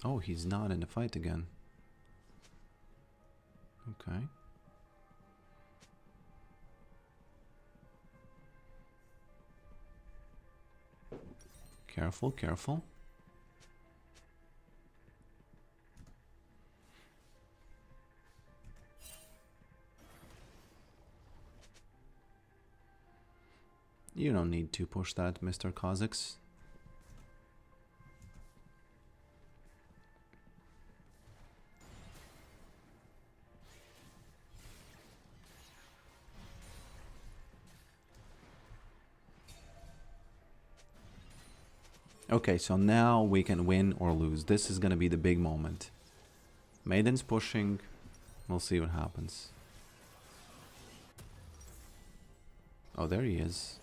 Oh, he's not in the fight again. Okay. Careful, careful. You don't need to push that, Mr. Kha'Zix. Okay, so now we can win or lose. This is gonna be the big moment. Maiden's pushing. We'll see what happens. Oh, there he is.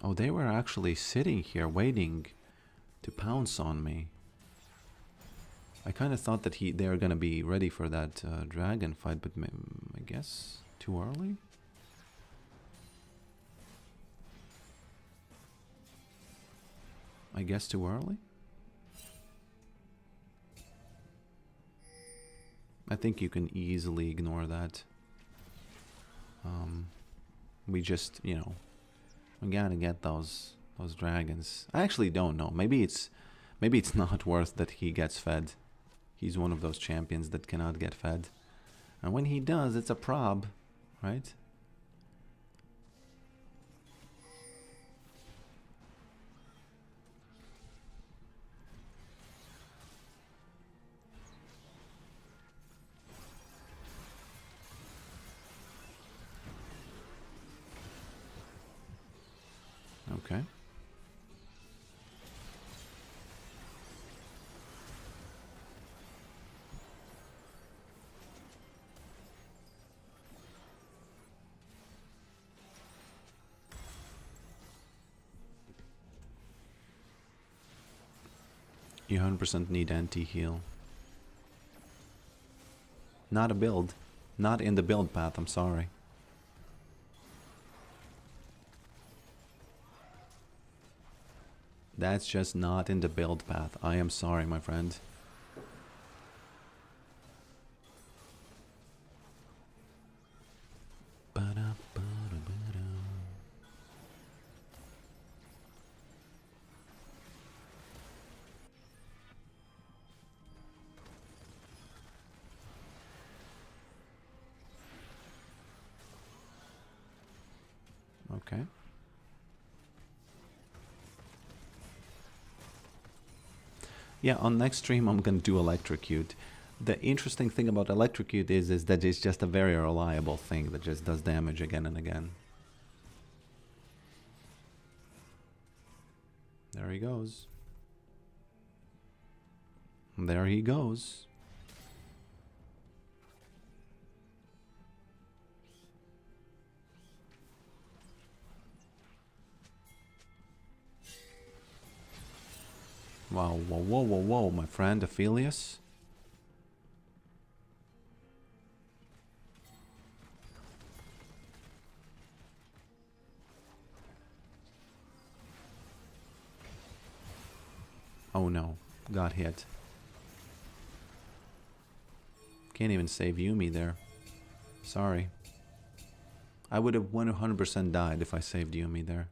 Oh, they were actually sitting here waiting to pounce on me. I kind of thought that they were gonna be ready for that dragon fight, but I guess too early? I guess too early? I think you can easily ignore that. We just, you know, we gotta get those dragons. I actually don't know. Maybe it's not worth that he gets fed. He's one of those champions that cannot get fed. And when he does, it's a prob, right? Okay. You 100% need anti-heal. Not a build. Not in the build path, I'm sorry. That's just not in the build path. I am sorry, my friend. Okay. Yeah, on next stream I'm gonna do electrocute. The interesting thing about electrocute is that it's just a very reliable thing that just does damage again and again. There he goes. There he goes. Wow, whoa, whoa, whoa, whoa, my friend Aphelios. Oh no, got hit. Can't even save Yuumi there. Sorry. I would have 100% died if I saved Yuumi there.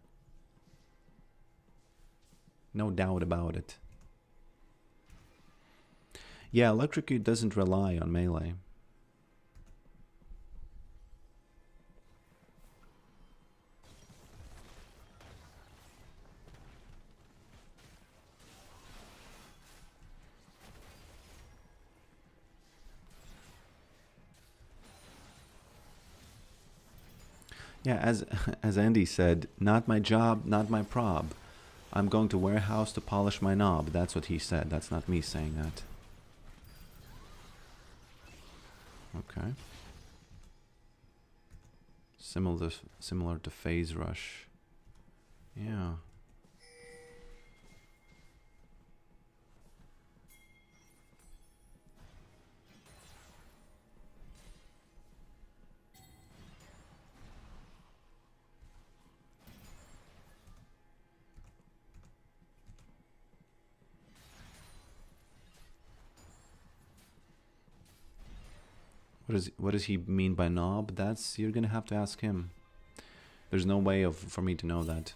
No doubt about it. Yeah, electrocute doesn't rely on melee. Yeah, as Andy said, not my job, not my prob. I'm going to warehouse to polish my knob. That's what he said. That's not me saying that. Okay. Similar to Phase Rush. Yeah. What does he mean by knob? That's, you're gonna have to ask him. There's no way for me to know that.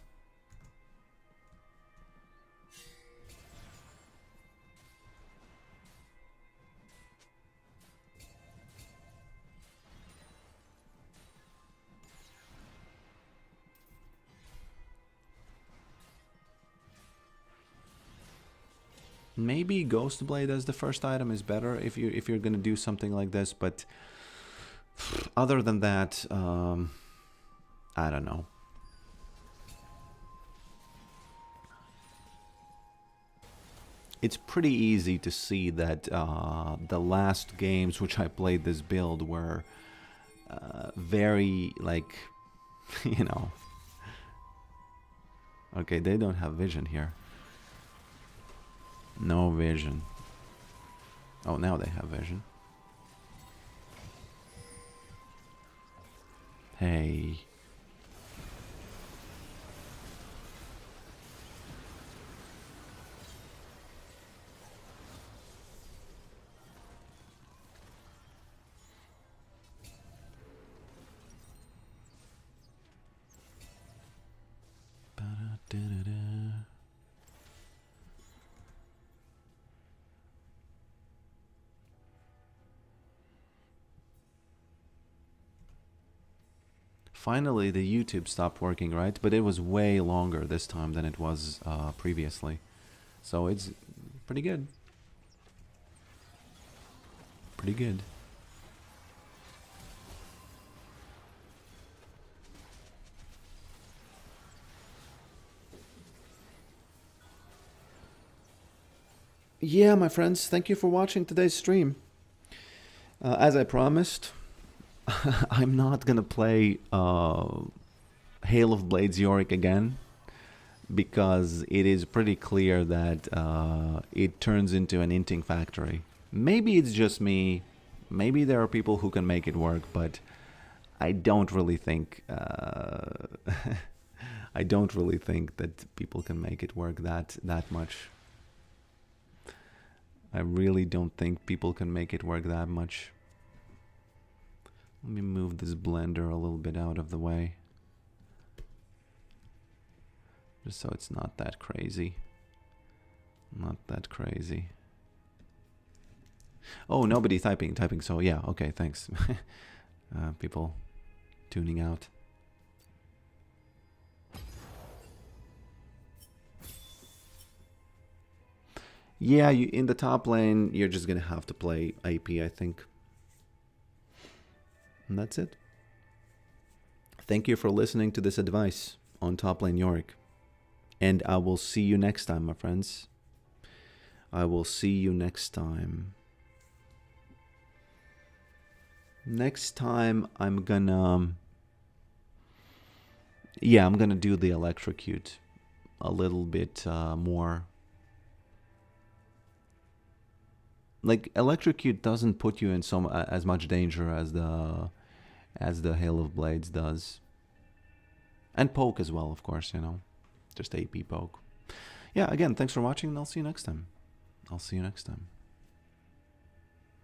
Maybe Ghost Blade as the first item is better if you're gonna do something like this, but other than that, I don't know. It's pretty easy to see that the last games which I played this build were very, like, you know. Okay, they don't have vision here. No vision. Oh, now they have vision. Hey. Ba-da-da-da-da. Finally, the YouTube stopped working, right? But it was way longer this time than it was previously. So it's pretty good. Pretty good. Yeah, my friends, thank you for watching today's stream. As I promised, I'm not gonna play Hail of Blades Yorick again, because it is pretty clear that it turns into an inting factory. Maybe it's just me, maybe there are people who can make it work, but I don't really think I don't really think that people can make it work that much. I really don't think people can make it work that much. Let me move this blender a little bit out of the way, just so it's not that crazy. Not that crazy. Oh, nobody typing, so yeah, okay, thanks. People tuning out. Yeah, in the top lane, you're just gonna have to play AP, I think. And that's it. Thank you for listening to this advice on top lane Yorick. And I will see you next time, my friends. I will see you next time. Next time, I'm gonna... Yeah, I'm gonna do the electrocute a little bit more. Like, electrocute doesn't put you in as much danger as the Hail of Blades does. And poke as well, of course, you know. Just AP poke. Yeah, again, thanks for watching, and I'll see you next time.